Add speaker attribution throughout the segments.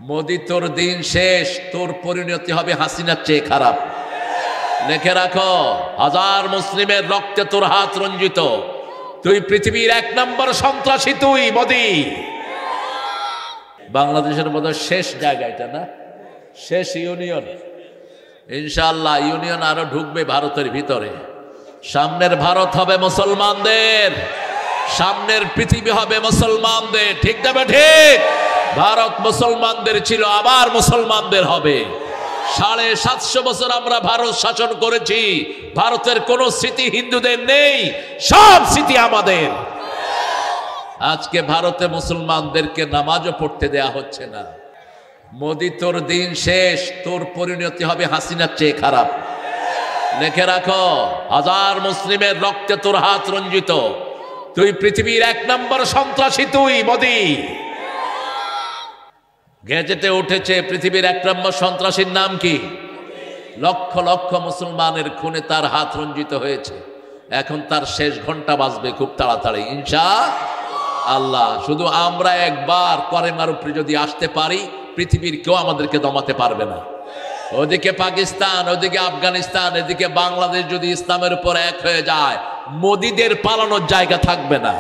Speaker 1: মোদি তোর দিন শেষ, তোর পরিণতি হবে হাসিনার চেয়ে খারাপ। লিখে রাখো, হাজার মুসলিমের রক্তে তোর হাত রঞ্জিত। তুই পৃথিবীর 1 নম্বর সন্ত্রাসী, তুই মোদি। বাংলাদেশের মধ্যে শেষ জায়গা এটা না, শেষ ইউনিয়ন। ইনশাআল্লাহ ইউনিয়ন আরো ঢুকবে ভারতের ভিতরে। সামনের ভারত হবে মুসলমানদের, সামনের পৃথিবী হবে মুসলমানদের। ঠিক না ঠিক? ভারত মুসলমানদের ছিল, আবার মুসলমানদের হবে। 750 বছর আমরা ভারত শাসন করেছি। ভারতের কোন স্মৃতি হিন্দুদের নেই, সব স্মৃতি আমাদের। আজকে ভারতে মুসলমানদেরকে নামাজও পড়তে দেয়া হচ্ছে না। মোদি তোর দিন শেষ, তোর পরিণতি হবে হাসিনার চেয়ে খারাপ। লিখে রাখো, হাজার মুসলিমের রক্তে তোর হাত রঞ্জিত। তুই পৃথিবীর 1 নম্বর সন্ত্রাসী, তুই মোদি। গেজেটে উঠেছে পৃথিবীর 1 নম্বর সন্ত্রাসীর নাম কি? লক্ষ লক্ষ মুসলমানের খুনে তার হাত রঞ্জিত হয়েছে। এখন তার শেষ ঘন্টা বাজবে খুব তাড়াতাড়ি ইনশাআল্লাহ। শুধু আমরা একবার কলেমার উপরে যদি আসতে পারি, পৃথিবীর কেউ আমাদেরকে দমাতে পারবে না। ওদিকে পাকিস্তান, ওদিকে আফগানিস্তান, এদিকে বাংলাদেশ যদি ইসলামের উপর এক হয়ে যায়, মোদিদের পালানোর জায়গা থাকবে না।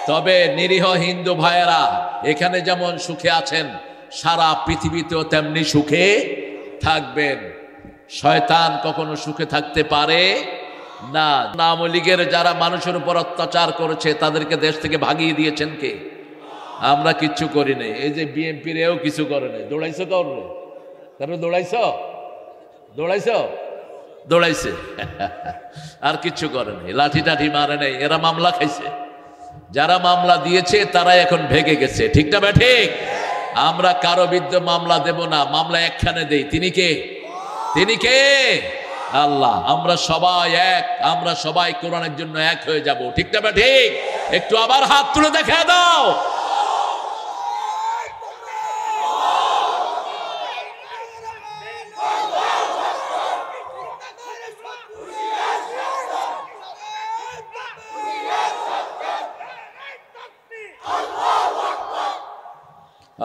Speaker 1: তবে নিরীহ হিন্দু ভাইয়েরা এখানে যেমন সুখে আছেন, সারা পৃথিবীতেও তেমনি সুখে থাকবেন। শয়তান কখনো সুখে থাকতে পারে না। আওয়ামী লীগের যারা মানুষের উপর অত্যাচার করেছে তাদেরকে দেশ থেকে ভাগিয়ে দিয়েছেন কে? আমরা কিচ্ছু করি নাই। এই যে বিএনপির এও কিছু করে নাই। দৌড়াইছো কারণে, তারপরে দৌড়াইছে আর কিচ্ছু করে নাই, লাঠি টাঠি মারে নাই। এরা মামলা খাইছে, যারা মামলা দিয়েছে তারাই এখন ভেগে গেছে। ঠিক না ঠিক? আমরা কারো বিরুদ্ধে মামলা দেব না, মামলা একখানে দেই। তিনি কে? আল্লাহ। আমরা সবাই এক, আমরা সবাই কোরআনের জন্য এক হয়ে যাব। ঠিক না ঠিক? একটু আবার হাত তুলে দেখা দাও।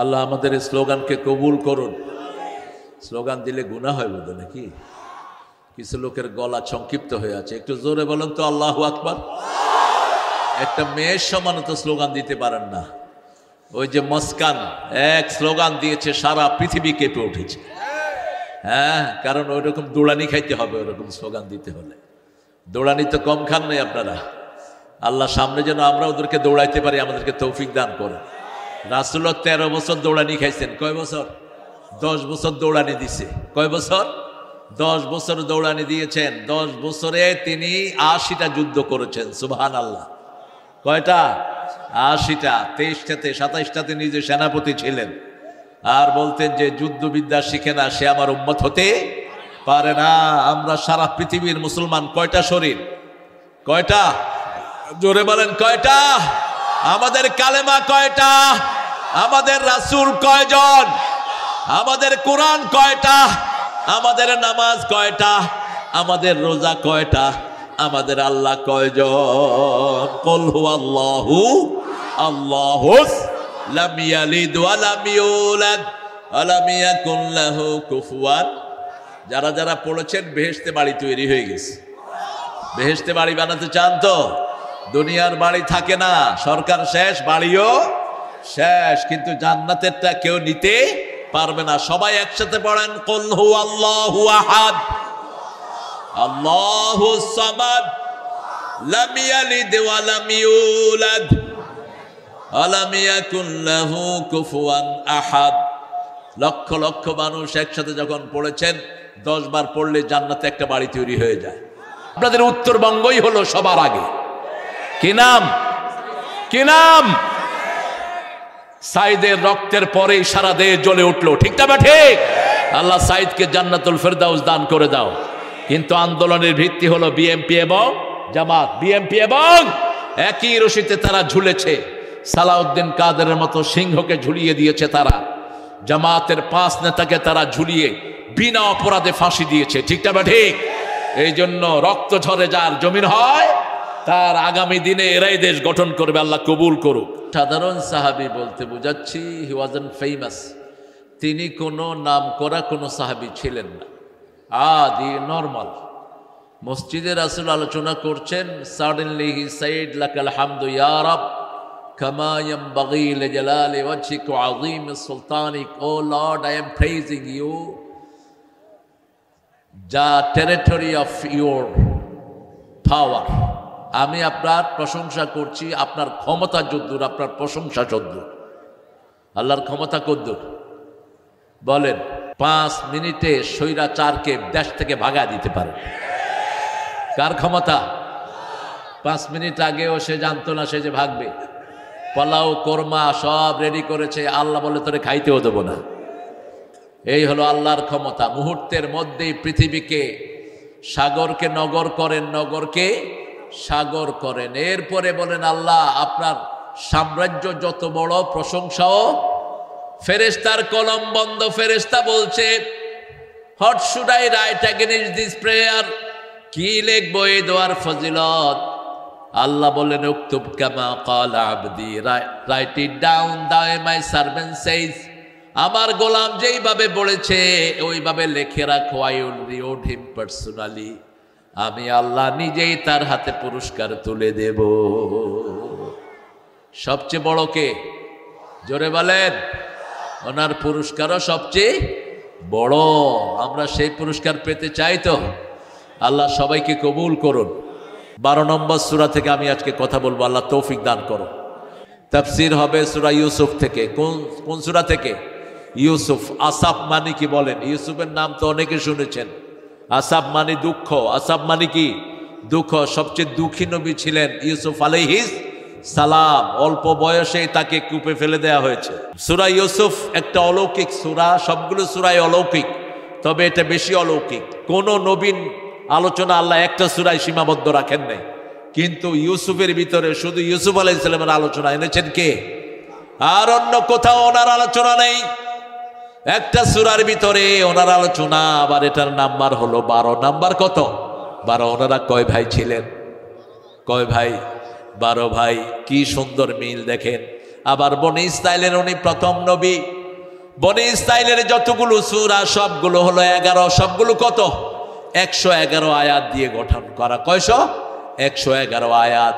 Speaker 1: আল্লাহ আমাদের এই স্লোগানকে কবুল করুন। স্লোগান দিলে গুনাহ হয় বোধ নাকি? কিছু লোকের গলা সংক্ষিপ্ত হয়ে আছে, একটু জোরে বলুন তো আল্লাহু আকবার। একটা মেয়ের সমান তো স্লোগান দিতে পারেন না। ওই যে মস্কান এক স্লোগান দিয়েছে, সারা পৃথিবী কেঁপে উঠেছে। হ্যাঁ, কারণ ওই রকম দৌড়ানি খাইতে হবে, ওরকম স্লোগান দিতে হলে। দৌড়ানি তো কম খান নাই আপনারা। আল্লাহ সামনে যেন আমরা ওদেরকে দৌড়াইতে পারি, আমাদেরকে তৌফিক দান করে। রাসূল 13 বছর দৌড়ানি খাইছেন। কয় বছর? 10 বছর দৌড়ানি দিছে। কয় বছর? 10 বছর দৌড়ানি দিয়েছেন। 10 বছরে তিনি 80টা যুদ্ধ করেছেন। সুবহানাল্লাহ। কয়টা? 80টা। 23টাতে 27টাতে নিজে সেনাপতি ছিলেন। আর বলতেন যে যুদ্ধবিদ্যা শিখে না সে আমার উম্মত হতে পারে না। আমরা সারা পৃথিবীর মুসলমান কয়টা শরীর? কয়টা? জোরে বলেন কয়টা? আমাদের কালেমা কয়টা? আমাদের রাসূল কয়জন? আমাদের কোরআন কয়টা? আমাদের নামাজ কয়টা? আমাদের রোজা কয়টা? আমাদের আল্লাহ কয়জন? কুল হুয়াল্লাহু আল্লাহুস লাম ইয়ালিদ ওয়া লাম ইউলাদ ওয়া লাম ইয়াকুল লাহু কুফুয়ান। যারা যারা পড়েছেন বেহেশতে বাড়ি তৈরি হয়ে গেছে। বেহেশতে বাড়ি বানাতে চান তো? দুনিয়ার বাড়ি থাকে না, সরকার শেষ, বাড়িও শেষ, কিন্তু জান্নাতেরটা কেউ নিতে পারবে না। সবাই একসাথে পড়েন, কুল হুয়াল্লাহু আহাদ আল্লাহুস সামাদ লাম ইয়ালিদ ওয়া লাম ইউলাদ ওয়া লাম ইয়াকুল লাহু কুফুয়ান আহাদ। লক্ষ লক্ষ মানুষ একসাথে যখন পড়েছেন, 10 বার পড়লে জান্নাতে একটা বাড়ি তৈরি হয়ে যায়। আপনাদের উত্তরবঙ্গই হলো সবার আগে। কি নাম? কি নাম? সাইদের রক্তের পরেই সারা দেশ জ্বলে উঠলো। ঠিক না ঠিক? আল্লাহ সাইদকে জান্নাতুল ফেরদাউস দান করে দাও। কিন্তু আন্দোলনের ভিত্তি হলো বিএনপি এবং জামাত। বিএনপি এবং একই রশিতে তারা ঝুলেছে। সালাউদ্দিন কাদেরের মতো সিংহকে ঝুলিয়ে দিয়েছে তারা। জামাতের 5 নেতাকে তারা ঝুলিয়ে বিনা অপরাধে ফাঁসি দিয়েছে। ঠিক না ঠিক? এই জন্য রক্ত ঝরে যার জমিন হয়, তার আগামী দিনে এরাই দেশ গঠন করবে। আল্লাহ কবুল করুক। সাধারণ সাহাবী বলতে বোঝাচ্ছি, হি ওয়াজন্ট ফেমাস, তিনি কোনো নাম করা কোনো সাহাবী ছিলেন না, আদি নরমাল। মসজিদে রাসূল আলোচনা করছেন, সাডেনলি হি সাইড লাকাল হামদু ইয়া রাব কামা ইয়ানবাগি লিজালালি ওয়াজহিকা ওয়া আযীম সুলতানিক। Oh lord, I am praising you the territory of your power. আমি আপনার প্রশংসা করছি, আপনার ক্ষমতা যদ্দূর, আপনার প্রশংসা যদ্দূর। আল্লাহর ক্ষমতা কদ্দূর বলেন? 5 মিনিটে স্বৈরাচারকে দেশ থেকে ভাগা দিতে পারে। কার ক্ষমতা? 5 মিনিট আগেও সে জানতো না সে যে ভাগবে। পোলাও কোরমা সব রেডি করেছে, আল্লাহ বলে তোরে খাইতেও দেবো না। এই হলো আল্লাহর ক্ষমতা। মুহূর্তের মধ্যেই পৃথিবীকে, সাগরকে নগর করেন, নগরকে সাগর করেন। এরপরে বলেন আল্লাহ আপনার সাম্রাজ্য যত বড়, প্রশংসাও। ফেরেশতার কলম বন্ধ। ফেরেশতা বলছে, what should I right against this prayer? কি লিখবো এই দোয়ার ফজিলত? আল্লাহ বলেন, উকতুব কামা ক্বালা আবদি, রাইট ইট ডাউন, দাও মাই সার্ভেন্ট সেইজ। আমার গোলাম যেইভাবে বলেছে ওইভাবে লিখে রাখো। I will reward him personally. আমি আল্লাহ নিজেই তার হাতে পুরস্কার তুলে দেব। সবচেয়ে বড় কে? জোরে বলেন। ওনার পুরস্কারও সবচেয়ে বড়। আমরা সেই পুরস্কার পেতে চাই তো? আল্লাহ সবাইকে কবুল করুন। 12 নম্বর সূরা থেকে আমি আজকে কথা বলবো, আল্লাহ তৌফিক দান করো। তাফসীর হবে সূরা ইউসুফ থেকে। কোন সূরা থেকে? ইউসুফ। আসাফ মানে কি বলেন? ইউসুফের নাম তো অনেকে শুনেছেন। আসাফ মানে দুঃখ। আসাফ মানে কি? দুঃখ। সবচেয়ে দুঃখী নবী ছিলেন ইউসুফ আলাইহিস সালাম। অল্প বয়সেই তাকে কূপে ফেলে দেওয়া হয়েছে। সূরা ইউসুফ একটা অলৌকিক সূরা। সবগুলো সূরাই অলৌকিক, তবে এটা বেশি অলৌকিক। কোন নবীন আলোচনা আল্লাহ একটা সূরায় সীমাবদ্ধ রাখেন নাই, কিন্তু ইউসুফের ভিতরে শুধু ইউসুফ আলাইহিস সালামের আলোচনা এনেছেন কে? আর অন্য কোথাও ওনার আলোচনা নেই। একটা সূরার ভিতরে ওনার আলোচনা। আবার এটার নাম্বার হলো 12 নাম্বার। কত? 12। ওনারা কয় ভাই ছিলেন? কয় ভাই? 12 ভাই। কি সুন্দর মিল দেখেন। আবার বনি ইসরাইলের উনি প্রথম নবী। বনি ইসরাইলের যতগুলো সূরা সবগুলো হলো 11। সবগুলো কত? 111 আয়াত দিয়ে গঠন করা। কয়শো? 111 আয়াত।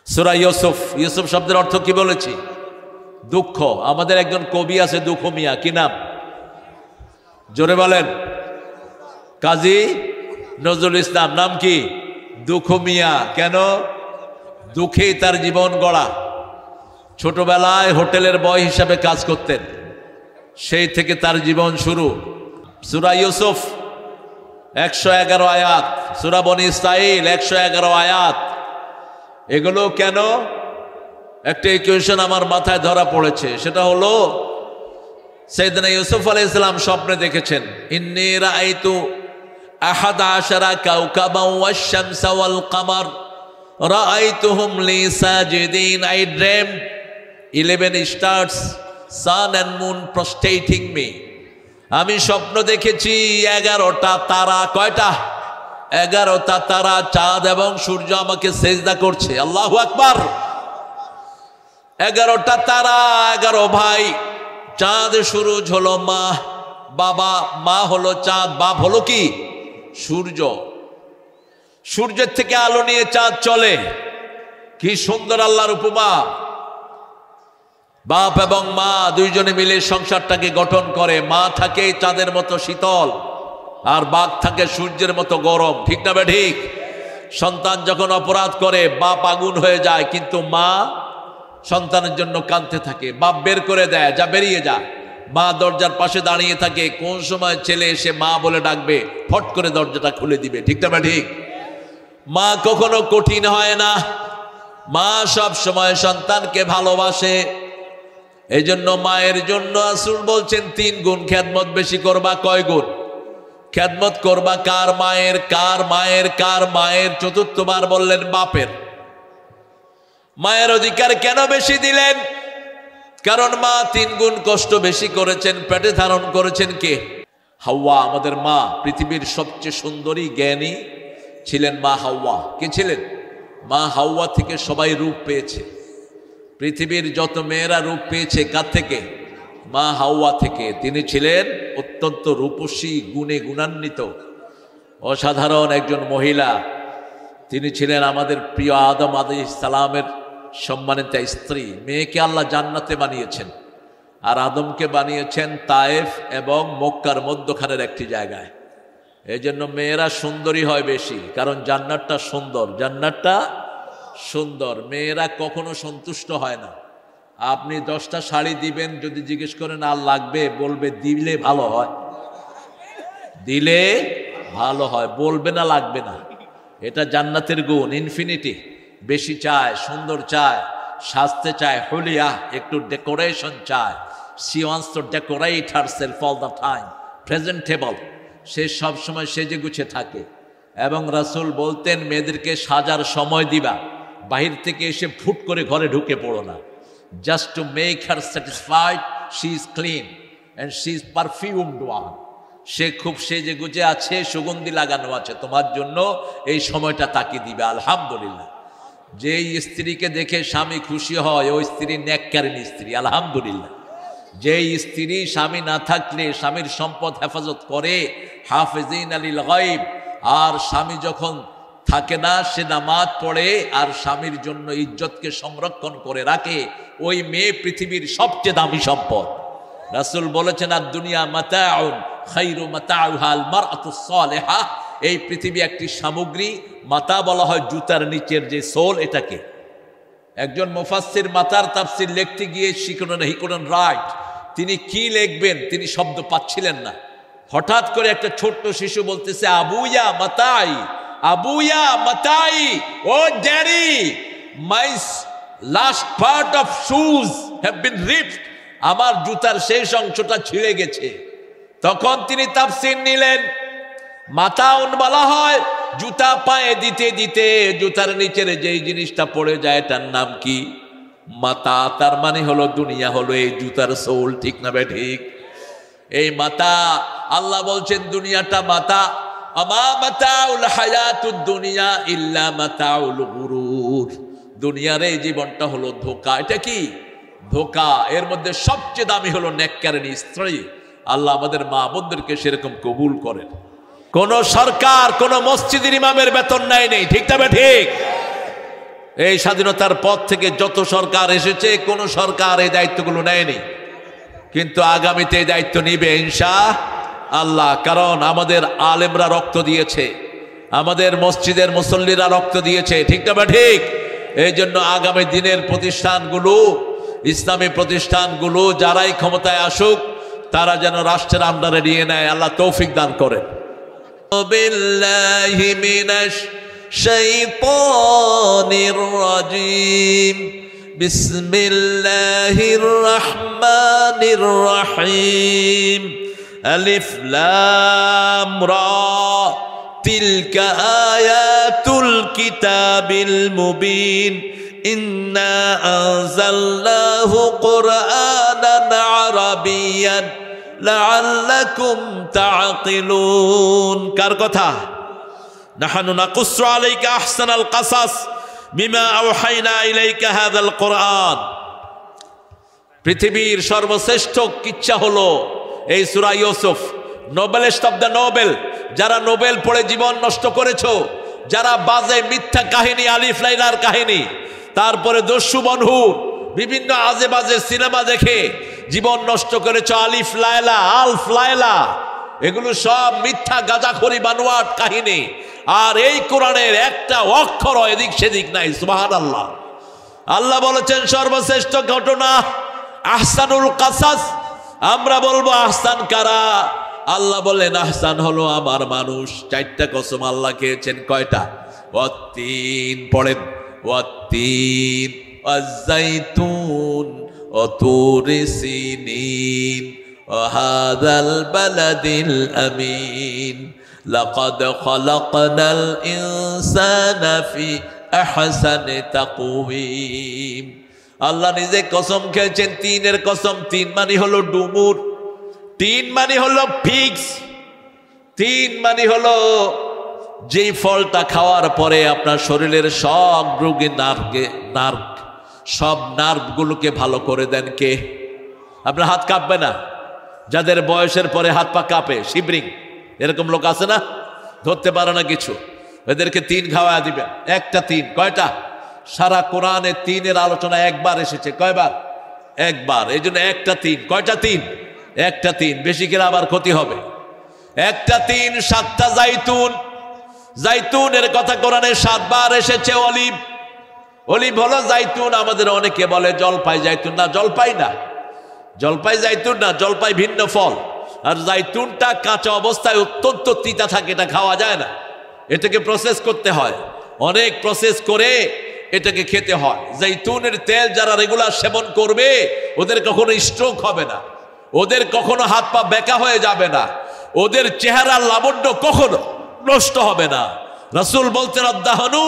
Speaker 1: সূরা ইউসুফ। ইউসুফ শব্দের অর্থ কি বলেছি? দুঃখ। আমাদের একজন কবি আছে দুঃখ মিয়া। কি নাম? জোরে বলেন। কাজী নজরুল ইসলাম। নাম কি? দুঃখ মিয়া। কেন? দুঃখেই তার জীবন গড়া। ছোটবেলায় হোটেলের বয় হিসাবে কাজ করতেন, সেই থেকে তার জীবন শুরু। সূরা ইউসুফ 111 আয়াত। সূরা বনি ইসরাইল 111 আয়াত। এগুলো কেন? একটা ইকুয়েশন আমার মাথায় ধরা পড়েছে, সেটা হলো সাইয়েদনা ইউসুফ আলাইহিস সালাম স্বপ্নে দেখেছেন, ইন্নী রাআইতু 11 কাওকাবান ওয়াশ-শামসা ওয়াল কামার রাআইতুহুম লি সাজিদিন। I dreamed 11 stars, sun and moon prostrating me. আমি স্বপ্ন দেখেছি 11টা তারা। কয়টা? 11টা তারা, চাঁদ এবং সূর্য আমাকে সেজদা করছে। আল্লাহু আকবার। 11টা তারা, 11 ভাই। চাঁদ সূরজ হলো মা, বাবা। মা হলো চাঁদ, বাপ হলো কি? সূর্য। সূর্যের থেকে আলো নিয়ে চাঁদ চলে। কি সুন্দর আল্লাহর উপমা। বাপ এবং মা দুইজনে মিলে সংসারটাকে গঠন করে। মা থাকে চাঁদের মতো শীতল, আর বাপ থাকে সূর্যের মতো গরম। ঠিক না ঠিক? সন্তান যখন অপরাধ করে বাপ আগুন হয়ে যায়, কিন্তু মা সন্তানের জন্য কাঁদতে থাকে। বাপ বের করে দেয়, যা বেরিয়ে যা। মা দরজার পাশে দাঁড়িয়ে থাকে, কোন সময় ছেলে এসে মা বলে ডাকবে, ফট করে দরজাটা খুলে দিবে। ঠিক না ঠিক? মা কখনো কঠিন হয় না। মা সব সময় সন্তানকে ভালোবাসে। এই জন্য মায়ের জন্য রাসূল বলছেন 3 গুণ খেদমত বেশি করবা। কয় গুণ খেদমত করবা? কার? মায়ের। কার? মায়ের। কার? মায়ের। চতুর্থবার বললেন বাপের। মায়ের অধিকার কেন বেশি দিলেন? কারণ মা 3 গুণ কষ্ট বেশি করেছেন, পেটে ধারণ করেছেন কে? হাওয়া। আমাদের মা পৃথিবীর সবচেয়ে সুন্দরী জ্ঞানী ছিলেন মা হাওয়া। কে ছিলেন? মা হাওয়া থেকে সবাই রূপ পেয়েছে। পৃথিবীর যত মেয়েরা রূপ পেয়েছে কার থেকে? মা হাওয়া থেকে। তিনি ছিলেন অত্যন্ত রূপসী, গুণে গুণান্বিত, অসাধারণ একজন মহিলা। তিনি ছিলেন আমাদের প্রিয় আদম আলাইহিস সালামের সম্মানিত স্ত্রী। মেয়েকে আল্লাহ জান্নাতে বানিয়েছেন, আর আদমকে বানিয়েছেন তায়েফ এবং মক্কার মধ্যখানের একটি জায়গায়। এই জন্য মেয়েরা সুন্দরী হয় বেশি, কারণ জান্নাতটা সুন্দর, জান্নাতটা সুন্দর। মেয়েরা কখনো সন্তুষ্ট হয় না। আপনি 10টা শাড়ি দিবেন, যদি জিজ্ঞেস করেন আর লাগবে, বলবে দিলে ভালো হয়, দিলে ভালো হয়, বলবে না লাগবে না। এটা জান্নাতের গুণ, ইনফিনিটি। বেশি চায়, সুন্দর চায়, সাজতে চায়, হুলিয়া, একটু ডেকোরেশন চায়। She wants to decorate herself all the time, presentable. সে সব সময় সেজে গুছে থাকে। এবং রাসূল বলতেন, মেয়েদেরকে সাজার সময় দিবা, বাহির থেকে এসে ফুট করে ঘরে ঢুকে পড়ো না। Just to make her satisfied, she is clean and she is perfumed one. সে খুব সেজে গুজে আছে, সুগন্ধি লাগানো আছে, তোমার জন্য এই সময়টা তাকে দিবে। আলহামদুলিল্লাহ। যেই স্ত্রীকে দেখে স্বামী খুশি হয়, ওই স্ত্রী নেককারিনী স্ত্রী। আলহামদুলিল্লাহ। যেই স্ত্রী স্বামী না থাকলে স্বামীর সম্পদ হেফাজত করে, হাফিজিন আলিল গায়ব, আর স্বামী যখন থাকে না সে নামাজ পড়ে আর স্বামীর জন্য ইজ্জতকে সংরক্ষণ করে রাখে, ওই মেয়ে পৃথিবীর সবচেয়ে দামি সম্পদ। রাসূল বলেছেন, আর দুনিয়া মাতাউন খায়রু মাতাউহা আল মারআতুস সালিহা। এই পৃথিবী একটি সামগ্রী। মাতা বলা হয় জুতার নিচের যে সোল, এটাকে। একজন মুফাসসির মাতার তাফসীর লিখতে গিয়ে he couldn't write। তিনি কি লিখবেন তিনি শব্দ পাচ্ছিলেন না। হঠাৎ করে একটা ছোট্ট শিশু বলতেছে, আবুয়া মাতাই, আবুয়া মাতাই, oh daddy, my last part of shoes have been ripped. আমার জুতার শেষ অংশটা ছিঁড়ে গেছে। তখন তিনি তাফসীর নিলেন। মাতাউন বলা হয় জুতা পায়ে দিতে দিতে জুতার নিচের যেই জিনিসটা পড়ে যায়, এটার নাম কি? মাতা। তার মানে হলো দুনিয়া হলো এই জুতার সোল। ঠিক না বে ঠিক? এই মাতা। আল্লাহ বলছেন দুনিয়াটা মাতা। আমা মাতাউল হায়াতুদ দুনিয়া ইল্লা মাতাউল গুরুর। দুনিয়ার এই জীবনটা হলো ধোঁকা। এটা কি? ধোঁকা। এর মধ্যে সবচেয়ে দামি হলো নেককারিনী স্ত্রী। আল্লাহ আমাদের মা বোনদেরকে সেরকম কবুল করেন। কোন সরকার কোন মসজিদের ইমামের বেতন নেয় নেই। ঠিক তবে ঠিক? এই স্বাধীনতার পর থেকে যত সরকার এসেছে, কোন সরকার এই দায়িত্বগুলো নেয়নি, কিন্তু আগামীতে এই দায়িত্ব নিবে ইনশাআল্লাহ। কারণ আমাদের আলেমরা রক্ত দিয়েছে, আমাদের মসজিদের মুসল্লিরা রক্ত দিয়েছে। ঠিক তবে ঠিক? এই জন্য আগামী দিনের প্রতিষ্ঠানগুলো, ইসলামী প্রতিষ্ঠানগুলো যারাই ক্ষমতায় আসুক, তারা যেন রাষ্ট্রের আন্ডারে নিয়ে নেয়। আল্লাহ তৌফিক দান করেন। বিল্লাহি মিনাশ শাইতানির রাজিম। বিসমিল্লাহির রহমানির রহিম। আলিফ লাম রা। তিলকা আয়াতুল কিতাবিল মুবিন। ইন্না আনজালনাহু কুরআনান আরাবিয়্যান লাআল্লাকুম তাআকিলুন। কার কথা? নাহনু নাকুসু আলাইকা আহসানাল কাসাস বিমা আওহাইনা ইলাইকা হাযাল কুরআন। পৃথিবীর সর্বশ্রেষ্ঠ কিচ্ছা হলো এই সূরা Yusuf. Noblest of the noble. যারা নোবেল পড়ে জীবন নষ্ট করেছো, যারা বাজে মিথ্যা কাহিনী, আলিফ লাইলার কাহিনী, তারপরে দস্যু বনহু, বিভিন্ন আজে বাজে সিনেমা দেখে জীবন নষ্ট করেছো। আলিফ লায়লা, আলফ লায়লা, এগুলো সব মিথ্যা গাঁজাখড়ি বানোয়াট কাহিনী। আর এই কোরআনের একটা অক্ষর এদিক সেদিক নাই। সুবহানাল্লাহ। আল্লাহ বলেছেন সর্বশ্রেষ্ঠ ঘটনা আহসানুল কাসাস। আমরা বলবো আহসান কারা? আল্লাহ বললেন আহসান হলো আমার মানুষ। 4টা কসম আল্লাহ খেয়েছেন। কয়টা? ওয়াত্তিন। পড়েন, ওয়াত্তিন ওয়াজ্জাইতুন ওয়াতুরি সিনিন ওয়াহাযাল বালাদিল আমিন লাকাদ খালাকনাল ইনসানা ফি আহসানি তাকওয়িম। আল্লাহ নিজে কসম খেয়েছেন। 3-এর কসম। 3 মানে হলো ডুমুর, 3 মানে হলো ফিক্স, 3 মানে হলো যে ফলটা খাওয়ার পরে আপনার শরীরের সব রোগী সব নার্ভগুলোকে ভালো করে দেন কে? আপনার হাত কাঁপবে না? যাদের বয়সের পরে হাত পা কাঁপে, শিবরিং, এরকম লোক আছে না, ধরতে পারে না কিছু, এদেরকে 3 খাওয়া দিবেন। একটা 3, কয়টা? সারা কোরআনে 3-এর আলোচনা একবার এসেছে। কয়বার? একবার। এই জন্য একটা 3। কয়টা 3? একটা 3। বেশি করে আবার ক্ষতি হবে। একটা 3, 7টা জাইতুন। জাইতুনের কথা কোরআনে 7 বার এসেছে। অলিভ, অলিভ হলো জাইতুন। আমাদের অনেকে বলে জলপাই জাইতুন, না জলপাই না, জলপাই জাইতুন না, জলপাই ভিন্ন ফল। আর জাইতুনটা কাঁচা অবস্থায় অত্যন্ত তিতা থাকে, এটা খাওয়া যায় না, এটাকে প্রসেস করতে হয়, অনেক প্রসেস করে এটাকে খেতে হয়। জাইতুনের তেল যারা রেগুলার সেবন করবে ওদের কখনো স্ট্রোক হবে না, ওদের কখনো হাত পা বেঁকা হয়ে যাবে না, ওদের চেহারার লাবণ্য কখনো নষ্ট হবে না। রাসূল বলতেন আদাহানু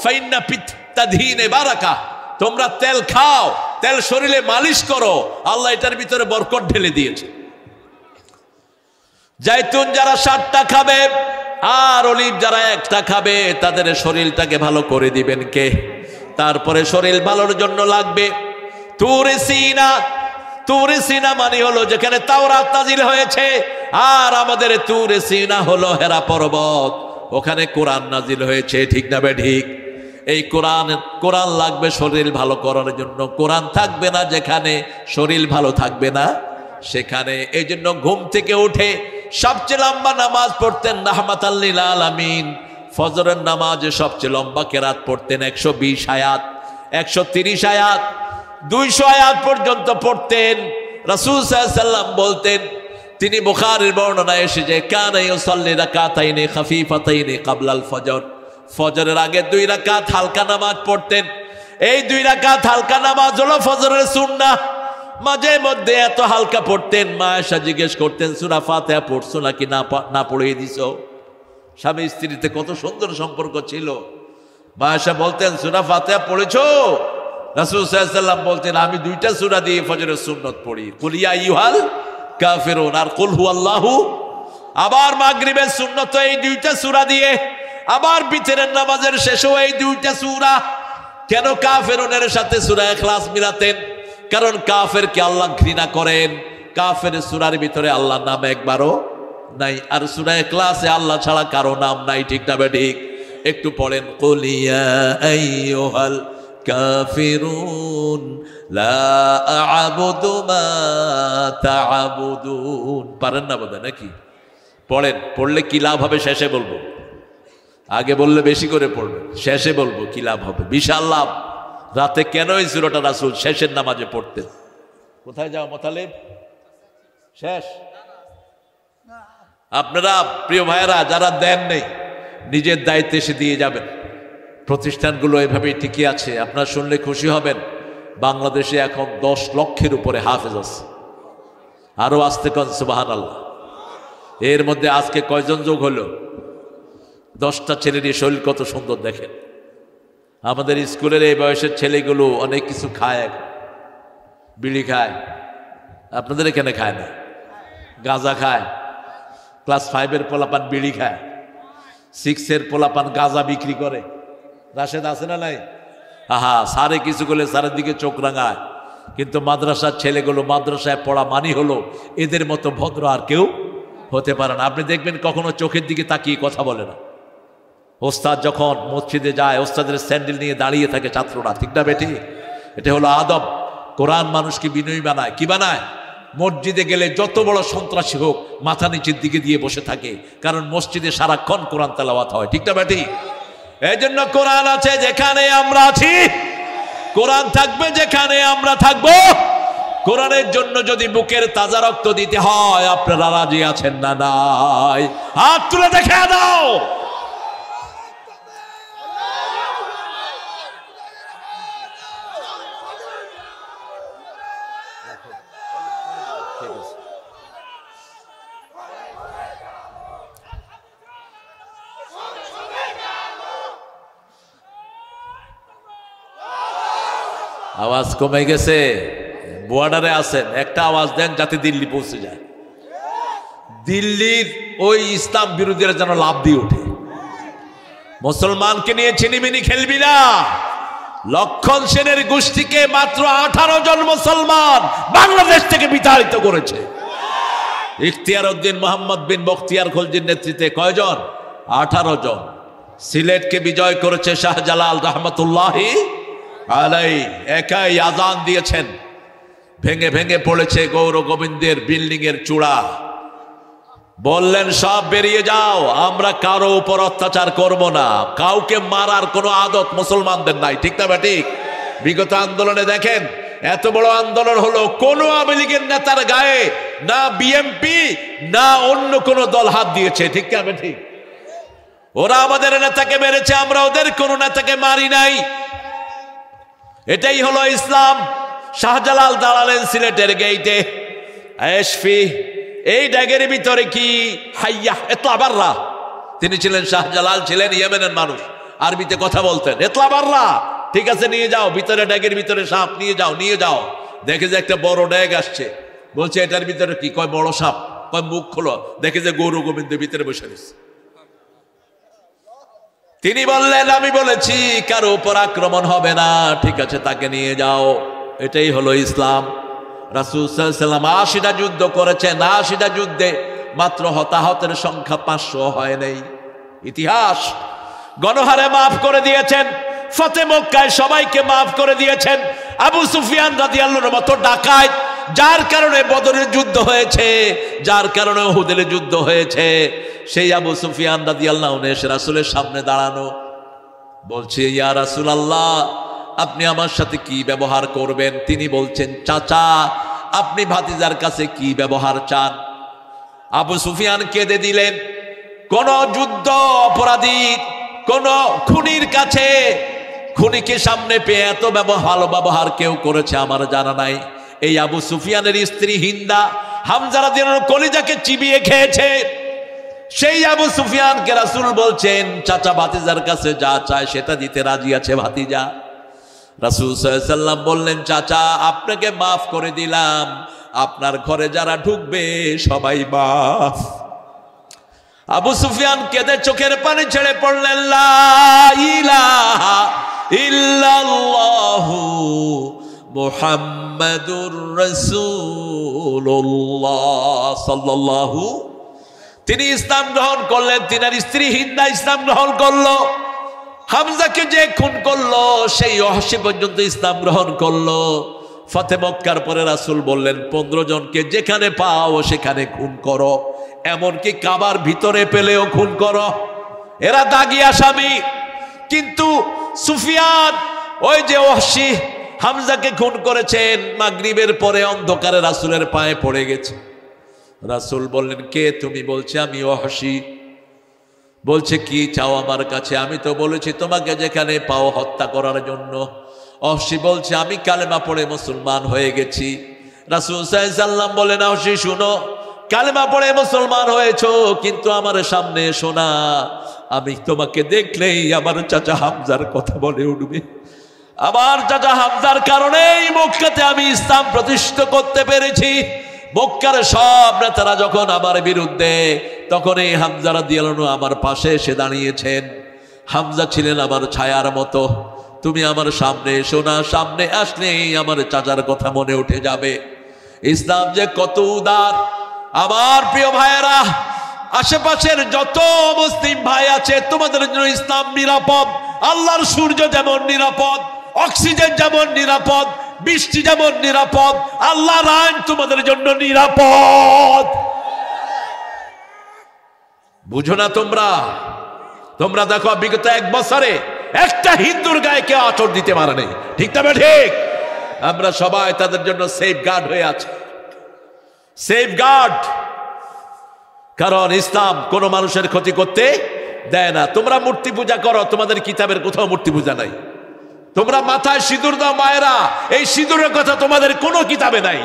Speaker 1: ফাইন্না পিত্তাধীনে বারাকা, তোমরা তেল খাও, তেল শরীরে মালিশ করো, আল্লাহ এটার ভিতরে বরকত ঢেলে দিয়েছে। জাইতুন যারা 7টা খাবে আর অলিভ যারা 1টা খাবে তাদের শরীরটাকে ভালো করে দিবেন কে? তারপরে শরীর ভালোর জন্য লাগবে তুরে সিনা। তুরে সিনা মানে হলো যেখানে তাওরাত নাজিল হয়েছে, আর আমাদের তুরে সিনা হলো হেরা পর্বত, ওখানে কোরআন নাজিল হয়েছে। ঠিক না বে ঠিক? এই কোরআন লাগবে শরীর ভালো করার জন্য। কোরআন থাকবে না যেখানে, শরীর ভালো থাকবে না সেখানে। এই জন্য ঘুম থেকে উঠে সবচেয়ে লম্বা নামাজ পড়তেন রাহমাতাল লিল আলামিন। ফজরের নামাজে সবচেয়ে লম্বা কেরাত পড়তেন 120 আয়াত, 130 আয়াত, 200 আয়াত পর্যন্ত পড়তেন। রাসূল সাল্লাল্লাহু আলাইহি ওয়াসাল্লাম বলতেন, তিনি বুখারীর বর্ণনায় এসেছে, কানা ইউসাল্লি রাকাতাইনি খাফিফাতাইনি ক্বাবলাল ফজর, ফজরের আগে 2 রাকাত হালকা নামাজ পড়তেন। এই 2 রাকাত হালকা নামাজ হলো ফজরের সুন্নাহ। মাঝে মধ্যে এত হালকা পড়তেন, মা আয়েশা জিজ্ঞেস করতেন সূরা ফাতিহা পড়ছো নাকি না পড়িয়ে দিছো? স্বামী স্ত্রীতে কত সুন্দর সম্পর্ক ছিল। মা আয়েশা বলতেন সূরা ফাতিহা পড়েছো? রাসূল সাল্লাল্লাহু আলাইহি ওয়াসাল্লাম বলতেন, আমি 2টা সূরা দিয়ে ফজরের সুন্নাত পড়ি, কুল ইয়া আইয়ুহাল কাফিরুন আর কুল হুয়াল্লাহু। আবার মাগরিবের সুন্নাত এই 2টা সূরা দিয়ে, আবার বিতরের নামাজের শেষেও এই 2টা সূরা। কেন কাফিরুনের সাথে সূরা ইখলাস মিলাতেন? কারণ কাফেরকে আল্লাহ ঘৃণা করেন। কাফের সূরার ভিতরে আল্লাহর নাম একবারও নাই, আর সূরা ইখলাসে আল্লাহ ছাড়া কারো নাম নাই। ঠিক না ঠিক? একটু পড়েন, কুল ইয়া আইয়ুহাল কাফিরুন লা আ'বুদু মা তা'বুদুন। পারেন না বোধহয় নাকি? পড়েন, পড়লে কি লাভ হবে শেষে বলবো। আগে বললে বেশি করে পড়বেন, শেষে বলবো কি লাভ হবে। বিশাল লাভ। রাতে কেন এই সূরাটা রাসূল শেষের নামাজে পড়তেন? কোথায় যাও মোতালেব? শেষ। আপনারা প্রিয় ভাইয়েরা যারা দেন নেই, নিজের দায়িত্বে এসে দিয়ে যাবেন। প্রতিষ্ঠানগুলো এভাবেই টিকে আছে। আপনারা শুনলে খুশি হবেন, বাংলাদেশে এখন 10 লক্ষের উপরে হাফেজ আছে। আরো আসতে কোন সুবহানাল্লাহ। এর মধ্যে আজকে কয়জন যোগ হলো? 10টা ছেলেরই শরীর কত সুন্দর দেখেন। আমাদের স্কুলের এই বয়সের ছেলেগুলো অনেক কিছু খায়, এখন বিড়ি খায়, আপনাদের এখানে খায় না, গাঁজা খায়। ক্লাস 5-এর পোলাপান বিড়ি খায়, 6-এর পোলাপান গাঁজা বিক্রি করে। রাশেদ আছে না নাই? আহা, সারে কিছু করলে সারের দিকে চোখ রাঙায়। কিন্তু মাদ্রাসার ছেলেগুলো, মাদ্রাসায় পড়া মানি হলো এদের মতো ভদ্র আর কেউ হতে পারে না। আপনি দেখবেন কখনো চোখের দিকে তাকিয়ে কথা বলে না। ওস্তাদ যখন মসজিদে যায়, ওস্তাদের স্যান্ডেল নিয়ে দাঁড়িয়ে থাকে ছাত্ররা। ঠিক না বেটি? এটা হলো আদব। কোরআন মানুষকে বিনয়ী বানায়। কি বানায়? মসজিদে গেলে যত বড় সন্ত্রাসী হোক মাথা নিচের দিকে দিয়ে বসে থাকে, কারণ মসজিদে সারাক্ষণ কোরআন তেলাওয়াত হয়। ঠিক না বেটি? এই জন্য কোরআন আছে যেখানে আমরা আছি, কোরআন থাকবে যেখানে আমরা থাকবো। কোরআনের জন্য যদি বুকের তাজা রক্ত দিতে হয়, আপনারা রাজি আছেন না নাই? হাত তুলে দেখে দাও। আওয়াজ কমে গেছে, বর্ডারে আছেন, একটা আওয়াজ দেন যাতে দিল্লি পৌঁছে যায়। দিল্লির ওই ইসলাম বিরোধীরা যেন লাভ দিয়ে ওঠে। মুসলমানকে নিয়ে ছিনিমিনি খেলবি না, লক্ষণ সেনের গোষ্ঠীকে মাত্র 18 জন মুসলমান বাংলাদেশ থেকে বিতাড়িত করেছে। ইখতিয়ার উদ্দিন মোহাম্মদ বিন বখতিয়ার খলজির নেতৃত্বে কয়জন? 18 জন। সিলেটকে বিজয় করেছে শাহজালাল রহমতুল্লাহি আলাইহি, একাই আজান দিয়েছেন। ভেঙে ভেঙে পড়েছে গৌর গোবিন্দের বিল্ডিং এর চূড়া। বললেন সব বেরিয়ে যাও, আমরা কারো উপর অত্যাচার করব না, কাউকে মারার কোনো আদত মুসলমানদের নাই। ঠিক না ঠিক? বিগত আন্দোলনে দেখেন, এত বড় আন্দোলন হলো, কোন আওয়ামী লীগের নেতার গায়ে না বিএমপি না অন্য কোন দল হাত দিয়েছে। ঠিক না ঠিক? ওরা আমাদের নেতাকে মেরেছে, আমরা ওদের কোন নেতাকে মারি নাই। এটাই হলো ইসলাম। শাহজালাল দাঁড়ালেন সিলেটের গেইটে, এসফি এই ড্যাগের ভিতরে কি হাইয়া এতলা বাররা, তিনি ছিলেন শাহজালাল, ছিলেন ইয়েমেনের মানুষ, আরবিতে কথা বলতেন। এতলা বাররা, ঠিক আছে নিয়ে যাও, ভিতরে ড্যাগের ভিতরে সাপ নিয়ে যাও, নিয়ে যাও। দেখে যে একটা বড় ড্যাগ আসছে, বলছে এটার ভিতরে কি? কয় বড় সাপ। কয় মুখ খোলো, দেখে যে গৌর গোবিন্দের ভিতরে বসে রয়েছে। তিনি বললেন আমি বলেছি কারো উপর আক্রমণ হবে না, ঠিক আছে তাকে নিয়ে যাও। এটাই হলো ইসলাম। রাসূল সাল্লাল্লাহু আলাইহি ওয়াসাল্লাম 80টা যুদ্ধ করেছেন, 80টা যুদ্ধে মাত্র হতাহতের সংখ্যা 500 হয় নাই। ইতিহাস গণহারে মাফ করে দিয়েছেন, ফতে মক্কায় সবাইকে মাফ করে দিয়েছেন। আবু সুফিয়ান রাদিয়াল্লাহু আনহুর মতো ডাকাত, যার কারণে বদরের যুদ্ধ হয়েছে, যার কারণে উহুদের যুদ্ধ হয়েছে, সেই আবু সুফিয়ান রাদিয়াল্লাহু আনহু এসে রাসূলের সামনে দাঁড়ানো, বলছে ইয়া রাসূলুল্লাহ আপনি আমার সাথে কি ব্যবহার করবেন? তিনি বলছেন চাচা আপনি ভাতিজার কাছে কি ব্যবহার চান? আবু সুফিয়ান কেঁদে দিলেন। কোন যুদ্ধ অপরাধী, কোন খুনির কাছে, খুনিকে সামনে পেয়ে এত ভালো ব্যবহার কেউ করেছে আমার জানা নাই। এই আবু সুফিয়ানের স্ত্রী হিন্দা হামজা রাদিয়াল্লাহু আনহু কলিজাকে চিবিয়ে খেয়েছে। সেই আবু সুফিয়ানকে রাসূল বলছেন চাচা ভাতিজার কাছে যা চায় সেটা দিতে রাজি আছে ভাতিজা। রাসূল সাল্লাল্লাহু আলাইহি ওয়াসাল্লাম বললেন চাচা আপনাকে মাফ করে দিলাম, আপনার ঘরে যারা ঢুকবে সবাই মাফ। আবু সুফিয়ান কেঁদে চোখের পানি ছেড়ে পড়লেন লা ইলাহা ইল্লাল্লাহু মুহাম্মাদুর রাসূলুল্লাহ সাল্লাল্লাহু। তিনি ইসলাম গ্রহণ করলেন, তিনার স্ত্রী হিন্দা ইসলাম গ্রহণ করলো। হামজাকে যে খুন করলো সেই ওহশী পর্যন্ত ইসলাম গ্রহণ করলো। ফতে মক্কার পরে রাসূল বললেন 15 জনকে যেখানে পাও সেখানে খুন করো, এমনকি কাবার ভিতরে পেলেও খুন করো, এরা দাগী আসামি। কিন্তু সুফিয়ান ওই যে ওহশী হামজাকে খুন করেছেন, মাগরিবের পরে অন্ধকারে রাসূলের পায়ে পড়ে গেছে। রাসূল বললেন কে তুমি? বলছে আমি ওহশী। বলছে কি চাও আমার কাছে? আমি তো বলেছি তোমাকে যেখানে পাও হত্যা করার জন্য। ওহশী বলছে আমি কালেমা পড়ে মুসলমান হয়ে গেছি। রাসূল সাল্লাল্লাহু আলাইহি ওয়াসাল্লাম বলেন ওহশী শুনো, কালেমা পড়ে মুসলমান হয়েছো, কিন্তু আমার সামনে এসো না, আমি তোমাকে দেখলেই আমার চাচা হামজার কথা বলে উঠবে। আমার চাচা হামজার কারণেই মক্কাতে আমি ইসলাম প্রতিষ্ঠা করতে পেরেছি। মক্কার সব নেতারা যখন আমার বিরুদ্ধে, তখন এই হামজা রাদিয়াল্লাহু আনহু আমার পাশে এসে দাঁড়িয়েছেন। হামজা ছিলেন আমার ছায়ার মতো। তুমি আমার সামনে এসো না, সামনে আসলেই আমার চাচার কথা মনে উঠে যাবে। ইসলাম যে কত উদার। আমার প্রিয় ভাইয়েরা, আশেপাশের যত মুসলিম ভাই আছে তোমাদের জন্য ইসলাম নিরাপদ। আল্লাহর সূর্য যেমন নিরাপদ, অক্সিজেন যেমন নিরাপদ, বৃষ্টি যেমন নিরাপদ, আল্লাহর আইন তোমাদের জন্য নিরাপদ। বুঝো না তোমরা? তোমরা দেখো বিগত 1 বছরে একটা হিন্দুর গায়ে কেউ আঁচড় দিতে পারে নাই। ঠিক না ঠিক? আমরা সবাই তাদের জন্য সেফ গার্ড হয়ে আছে, সেফ গার্ড। কারণ ইসলাম কোন মানুষের ক্ষতি করতে দেয় না। তোমরা মূর্তি পূজা করো, তোমাদের কিতাবের কোথাও মূর্তি পূজা নাই। তোমরা মাথায় সিঁদুর দাও মায়েরা, এই সিঁদুরের কথা তোমাদের কোনো কিতাবে নাই।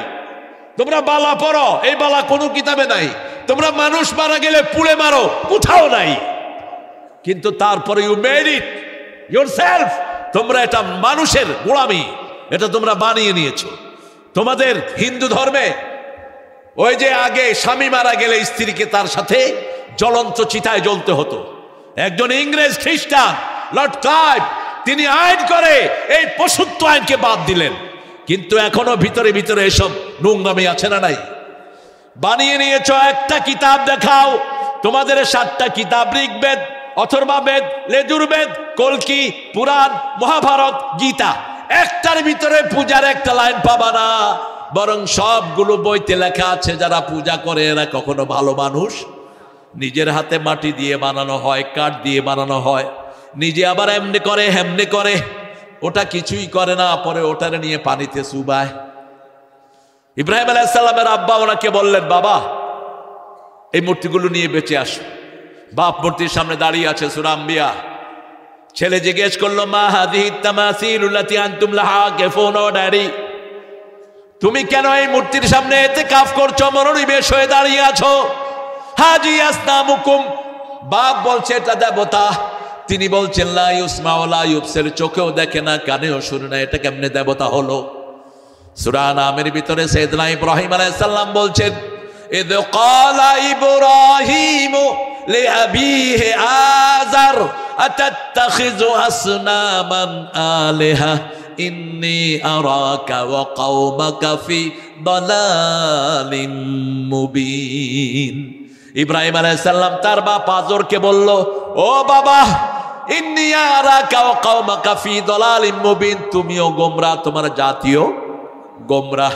Speaker 1: তোমরা বালা পড়ো, এই বালা কোনো কিতাবে নাই। তোমরা মানুষ মারা গেলে পুড়ে মারো, কোথাও নাই। কিন্তু তারপরে ইউ মেড ইট ইয়োরসেলফ। তোমরা এটা মানুষের গোলামি, এটা তোমরা বানিয়ে নিয়েছো। তোমাদের হিন্দু ধর্মে ওই যে আগে স্বামী মারা গেলে স্ত্রীকে তার সাথে জ্বলন্ত চিতায় জ্বলতে হতো। একজন ইংরেজ খ্রিস্টান লর্ড ক্লাইভ, তিনি আইন করে এই পশুত্ব আইনকে বাদ দিলেন। কিন্তু এখনো ভিতরে ভিতরে এসব নোংরামি আছে না নাই? বানিয়ে নিয়েছ একটা কিতাব দেখাও, তোমাদের 7টা কিতাব, ঋগ্বেদ, অথর্ববেদ, লেজুরবেদ, কল্কি, পুরাণ, মহাভারত, গীতা, একটার ভিতরে পূজার একটা লাইন পাবা না। বরং সবগুলো বইতে লেখা আছে যারা পূজা করে এরা কখনো ভালো মানুষ। নিজের হাতে মাটি দিয়ে বানানো হয়, কাঠ দিয়ে বানানো হয়, নিজে আবার এমনি করে হেমনি করে, ওটা কিছুই করে না, পরে ওটারে নিয়ে পানিতে চুবায়। ইব্রাহিম আলাইহিস সালামের আব্বা ওনাকে বললেন, বাবা এই মূর্তিগুলো নিয়ে বেঁচে আসো। বাপ মূর্তির সামনে দাঁড়িয়ে আছে, সূরা আম্বিয়া। ছেলে জিজ্ঞেস করলো, মা হাযিহি তামাসিলুল্লাতী আনতুম লাহা আকিফুন, ও ড্যাডি তুমি কেন এই মূর্তির সামনে ইতিকাফ করছো, মনোনিবেশ হয়ে দাঁড়িয়ে আছো? হাজি আসনামুকুম, বাপ বলছে এটা দেবতা। তিনি বলছেন, লা ইউসমা ওয়ালা ইউবসির, চোখেও দেখে না, কানেও শুনে না, এটা কেমনে দেবতা হলো? সূরা নামের ভিতরে সাইয়েদনা ইব্রাহিম আলাইহিস সালাম বলছেন, ইদ ক্বালা ইব্রাহিমু লিআবিহি আযার আতাত্তাখিযু আসনামান আলিহা ইন্নী আরাকা ওয়া কওমাকা ফি দালালিম মুবিন। ইব্রাহিম আলাইহিস সালাম তার বাপ আযরকে বলল, ও বাবা, ইন্নী আরাকা ওয়া কওমাকা ফি দালালিম মুবিন, তুমিও গোমরাহ, তোমার জাতীয় গোমরাহ।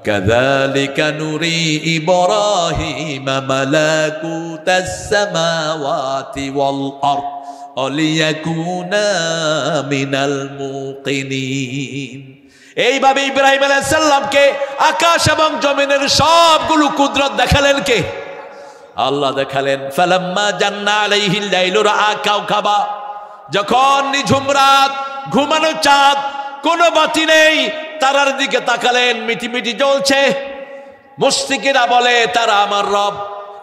Speaker 1: কাযালিকা নুরি ইব্রাহিম মালাকুতাস সামাওয়াতি ওয়াল আরদ লিয়াকুনা মিনাল মুকিনিন। এইভাবে ইব্রাহিম আলাইহিস সালামকে আকাশ এবং জমিনের সবগুলো কুদরত দেখালেন কে? আল্লাহ দেখালেন। ফালাম্মা জান্না আলাইহিল লাইলু রাআ কাওকাবা, যখন নিঝুম রাত, ঘুমানো চাঁদ, কোনো বাতি নেই, তারার দিকে তাকালেন, মিটিমিটি জ্বলছে। মুশরিকেরা বলে তারা আমার রব।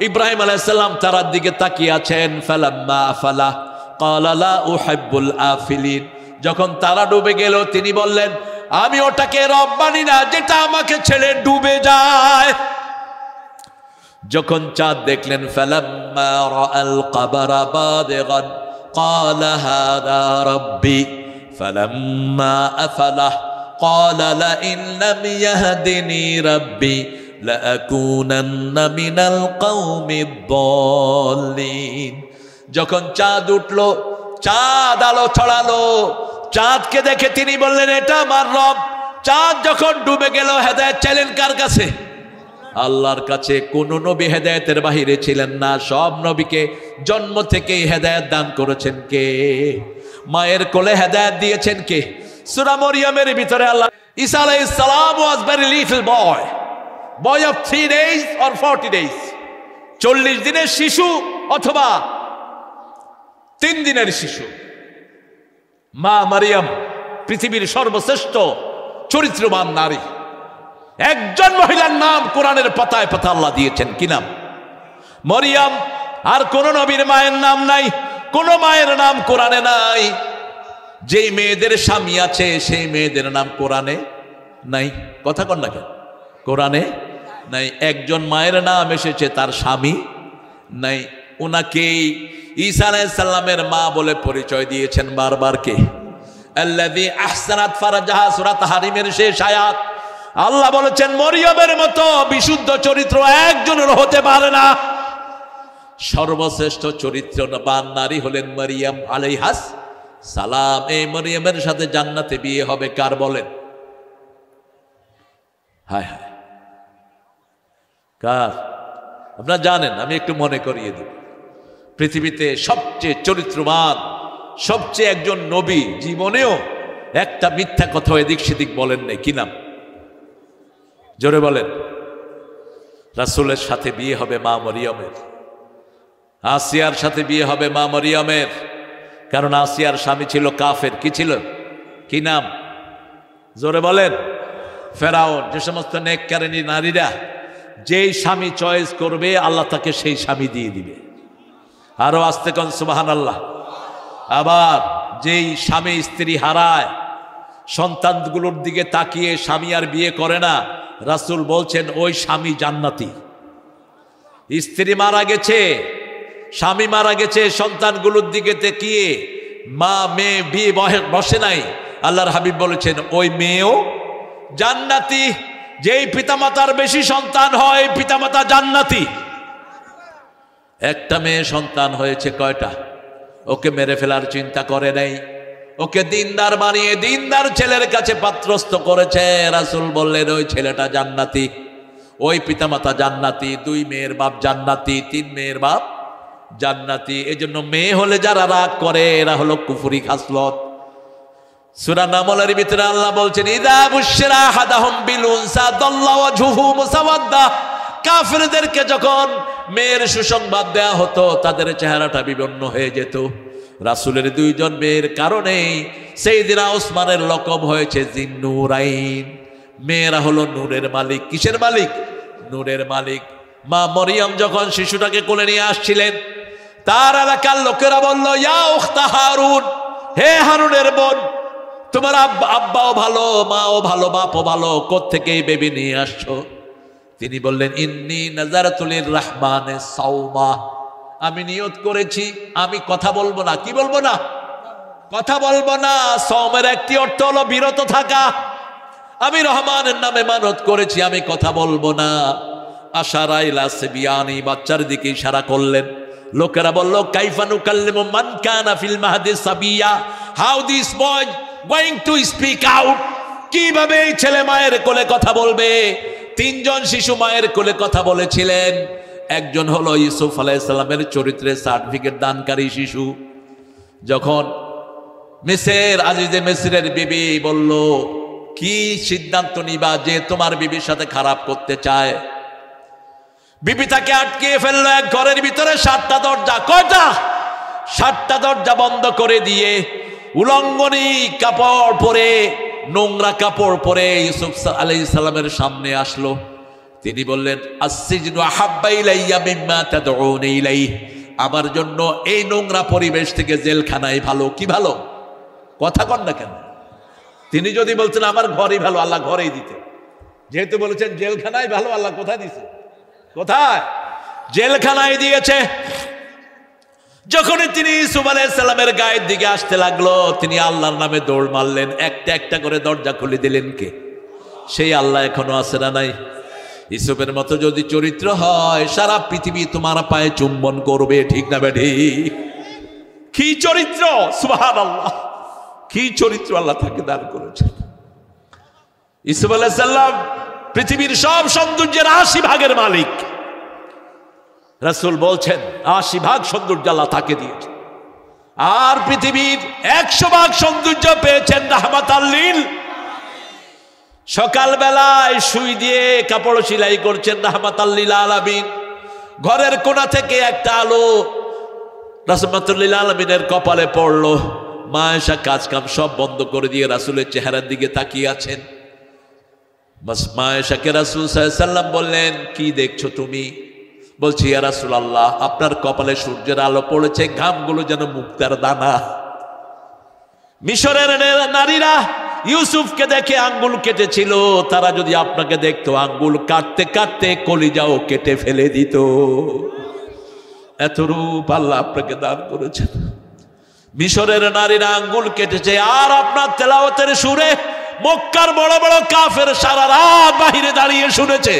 Speaker 1: ইব্রাহিম আলাইহিস সালাম তারার দিকে তাকিয়ে আছেন। ফালাম্মা আফালা ক্বালা লা উহিব্বুল আফিলিন, যখন তারা ডুবে গেল তিনি বললেন, আমি ওটাকে রব মানি না যেটা আমাকে ছেড়ে ডুবে যায়। যখন চাঁদ দেখলেন, ফালাম্মা রাআল কমারা বাযিগান ক্বালা হাযা রাব্বি ফালাম্মা আফালা ক্বালা লাইন লাম ইয়াহদিনি রাব্বি লাআকুনান্না মিনাল কওমিদ দাল্লিন। যখন চাঁদ উঠলো, চাঁদ আলো ছড়ালো, চাঁদকে দেখে তিনি বললেন, এটা আমার রব। চাঁদ যখন ডুবে গেল, হেদায়েত চাইলেন কার কাছে? আল্লাহর কাছে। কোন নবী হেদায়েতের বাহিরে ছিলেন না, সব নবীকে জন্ম থেকেই হেদায়েত দান করেছেন কে? মায়ের কোলে হেদায়েত দিয়েছেন কে? সূরা মরিয়মের ভিতরে আল্লাহ, ঈসা আলাইহিস সালাম was very little boy of 3 days or 40 days, 40 দিনের শিশু অথবা 3 দিনের শিশু। মা মারিয়াম পৃথিবীর সর্বশ্রেষ্ঠ চরিত্রবান নারী। একজন মহিলার নাম কোরআনের পাতায় পাতায় আল্লাহ দিয়েছেন, কি নাম? মরিয়াম। আর কোন নবীর মায়ের নাম নাই, কোন মায়ের নাম কোরআনে নাই। যেই মেয়েদের স্বামী আছে সেই মেয়েদের নাম কোরআনে নাই। কথা কন না কেন? কোরআনে নাই। একজন মায়ের নাম এসেছে, তার স্বামী নাই। ওনাকেই ঈসা আলাইহিস সালামের মা বলে পরিচয় দিয়েছেন বারবার কে? আল্লাযী আহসানাত ফারজাহা, সূরা তাহরিমের শেষ আয়াত। আল্লাহ বলেছেন, মরিয়মের মতো বিশুদ্ধ চরিত্র একজনের হতে পারে না। সর্বশ্রেষ্ঠ চরিত্রবান নারী হলেন মরিয়ম আলাইহাস সালাম। এই মরিয়মের সাথে জান্নাতে বিয়ে হবে কার বলেন? হায় হায়, কার? আপনারা জানেন, আমি একটু মনে করিয়ে দেব। পৃথিবীতে সবচেয়ে চরিত্রবান, সবচেয়ে একজন নবী, জীবনেও একটা মিথ্যা কথা এদিক সেদিক বলেন নাই, কি নাম? জোরে বলেন। রাসূলের সাথে বিয়ে হবে মা মরিয়মের। আসিয়ার সাথে বিয়ে হবে মা মরিয়মের, কারণ আসিয়ার স্বামী ছিল কাফের। কি ছিল? কি নাম? জোরে বলেন। ফেরাউন। যে সমস্ত নেককারিনী নারীরা যেই স্বামী চয়েস করবে আল্লাহ তাকে সেই স্বামী দিয়ে দিবে। আরো আস্তে কোন সুবহানাল্লাহ। আবার যেই স্বামী স্ত্রী হারায়, সন্তানগুলোর দিকে তাকিয়ে স্বামী আর বিয়ে করে না, রাসূল বলছেন ওই স্বামী জান্নাতি। স্ত্রী মারা গেছে, স্বামী মারা গেছে, সন্তানগুলোর দিকে তাকিয়ে মা মেয়ে বিয়ে বসে নাই, আল্লাহর হাবিব বলেছেন ওই মেয়েও জান্নাতি। যেই পিতামাতার বেশি সন্তান হয় পিতামাতা জান্নাতি। একটা মেয়ে সন্তান হয়েছে কয়টা, ওকে মেরে ফেলার চিন্তা করে নাই, ওকে দিনদার বানিয়ে দিনদার ছেলের কাছে পাত্রস্থ করেছে। রাসূল বললেন ওই ছেলেটা জান্নাতি, ওই পিতামাতা জান্নাতি, 2 মেয়ের বাপ জান্নাতি, 3 মেয়ের বাপ জান্নাতি। এজন্য মেয়ে হলে যারা রাগ করে এরা হলো কুফরি খাসলত। সূরা নামলের ভিতরে আল্লাহ বলছেন ইযা বুশিরা আহাদাহুম বিল উনসা দাল্লা ওয়াজহুহু মুসাওয়াদ্দা। কাফেরদেরকে যখন মেয়ের সুসংবাদ দেয়া হতো তাদের চেহারাটা বিবর্ণ হয়ে যেত। রাসূলের 2 জন মেয়ের কারণে সাইয়েদনা ওসমানের লকব হয়েছে জিন্নুরাইন। মেয়েরা হলো নূরের মালিক। কিসের মালিক? নূরের মালিক। মা মরিয়ম যখন শিশুটাকে কোলে নিয়ে আসছিলেন, তার এলাকার লোকেরা বলল ইয়া উখতা হারুন, হে হারুনের বোন, তোমার আব্বাও ভালো, মাও ভালো, বাপও ভালো, কোত্থেকে এই বেবি নিয়ে আসছো? তিনি বললেন ইন্নী নাযারাতু লিররহমানে সাওমা, আমি নিয়ত করেছি আমি কথা বলবো না। কি বলবো না? কথা বলবো না। সওমের একটি অর্থ হলো বিরত থাকা। আমি রহমানের নামে মানত করেছি আমি কথা বলবো না। আশারা ইলা সিবিয়ানি, বাচ্চার দিকে ইশারা করলেন। লোকেরা বলল কাইফা নুকাল্লিমু মান কানা ফিল মাহদি সাবিয়া, how this boy going to speak out. কিভাবে এই ছেলে মায়ের কোলে কথা বলবে? 3 জন শিশু মায়ের কোলে কথা বলেছিলেন। একজন হলো ইউসুফ আলাইহিস সালামের চরিত্রের সার্টিফিকেট দানকারী শিশু। যখন মিসর আজিজে মিসরের বিবি বলল কি সিদ্ধান্ত নিবা যে তোমার বিবির সাথে খারাপ করতে চায়, বিবি তাকে আটকিয়ে ফেললো এক ঘরের ভিতরে। 7টা দরজা, কয়টা? 7টা দরজা বন্ধ করে দিয়ে উলঙ্গনী কাপড় পরে, নোংরা কাপড় পরে ইউসুফ আলাইহিস সালামের সামনে আসলো। তিনি বললেন আসসিজনু আহাব্বা ইলাইয়া মিম্মা তাদউনি ইলাইহি, আমার জন্য এই নোংরা পরিবেশ থেকে জেলখানায় ভালো। কি ভালো? কথা কন না কেন? তিনি যদি বলতেন আমার ঘরই ভালো, আল্লাহ ঘরেই দিতে। যেহেতু বলেছেন জেলখানায় ভালো, আল্লাহ কোথায় দিছে? কোথায়? জেলখানায় দিয়েছে। যখনই তিনি ইউসুফ আলাইহিস সালামের গায়ের দিকে আসতে লাগলো, তিনি আল্লাহর নামে দৌড় মারলেন। একটা একটা করে দরজা খুলে দিলেন কে? সেই আল্লাহ এখনো আছে না নাই? ইউসুফের মতো যদি চরিত্র হয় সারা পৃথিবী তোমার পায়ে চুম্বন করবে, ঠিক না বেঠি? কি চরিত্র! সুবহানাল্লাহ, কি চরিত্র আল্লাহ তাকে দান করেছে। ইউসুফ আলাইহিস সালাম পৃথিবীর সব সৌন্দর্যের 80 ভাগের মালিক। রাসূল বলছেন 80 ভাগ সৌন্দর্য আল্লাহ তাকে দিয়েছে, আর পৃথিবীর 100 ভাগ সৌন্দর্য পেয়েছেন রাহমাতাল লিল। সকাল বেলায় সুই দিয়ে কাপড় সেলাই করছেন রাহমাতাল লিল আলামিন। ঘরের কোণা থেকে একটা আলো রাহমাতুল লিল আলামিনের কপালে পড়লো। মা আয়েশা কাজ কাম সব বন্ধ করে দিয়ে রাসূলের চেহারার দিকে তাকিয়ে আছেন। বাস মা আয়েশাকে রাসূল সাল্লাল্লাহু আলাইহি সাল্লাম বললেন কি দেখছো তুমি? বলছি ইয়া রাসূলুল্লাহ, আপনার কপালে সূর্যের আলো পড়েছে, ঘামগুলো যেন মুক্তার দানা। মিশরের নারীরা ইউসুফকে দেখে আঙ্গুল কেটেছিল, তারা যদি আপনাকে দেখতো আঙ্গুল কাটতে কাটতে কলিজাও কেটে ফেলে দিত। এত রূপ আল্লাহ আপনাকে দান করেছেন। মিশরের নারীরা আঙ্গুল কেটেছে, আর আপনার তেলাওয়াতের সুরে মক্কার বড় বড় কাফের সারা রাত বাহিরে দাঁড়িয়ে শুনেছে।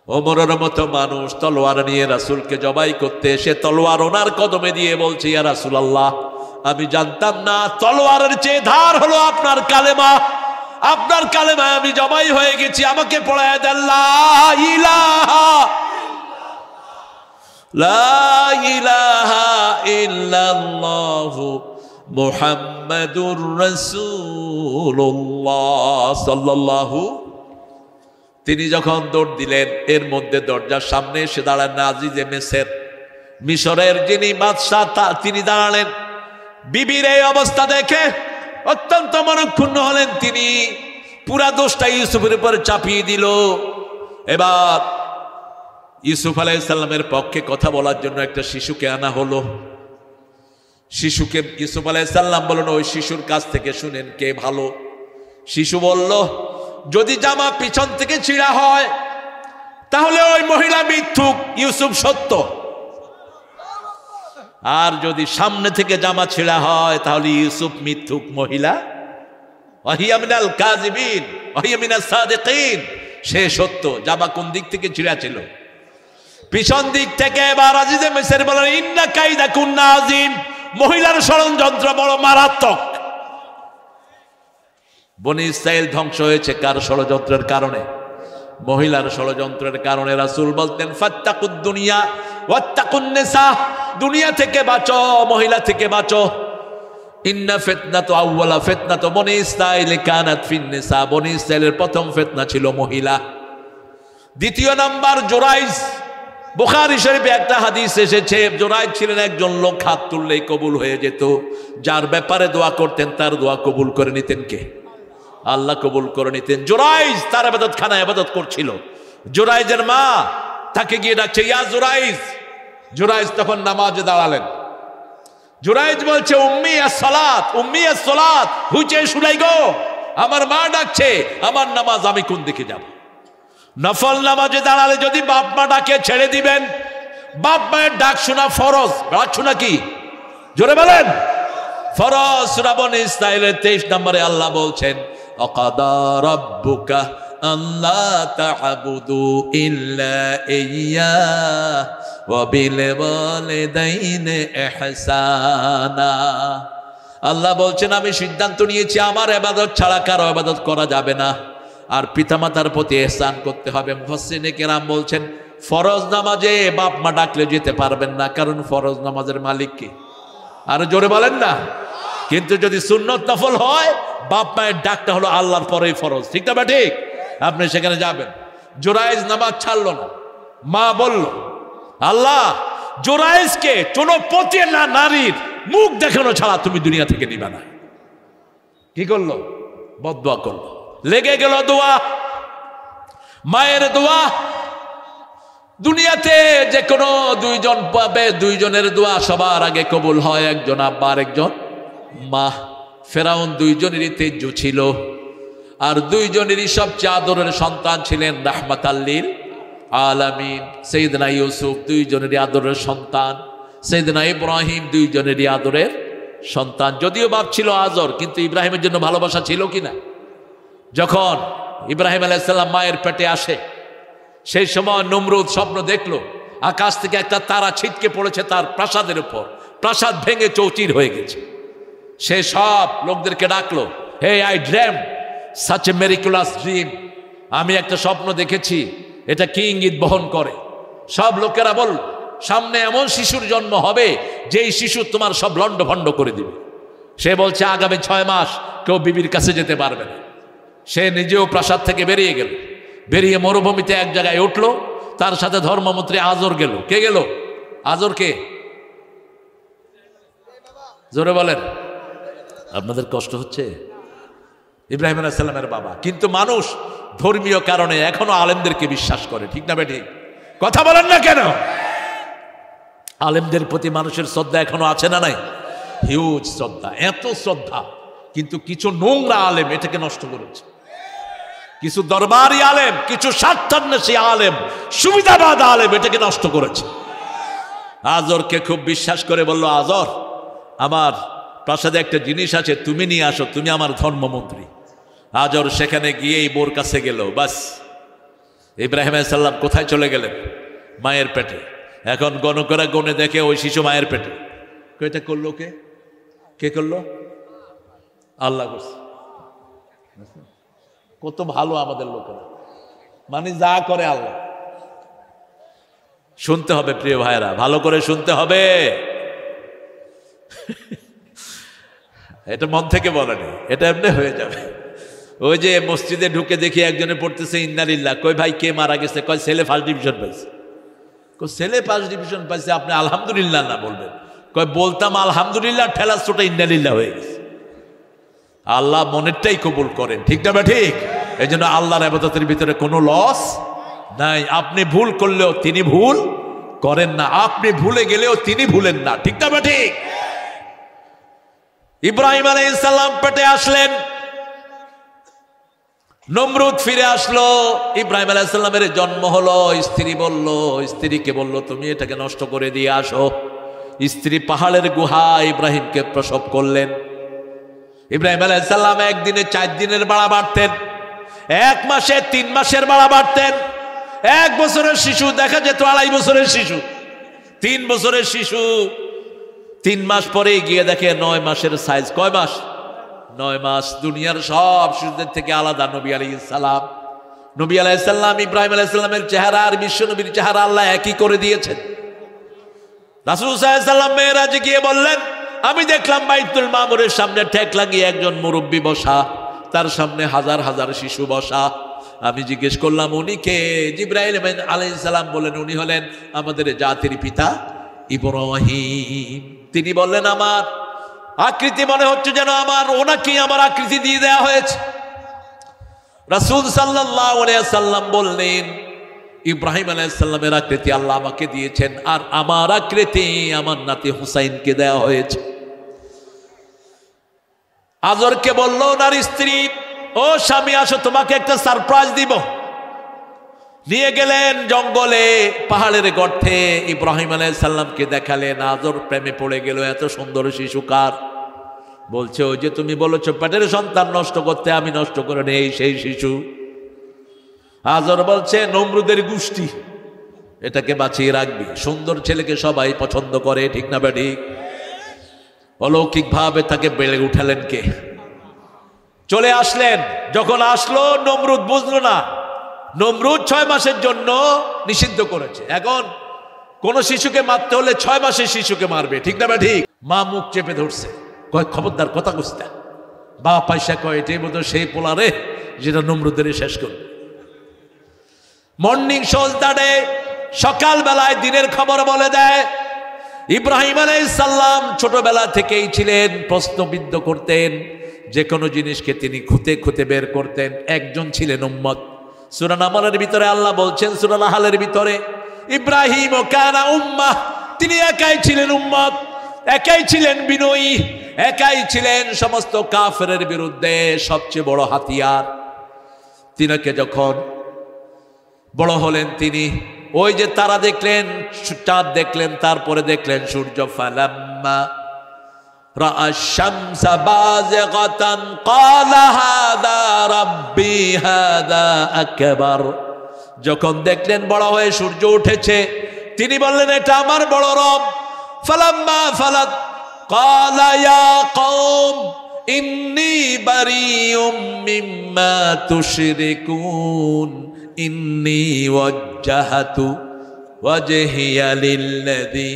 Speaker 1: ওমরের মতো মানুষ তলোয়ার নিয়ে রাসূলকে জবাই করতে এসে তলোয়ার ওনার কদমে দিয়ে বলছে ইয়া রাসূলুল্লাহ, আমি জানতাম না তলোয়ারের চেয়ে ধার হলো আপনার কালেমা। আপনার কালেমায় আমি জবাই হয়ে গেছি, আমাকে পড়ায় দেন লা ইলাহা লা ইলাহা ইল্লাল্লাহু মুহাম্মাদুর রাসূলুল্লাহ সাল্লাল্লাহু। তিনি যখন দৌড় দিলেন, এর মধ্যে দরজার সামনে এসে দাঁড়ালেন আজিজে মিসর, মিশরের যিনি বাদশাহ তিনি দাঁড়ালেন। বিবির এই অবস্থা দেখে অত্যন্ত মনক্ষুণ্ণ হলেন তিনি। পুরা দোষটা ইউসুফের উপর চাপিয়ে দিল। এবার ইউসুফ আলাইহিস সালামের পক্ষে কথা বলার জন্য একটা শিশুকে আনা হলো। শিশুকে ইউসুফ আলাইহিস সালাম বললেন ওই শিশুর কাছ থেকে শুনেন কে ভালো। শিশু বলল যদি জামা পিছন থেকে ছিঁড়া হয় তাহলে ওই মহিলা মিথ্যুক, ইউসুফ সত্য। আর যদি সামনে থেকে জামা ছেঁড়া হয় তাহলে ইউসুফ মিথ্যুক মহিলা, ওয়াহিয়া মিনাল কাযিবিন ওয়াহিয়া মিনাস সাদিকিন, সে সত্য। জামা কোন দিক থেকে ছিঁড়া ছিল? পিছন দিক থেকে। এবার আজিজে মিসর বলেন ইন্না কাইদাকুন্না আযীম, মহিলার ষড়যন্ত্র বড় মারাত্মক। বনি ইসরাইল ধ্বংস হয়েছে কার ষড়যন্ত্রের কারণে? মহিলার ষড়যন্ত্রের কারণে। রাসূল বলতেন ফাত্তাকুদ দুনিয়া ওয়াত্তাকুন নিসা, দুনিয়া থেকে বাঁচো, মহিলা থেকে বাঁচো। ইন্না ফিতনাতু আউওয়ালা ফিতনাতু বনি ইসরাইল কানাত ফিন নিসা, বনি ইসরাইলের প্রথম ফিতনা ছিল মহিলা। দ্বিতীয় নাম্বার জুরাইজ। বুখারী শরীফে একটা হাদিস এসেছে, জুরাইজ ছিলেন একজন লোক, হাত তুললেই কবুল হয়ে যেত। যার ব্যাপারে দোয়া করতেন তার দোয়া কবুল করে নিতেন কে? আল্লাহ কবুল করে নিতেন। জুরাইজ তার ইবাদত খানায় ইবাদত করছিল। জুরাইজের মা তাকে গিয়ে ডাকছে ইয়া জুরাইজ। জুরাইজ তখন নামাজে দাঁড়ালেন। জুরাইজ বলছে উম্মি আস-সালাত, উম্মি আস-সালাত, হুইচে শুনাই গো, আমার মা ডাকছে, আমার নামাজ আমি কোন দিকে যাব? নফল নামাজে দাঁড়ালে যদি বাপ মা ডাকে ছেড়ে দিবেন। বাপ মায়ের ডাক শোনা ফরজ, ডাক শোনা কি? জোরে বলেন ফরজ। সূরা বনী ইসরাঈলের 23 নম্বরে আল্লাহ বলছেন আকাদা রাব্বুকা আল্লা তা'বুদু ইল্লা ইয়্যাহু ওয়া বিল ওয়ালিদাইনি ইহসানা। আল্লাহ বলছেন আমি সিদ্ধান্ত নিয়েছি আমার ইবাদত ছাড়া কারো ইবাদত করা যাবে না, আর পিতামাতার প্রতি ইহসান করতে হবে। মুফাসসিরিনে কেরাম বলছেন ফরজ নামাজে বাপ মা ডাকলে যেতে পারবেন না, কারণ ফরজ নামাজের মালিক কে? আর জোরে বলেন না। কিন্তু যদি সুন্নত নফল হয়, বাপ মায়ের ডাকটা হলো আল্লাহর পরেই ফরজ, ঠিক না? ঠিক, আপনি সেখানে যাবেন। জুরাইজ নামাজ ছাড়লো না, মা বলল আল্লাহ জুরাইজকে কোনো পতি না নারীর মুখ দেখানো ছাড়া তুমি দুনিয়া থেকে নিবা না। কি করলো? বদদোয়া করলো। লেগে গেল দোয়া, মায়ের দোয়া। দুনিয়াতে যে কোনো দুইজন পাবে, দুইজনের দোয়া সবার আগে কবুল হয়, একজন আব্বা আর একজন মা। ফেরাউন দুইজনেরই তেজ্য ছিল, আর দুইজনেরই সবচেয়ে আদরের সন্তান ছিলেন রাহমাতাল লিল আলামিন। সাইয়েদনা ইউসুফ দুইজনেরই আদরের সন্তান, সাইয়েদনা ইব্রাহিম দুইজনেরই আদরের সন্তান। যদিও বাপ ছিল আজর, কিন্তু ইব্রাহিমের জন্য ভালোবাসা ছিল কিনা? যখন ইব্রাহিম আলাইহিস সালাম মায়ের পেটে আসে, সেই সময় নমরুদ স্বপ্ন দেখলো আকাশ থেকে একটা তারা ছিটকে পড়েছে তার প্রাসাদের উপর, প্রাসাদ ভেঙে চৌচির হয়ে গেছে। সে সব লোকদেরকে ডাকলো, hey I dream such a miraculous dream, আমি একটা স্বপ্ন দেখেছি, এটা কি ইঙ্গিত বহন করে? সব লোকেরা বলল সামনে এমন শিশুর জন্ম হবে যেই শিশু তোমার সব লন্ড ভন্ড করে দিবে। সে বলছে আগামী 6 মাস কেউ বিবির কাছে যেতে পারবে না। সে নিজেও প্রাসাদ থেকে বেরিয়ে গেল, বেরিয়ে মরুভূমিতে এক জায়গায় উঠলো, তার সাথে ধর্মমন্ত্রী আজর গেল। কে গেল? আজর কে? জোরে বলেন। আপনাদের কষ্ট হচ্ছে? ইব্রাহিম আলাইহিস সালামের বাবা। কিন্তু মানুষ ধর্মীয় কারণে এখনো আলেমদেরকে বিশ্বাস করে, ঠিক না বেঠিক? কথা বলেন না কেন? আলেমদের প্রতি মানুষের শ্রদ্ধা এখনো আছে না নাই? হিউজ শ্রদ্ধা, এত শ্রদ্ধা, কিন্তু কিছু নোংরা আলেম এটাকে নষ্ট করেছে। কিছু দরবারি আলেম, কিছু স্বার্থান্বেষী আলেম, সুবিধাবাদ আলেম এটাকে নষ্ট করেছে। আজরকে খুব বিশ্বাস করে বলল, আজর আমার প্রাসাদে একটা জিনিস আছে, তুমি নিয়ে আসো, তুমি আমার ধর্মমন্ত্রী। আজর সেখানে গিয়েই বোর কাছে গেল। বাস, ইব্রাহিম আলাইহিস সালাম কোথায় চলে গেলেন? মায়ের পেটে। এখন গণকরা গনে দেখে ওই শিশু মায়ের পেটে। এটা করলো কে? কে করলো? আল্লাহ করছে। কত ভালো আমাদের লোকেরা, মানে যা করে আল্লাহ। শুনতে হবে প্রিয় ভাইরা, ভালো করে শুনতে হবে। এটা মন থেকে বলেনি, এটা এমনি হয়ে যাবে। ওই যে মসজিদে ঢুকে দেখি একজনে পড়তেছে ইন্নালিল্লাহ, কই ভাই কে মারা গেছে? কয় ছেলে ফার্স্ট ডিভিশন পাইছে। কই ছেলে ফার্স্ট ডিভিশন পাইছে, আপনি আলহামদুলিল্লাহ না বলবেন? কয় বলতাম আলহামদুলিল্লাহ, ঠেলার ছোটা ইন্নালিল্লাহ হয়ে গেছে। আল্লাহ মনেরটাই কবুল করেন, ঠিক না বা ঠিক? এই জন্য আল্লাহর ইবাদতের ভিতরে কোনো লস নাই। আপনি ভুল করলেও তিনি ভুল করেন না, আপনি ভুলে গেলেও তিনি ভুলেন না, ঠিক না বা ঠিক? ইব্রাহিম আলাইহিস সালাম পেটে আসলেন, নমরুদ ফিরে আসলো, ইব্রাহিম আলাইহিস সালামের জন্ম হলো। স্ত্রী বলল, স্ত্রীকে বলল তুমি এটাকে নষ্ট করে দিয়ে আসো। স্ত্রী পাহাড়ের গুহা ইব্রাহিমকে প্রসব করলেন। ইব্রাহিম আলাইহিস সালাম একদিনে 4 দিনের বাড়া বাড়তেন, 1 মাসে 3 মাসের বাড়া বাড়তেন। 1 বছরের শিশু দেখা যেত 2.5 বছরের শিশু, 3 বছরের শিশু 3 মাস পরে গিয়ে দেখে 9 মাসের সাইজ। কয় মাস? 9 মাস। দুনিয়ার সব শিশুদের থেকে আলাদা নবী আলাইহিস সালাম। নবী আলাইহিস সালাম ইব্রাহিম আলাইহিস সালামের চেহারা আর বিশ্ব নবীর চেহারা আল্লাহ একই করে দিয়েছেন। রাসূল সাল্লাল্লাহু আলাইহি ওয়াসাল্লাম মেরাজে গিয়ে বললেন, আমি দেখলাম বাইতুল মামুরের সামনে ঠেক লাগিয়ে একজন মুরব্বী বসা, তার সামনে হাজার হাজার শিশু বসা। আমি জিজ্ঞেস করলাম উনি কে? জিবরাইল আলাইহিস সালাম বলেন উনি হলেন আমাদের জাতির পিতা ইব্রাহিম। তিনি বললেন আমার আকৃতি মনে হচ্ছে যেন ওনাকে আমার আকৃতি দিয়ে দেয়া হয়েছে। রাসূল সাল্লাল্লাহু আলাইহি ওয়াসাল্লাম বললেন ইব্রাহিম আলাইহিস সালামের আকৃতি আল্লাহ আমাকে দিয়েছেন, আর আমার আকৃতি আমার নাতি হুসাইনকে দেয়া হয়েছে। আজরকে বলল ওনার স্ত্রী, ও স্বামী আসো তোমাকে একটা সারপ্রাইজ দিব। নিয়ে গেলেন জঙ্গলে, পাহাড়ের গর্তে ইব্রাহিম আলাইহিস সালামকে দেখালেন। আজর প্রেমে পড়ে গেল, এত সুন্দর শিশু কার? বলছে ওই যে তুমি বলেছো পেটের সন্তান নষ্ট করতে, আমি নষ্ট করে নেই সেই শিশু। আজর বলছে নমরুদের গোষ্ঠী, এটাকে বাঁচিয়ে রাখবি। সুন্দর ছেলেকে সবাই পছন্দ করে, ঠিক না বেঠিক? অলৌকিক ভাবে তাকে বেড়ে উঠালেন কে? চলে আসলেন। যখন আসলো নমরুদ বুঝলো না, নমরুদ 6 মাসের জন্য নিষিদ্ধ করেছে। এখন কোন শিশুকে মারতে হলে 6 মাসের শিশুকে মারবে, ঠিক না বেঠিক? মা মুখ চেপে ধরছে, কয় খবরদার কথা বুঝতে। বা পয়সা কয় এটাই বোধ সেই পোলারে যেটা নমরুদের শেষ করবে। মর্নিং সজদারে সকালবেলায় দিনের খবর বলে দেয়। ইব্রাহিম আলাইহিস সালাম ছোটবেলা থেকেই ছিলেন প্রশ্নবিদ্ধ করতেন, যে কোনো জিনিসকে তিনি খুঁতে খুঁতে বের করতেন। একজন ছিলেন উম্মত। সূরা নামলের ভিতরে আল্লাহ বলছেন, সূরা নাহলের ভিতরে, ইব্রাহিম ও কানা উম্মাহ, তিনি একাই ছিলেন উম্মত, একাই ছিলেন বিনয়ী, একাই ছিলেন সমস্ত কাফেরের বিরুদ্ধে সবচেয়ে বড় হাতিয়ার। তিনাকে যখন বড় হলেন তিনি ওই যে তারা দেখলেন, চাঁদ দেখলেন, তারপরে দেখলেন সূর্য। ফালাম্মা রাআ শামসা বাযিগাতান ক্বালা হাযা রাব্বি হাযা আকবার। যখন দেখলেন বড় হয়ে সূর্য উঠেছে, তিনি বললেন এটা আমার বড় রব। ফালাম্মা ফালাত ক্বালা ইয়া কওম ইন্নী বারিউম মিম্মা তুশরিকুন ইন্নী ওয়াজ্জাহাতু ওয়াজহিয়া লিল্লাযী।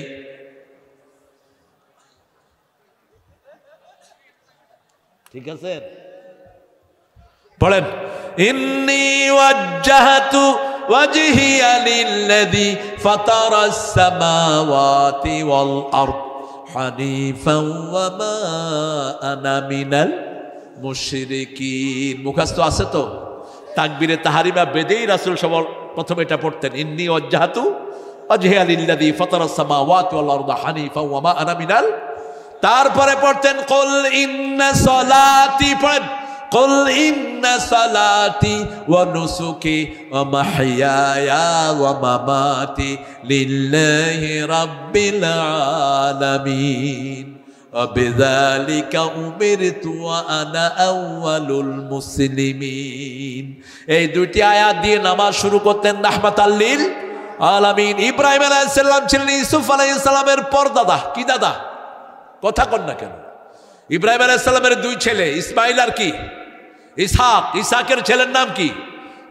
Speaker 1: ঠিক আছে, পড়েন, ইন্নী ওয়াজ্জাহাতু ওয়াজহিয়া লিল্লাযী ফাতারাস সামাওয়াতি ওয়াল আরদ হানিফান ওয়া মা আনা মিনাল মুশরিকিন। মুখস্থ আছে তো? তাকবীরে তাহরিমা বেদেই রাসূল সবার প্রথমে এটা পড়তেন, ইন্নী ওয়াজ্জাহাতু ওয়াজহিয়া লিল্লাযী ফাতারাস সামাওয়াতি ওয়াল আরদ হানিফান ওয়া মা আনা মিনাল। তারপরে পড়তেন কুল ইন্না সালাতি, পড়েন কুল ইন্না সালাতি ওয়া নুসুকি ওয়া মাহইয়ায়া ওয়া মামাতি লিল্লাহি রাব্বিল আলামিন ওয়া বিযালিকা উমিরতু ওয়া আনা আউয়ালুল মুসলিমিন। এই দুটি আয়াত দিয়ে নামাজ শুরু করতেন রাহমাতাল লিল আলামিন। ইব্রাহিম আলাইহিস সালাম ছিলেন ইউসুফ আলাইহিস সালামের পরদাদা। কি দাদা? কথা কন না কেন? ইব্রাহিম আলাইহিস সালামের 2 ছেলে, ইসমাইল আর কি ইসহাক। ইসহাকের ছেলের নাম কি?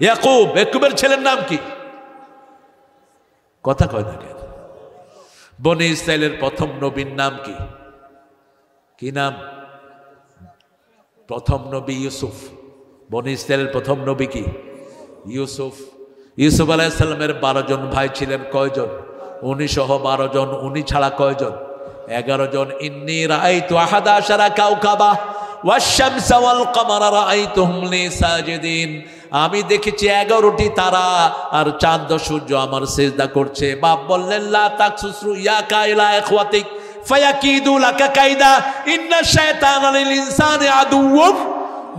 Speaker 1: ইয়াকুব। ইয়াকুবের ছেলের নাম কি? কথা কয় না কেন? বনি ইসরাইলের প্রথম নবীর নাম কি? কি নাম? প্রথম নবী ইউসুফ। বনি ইসরাইলের প্রথম নবী কি? ইউসুফ। ইউসুফ আলাইহিস সালামের 12 জন ভাই ছিলেন। কয়জন? উনি সহ 12 জন। উনি ছাড়া কয়জন? 11 জন। ইন্নী রাআইতু আহাদা আশারা কাওকাবা ওয়াশ-শামসা ওয়াল কামারা রাআইতুহুম লি সাজিদিন। আমি দেখেছি 11টি তারা আর চাঁদ ও সূর্য আমার সিজদা করছে। বাপ বললেন লা তাকসুসু ইয়াকা ইলা ইখওয়াতিক ফায়াকিদু লাকা কাইদা ইন্নাশ শায়তানা লিল ইনসানি আদুউম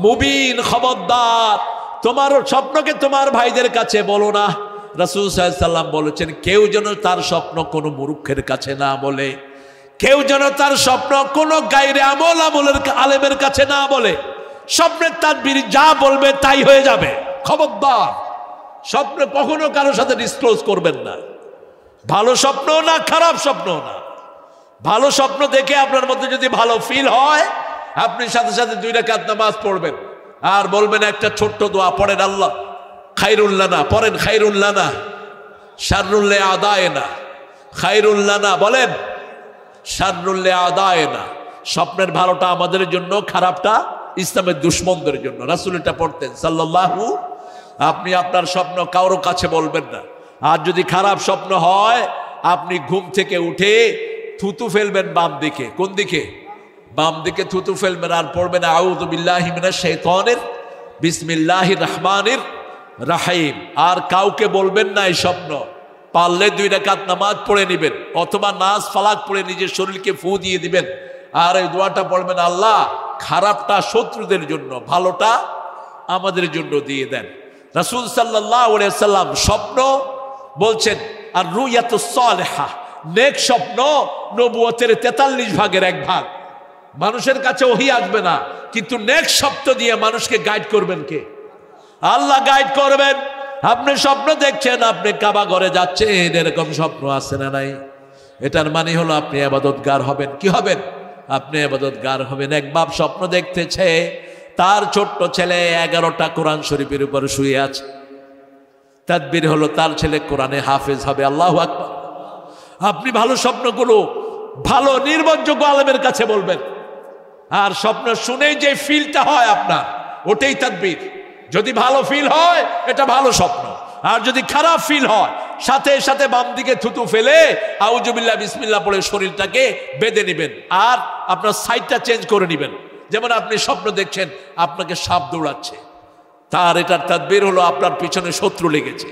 Speaker 1: মুবিন। খবরদার, তোমার স্বপ্নকে তোমার ভাইদের কাছে বলো না। রাসূল সাল্লাল্লাহু আলাইহি ওয়াসাল্লাম বলেছেন কেউ যেন তার স্বপ্ন কোনো মূর্খের কাছে না বলে। কেউ যেন তার স্বপ্ন কোনো গায়রে আমলের আলেমের কাছে না বলে। স্বপ্নের তাদবির যা বলবে তাই হয়ে যাবে। খবরদার, স্বপ্ন কখনো কারোর সাথে ডিসক্লোজ করবেন না। ভালো স্বপ্ন না, খারাপ স্বপ্ন না। ভালো স্বপ্ন দেখে আপনার মধ্যে যদি ভালো ফিল হয়, আপনি সাথে সাথে 2 রাকাত নামাজ পড়বেন আর বলবেন একটা ছোট্ট দোয়া পড়েন, আল্লাহ খায়রুল্লানা, পড়েন খায়রুল্লানা শাররুল্লে আদায়না, খায়রুল্লানা বলেন শাররুল্লে আদায়না। স্বপ্নের ভালোটা আমাদের জন্য, খারাপটা ইসলামের দুশমনদের জন্য। রাসূল এটা পড়তেন সাল্লাল্লাহু। আপনি আপনার স্বপ্ন কারোর কাছে বলবেন না। আর যদি খারাপ স্বপ্ন হয়, আপনি ঘুম থেকে উঠে থুতু ফেলবেন বাম দিকে। কোন দিকে? বাম দিকে থুতু ফেলবেন আর পড়বেন আউযু বিল্লাহি মিনাশ শাইতানির বিসমিল্লাহির রহমানির রহিম। আর কাউকে বলবেন না এই স্বপ্ন। পারলে 2 রাকাত নামাজ পড়ে নেবেন, অথবা নাস ফালাক পড়ে নিজের শরীরকে ফু দিয়ে দিবেন। আর এই দোয়াটা পড়বেন, আল্লাহ খারাপটা শত্রুদের জন্য, ভালোটা আমাদের জন্য দিয়ে দেন। রাসূল সাল্লাল্লাহু আলাইহি সাল্লাম স্বপ্ন বলছেন আর রুয়াতুস সালেহা, নেক স্বপ্ন নবুয়তের 43 ভাগের 1 ভাগ। মানুষের কাছে ওহী আসবে না, কিন্তু নেক স্বপ্ন দিয়ে মানুষকে গাইড করবেন কে? আল্লাহ গাইড করবেন। আপনি স্বপ্ন দেখছেন আপনি কাবা ঘরে যাচ্ছেন, এরকম স্বপ্ন আছে না নাই? এটার মানে হলো আপনি ইবাদতগার হবেন। কি হবেন? আপনি ইবাদতগার হবেন। এক বাপ স্বপ্ন দেখতেছে তার ছোট্ট ছেলে 11টা কোরআন শরীফের উপর শুয়ে আছে। তাদবির হলো তার ছেলে কোরআনে হাফেজ হবে। আল্লাহু আকবার। আপনি ভালো স্বপ্নগুলো ভালো নির্ভরযোগ্য আলেমের কাছে বলবেন। আর স্বপ্ন শুনেই যে ফিলটা হয় আপনার, ওটাই তাদবির। যদি ভালো ফিল হয় এটা ভালো স্বপ্ন, আর যদি খারাপ ফিল হয় সাথে সাথে বাম দিকে থুতু ফেলে আউযু বিল্লাহ বিসমিল্লাহ পড়ে শরীরটাকে বেঁধে নেবেন আর আপনার সাইডটা চেঞ্জ করে নেবেন। যেমন আপনি স্বপ্ন দেখছেন আপনাকে সাপ দৌড়াচ্ছে, তার এটার তাদবির হলো আপনার পিছনে শত্রু লেগেছে।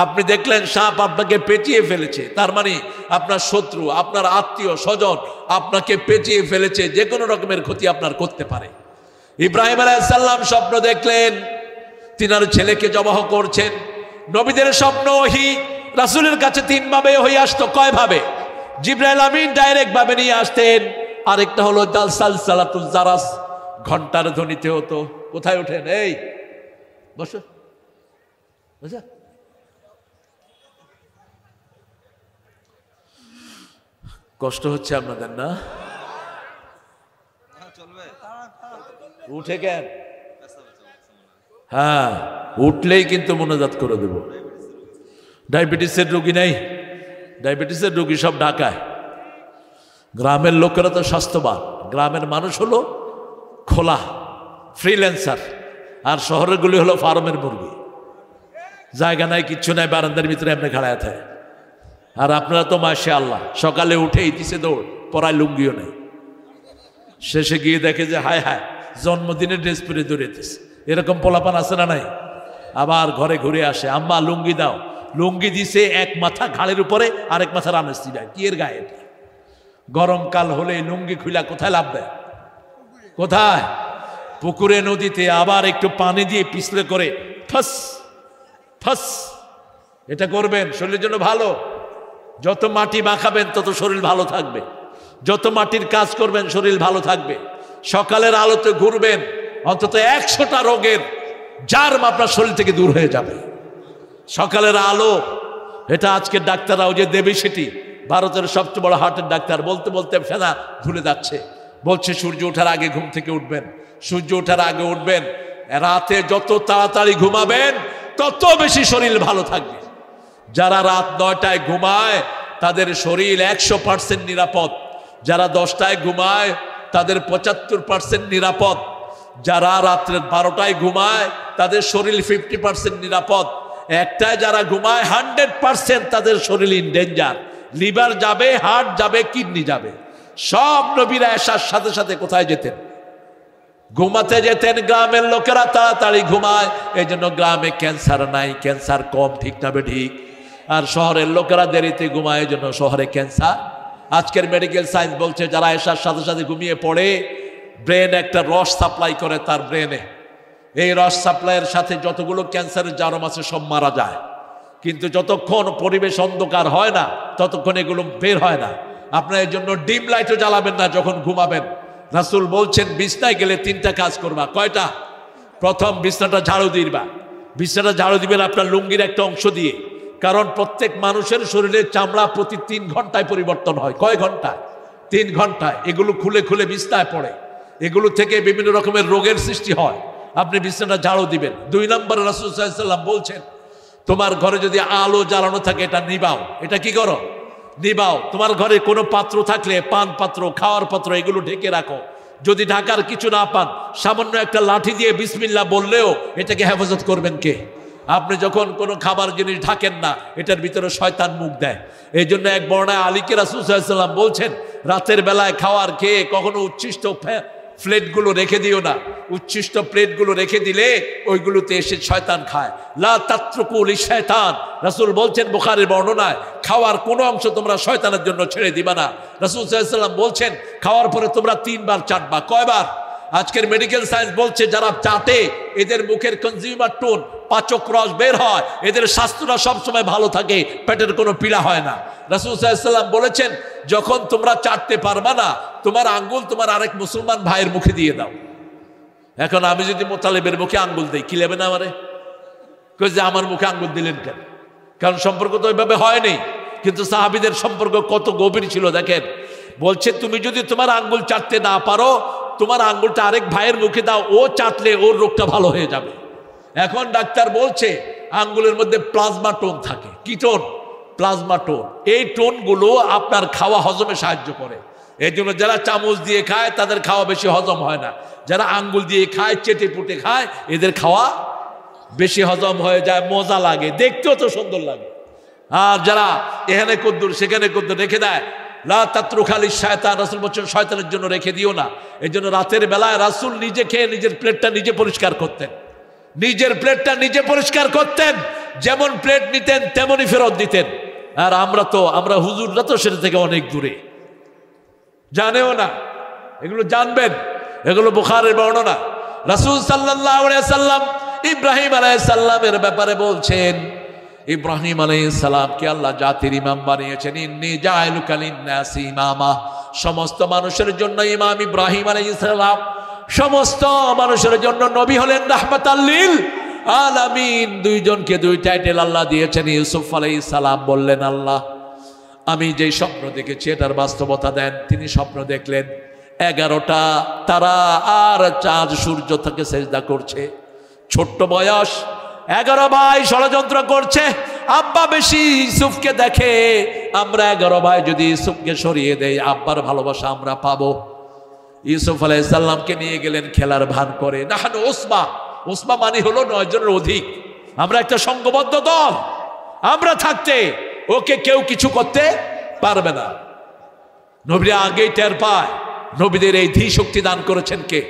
Speaker 1: আপনি দেখলেন সাপ আপনাকে পেঁচিয়ে ফেলেছে, তার মানে আপনার শত্রু, আপনার আত্মীয় স্বজন আপনাকে পেঁচিয়ে ফেলেছে, যে কোনো রকমের ক্ষতি আপনার করতে পারে। ইব্রাহিম আলাইহিস সালাম স্বপ্ন দেখলেন তিনার ছেলেকে জবাহ করছেন। নবীদের স্বপ্ন ওহী রাসূলের কাছে 3 ভাবে ওহী আসতো। কয় ভাবে? জিবরাইল আমিন ডাইরেক্ট ভাবে নিয়ে আসতেন। আরেকটা হলো সালসালাতুল জারাস, ঘন্টার ধ্বনিতে হতো। কোথায় ওঠেন? এই বসো, বুঝা? কষ্ট হচ্ছে আপনাদের না? উঠে কেন? হ্যাঁ, উঠলেই কিন্তু মোনাজাত করে দেব। ডায়াবেটিসের রোগী নাই, ডায়াবেটিসের রোগী সব ঢাকায়। গ্রামের লোকেরা তো স্বাস্থ্যবান, গ্রামের মানুষ হলো খোলা ফ্রিল্যান্সার, আর শহরের গুলি হলো ফার্মের মুরগি। জায়গা নাই, কিচ্ছু নাই, বারান্দার ভিতরে এমনি খাড়ায় থাকে। আর আপনারা তো মাশাআল্লাহ সকালে উঠেই দিছে দৌড়, পরায় লুঙ্গিও নেই। শেষে গিয়ে দেখে যে হায় হায় জন্মদিনের ড্রেস পরে দৌড়েতেছে। এরকম পোলাপান আছে না নাই? আবার ঘরে ঘুরে আসে, আম্মা লুঙ্গি দাও। লুঙ্গি দিছে এক মাথা ঘাড়ের উপরে, আরেক মাথা রানের সিলায়। কি এর গায়ে এটা? গরমকাল হলে লুঙ্গি খুলা কোথায় লাভ দেয়? কোথায়? পুকুরে, নদীতে। আবার একটু পানি দিয়ে পিছলে করে ফাস ফাস এটা করবেন, শরীরের জন্য ভালো। যত মাটি মাখাবেন তত শরীর ভালো থাকবে, যত মাটির কাজ করবেন শরীর ভালো থাকবে। সকালের আলোতে ঘুরবেন, অন্তত 100টা রোগের জার্ম আপনার শরীর থেকে দূর হয়ে যাবে। সকালের আলো, এটা আজকের ডাক্তাররাও যে দেবী সেটি ভারতের সবচেয়ে বড় হার্টের ডাক্তার, বলতে বলতে ফেনা ভুলে যাচ্ছে। বলছে সূর্য ওঠার আগে ঘুম থেকে উঠবেন, সূর্য ওঠার আগে উঠবেন। রাতে যত তাড়াতাড়ি ঘুমাবেন তত বেশি শরীর ভালো থাকবে। যারা রাত 9টায় ঘুমায় তাদের শরীর 100% নিরাপদ। যারা 10টায় ঘুমায় তাদের 75% নিরাপদ। যারা রাত্রে 12টায় ঘুমায় তাদের শরীর 50% নিরাপদ। একটায় যারা ঘুমায় 100% তাদের শরীর ইন ডেঞ্জার। লিভার যাবে, হার্ট যাবে, কিডনি যাবে। সব নবীরা আসার সাথে সাথে কোথায় যেতেন? ঘুমাতে যেতেন। গ্রামের লোকেরা তাড়াতাড়ি ঘুমায়, এই জন্য গ্রামে ক্যান্সার নাই, ক্যান্সার কম। ঠিক না ঠিক? আর শহরের লোকেরা দেরিতে ঘুমায়, এই জন্য শহরে ক্যান্সার। আজকের মেডিকেল সায়েন্স বলছে যারা এসার সাথে সাথে ঘুমিয়ে পড়ে, ব্রেন একটা রস সাপ্লাই করে তার ব্রেনে। এই রস সাপ্লাইয়ের সাথে যতগুলো ক্যান্সারের জারম আছে সব মারা যায়। কিন্তু যতক্ষণ পরিবেশ অন্ধকার হয় না ততক্ষণ এগুলো বের হয় না। আপনার এই জন্য ডিম লাইটও জ্বালাবেন না যখন ঘুমাবেন। রাসূল বলছেন বিছনায় গেলে 3টা কাজ করবা। কয়টা? প্রথম, বিছনাটা ঝাড়ু দিবা। বিছনাটা ঝাড়ু দিবেন আপনার লুঙ্গির একটা অংশ দিয়ে, কারণ প্রত্যেক মানুষের শরীরের চামড়া প্রতি 3 ঘন্টায় পরিবর্তন হয়। কয় ঘন্টায়? 3 ঘন্টায়। এগুলো খুলে খুলে বিছনায় পড়ে, এগুলো থেকে বিভিন্ন রকমের রোগের সৃষ্টি হয়। আপনি বিছনাটা ঝাড়ু দিবেন। 2 নম্বরে রাসূল সাল্লাল্লাহু আলাইহি ওয়াসাল্লাম বলছেন তোমার ঘরে যদি আলো জ্বালানো থাকে এটা নিবাও। এটা কি করো? নিবাও। তোমার ঘরে কোনো পাত্র থাকলে, পান পাত্র, খাওয়ার পাত্র, এগুলো ঢেকে রাখো। যদি ঢাকার কিছু না পান, সামান্য একটা লাঠি দিয়ে বিসমিল্লাহ বললেও এটাকে হেফাজত করবেন কে? আপনি যখন কোনো খাবার জিনিস ঢাকেন না, এটার ভিতরে শয়তান মুখ দেয়। এই জন্য এক বর্ণায় আলীকে রাসূল সাল্লাল্লাহু আলাইহি ওয়াসাল্লাম বলছেন রাতের বেলায় খাওয়ার খেয়ে কখনো উচ্ছিষ্ট প্লেটগুলো রেখে দিও না। উচ্ছিষ্ট প্লেটগুলো রেখে দিলে ওইগুলোতে এসে শয়তান খায়। লা তাতরুকু লিশাইতান, রাসূল বলছেন বুখারীর বর্ণনায়, খাওয়ার কোনো অংশ তোমরা শয়তানের জন্য ছেড়ে দিবা না। রাসূল সাল্লাল্লাহু আলাইহি ওয়াসাল্লাম বলছেন খাওয়ার পরে তোমরা 3 বার চাটবা। কয়বার? আজকের মেডিকেল সায়েন্স বলছে যারা চাটে এদের মুখের কনজিউমার টোন, পাচক রস বের হয়, এদের স্বাস্থ্যটা সবসময় ভালো থাকে, পেটের কোনো পীড়া হয় না। রাসূল সাল্লাল্লাহু আলাইহি ওয়াসাল্লাম বলেছেন যখন তোমরা চাটতে পারবা না, তোমার আঙ্গুল তোমার আরেক মুসলমান ভাইয়ের মুখে দিয়ে দাও। এখন আমি যদি মোতালেবের মুখে আঙ্গুল দিই, কি লেবে না আমারে? যে আমার মুখে আঙ্গুল দিলেন কেন? কারণ সম্পর্ক তো ওইভাবে হয়নি। কিন্তু সাহাবীদের সম্পর্ক কত গভীর ছিল দেখেন। বলছে তুমি যদি তোমার আঙ্গুল চাটতে না পারো, তোমার আঙ্গুলটা আরেক ভাইয়ের মুখে দাও, ও চাটলে ওর রোগটা ভালো হয়ে যাবে। এখন ডাক্তার বলছে আঙ্গুলের মধ্যে প্লাজমা টোন থাকে। কি টোন? Plasma tone. এই টোনগুলো আপনার খাওয়া হজমে সাহায্য করে। এই জন্য যারা চামচ দিয়ে খায় তাদের খাওয়া বেশি হজম হয় না। যারা আঙ্গুল দিয়ে খায়, চেটে পুটে খায়, এদের খাওয়া বেশি হজম হয়ে যায়, মজা লাগে, দেখতেও তো সুন্দর লাগে। আর যারা এখানে কদ্দুর সেখানে কদ্দুর রেখে দেয়, লা তাতরুকু লিশাইতান, রাসূল বলছেন শয়তানের জন্য রেখে দিও না। এই জন্য রাতের বেলায় রাসূল নিজে খেয়ে নিজের প্লেটটা নিজে পরিষ্কার করতেন। নিজের প্লেটটা নিজে পরিষ্কার করতেন, যেমন প্লেট নিতেন তেমনই ফেরত দিতেন। আর আমরা হুজুররা তো সেটা থেকে অনেক দূরে, জানেও না। এগুলো জানবেন, এগুলো বুখারীর বর্ণনা। রাসূল সাল্লাল্লাহু আলাইহি ওয়াসাল্লাম ইব্রাহিম আলাইহিস সালামের ব্যাপারে বলছেন, ইব্রাহিম আলাইহিস সালামকে আল্লাহ জাতির ইমাম বানিয়েছেন। ইন্নী জাইলুকা লিন-নাসি ইমামা, সমস্ত মানুষের জন্য ইমাম। ইব্রাহিম আলাইহিস সালাম সমস্ত মানুষের জন্য নবী হলেন রাহমাতাল লিল আলামিন। 2 জনকে 2 টাইটেল আল্লাহ দিয়েছেন। ইউসুফ আলাইহিস সালাম বললেন আল্লাহ আমি যেই স্বপ্ন দেখেছি এটার বাস্তবতা দেন। তিনি স্বপ্ন দেখলেন 11টা তারা আর চাঁদ সূর্য থেকে সেজদা করছে। ছোট্ট বয়স, 11 ভাই ষড়যন্ত্র করছে। আব্বা বেশি ইউসুফকে দেখে, আমরা 11 ভাই যদি ইউসুফকে সরিয়ে দেই আব্বার ভালোবাসা আমরা পাবো। ইউসুফ আলাইহিস সালামকে নিয়ে গেলেন খেলার ভান করে। নাহানু উসমা, উসমা মানে হলো 9 জনের অধিক। আমরা একটা সংঘবদ্ধ দল, আমরা থাকতে ওকে কেউ কিছু করতে পারবে না। নবীরা আগেই টের পায় নবীদের এই ধী শক্তি দান করেছেন কে?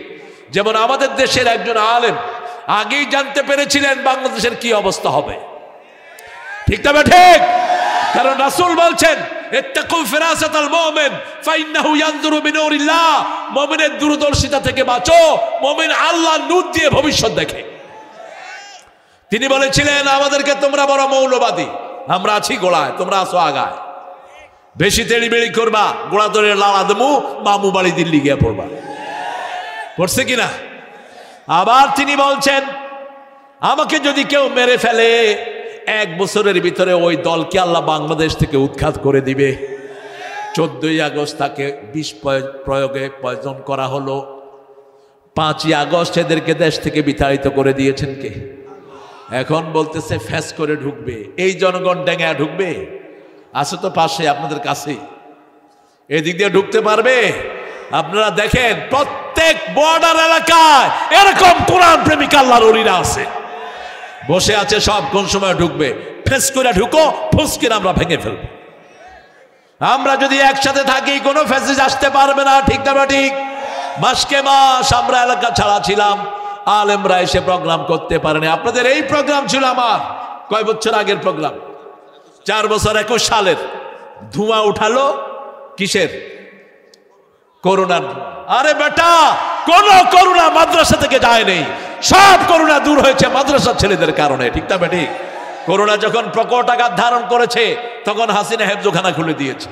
Speaker 1: যেমন আমাদের দেশের একজন আলেম আগেই জানতে পেরেছিলেন বাংলাদেশের কি অবস্থা হবে। ঠিক তবে ঠিক, কারণ রাসূল বলছেন ইত্তাকু ফিরাসাতাল মুমিন ফাইন্নাহু ইয়ানজুরু বিনূরিল্লাহ, মুমিনের দূরদর্শিতা থেকে বাঁচো। মুমিন আল্লাহর নূর দিয়ে ভবিষ্যৎ দেখে। তিনি বলেছিলেন আমাদেরকে তোমরা বড় মৌলবাদী, আমরা আছি গোড়ায়, তোমরা আসো আগায়। বেশি তেড়িবেড়ি করবা, গোড়া ধরে লাড়া দেবো, মামু বাড়ি দিল্লি গিয়ে পড়বা। পড়ছে কিনা? আবার তিনি বলছেন আমাকে যদি কেউ মেরে ফেলে 1 বছরের ভিতরে ওই দলকে আল্লাহ বাংলাদেশ থেকে উৎখাত করে দিবে। 14ই আগস্ট তাকে বিষ প্রয়োগে পয়জন করা হলো। 5ই আগস্ট এদেরকে দেশ থেকে বিতাড়িত করে দিয়েছেন কে? এখন বলতেছে ফ্যাস করে ঢুকবে। এই জনগণ ডেঙ্গা ঢুকবে? আছে তো পাশে আপনাদের কাছেই, এদিক দিয়ে ঢুকতে পারবে? আপনারা দেখেন প্রত্যেক বর্ডার এলাকায় এরকম কোরআন প্রেমিক আল্লাহর ওলিরা আছে, বসে আছে। সব কোন সময় ঢুকবে? ফেস করে ঢুকো, ফুসকে আমরা ভেঙে ফেলব। আমরা যদি একসাথে থাকি কোনো ফ্যাসিস্ট আসতে পারবে না। ঠিক না ঠিক? মাসকে মাস আমরা এলাকা ছাড়া ছিলাম, আলেমরা এসে প্রোগ্রাম করতে পারেনি। আপনাদের এই প্রোগ্রাম ছিল আমার কয় বছর আগের প্রোগ্রাম, 4 বছর 21 সালের। ধোঁয়া উঠালো কিসের? করোনার। আরে বেটা, কোন করোনা মাদ্রাসা থেকে যায় নেই, সব করোনা দূর হয়েছে মাদ্রাসার ছেলেদের কারণে। ঠিক না ঠিক? করোনা যখন প্রকট আকার ধারণ করেছে তখন হাসিনা হেফজোখানা খুলে দিয়েছে।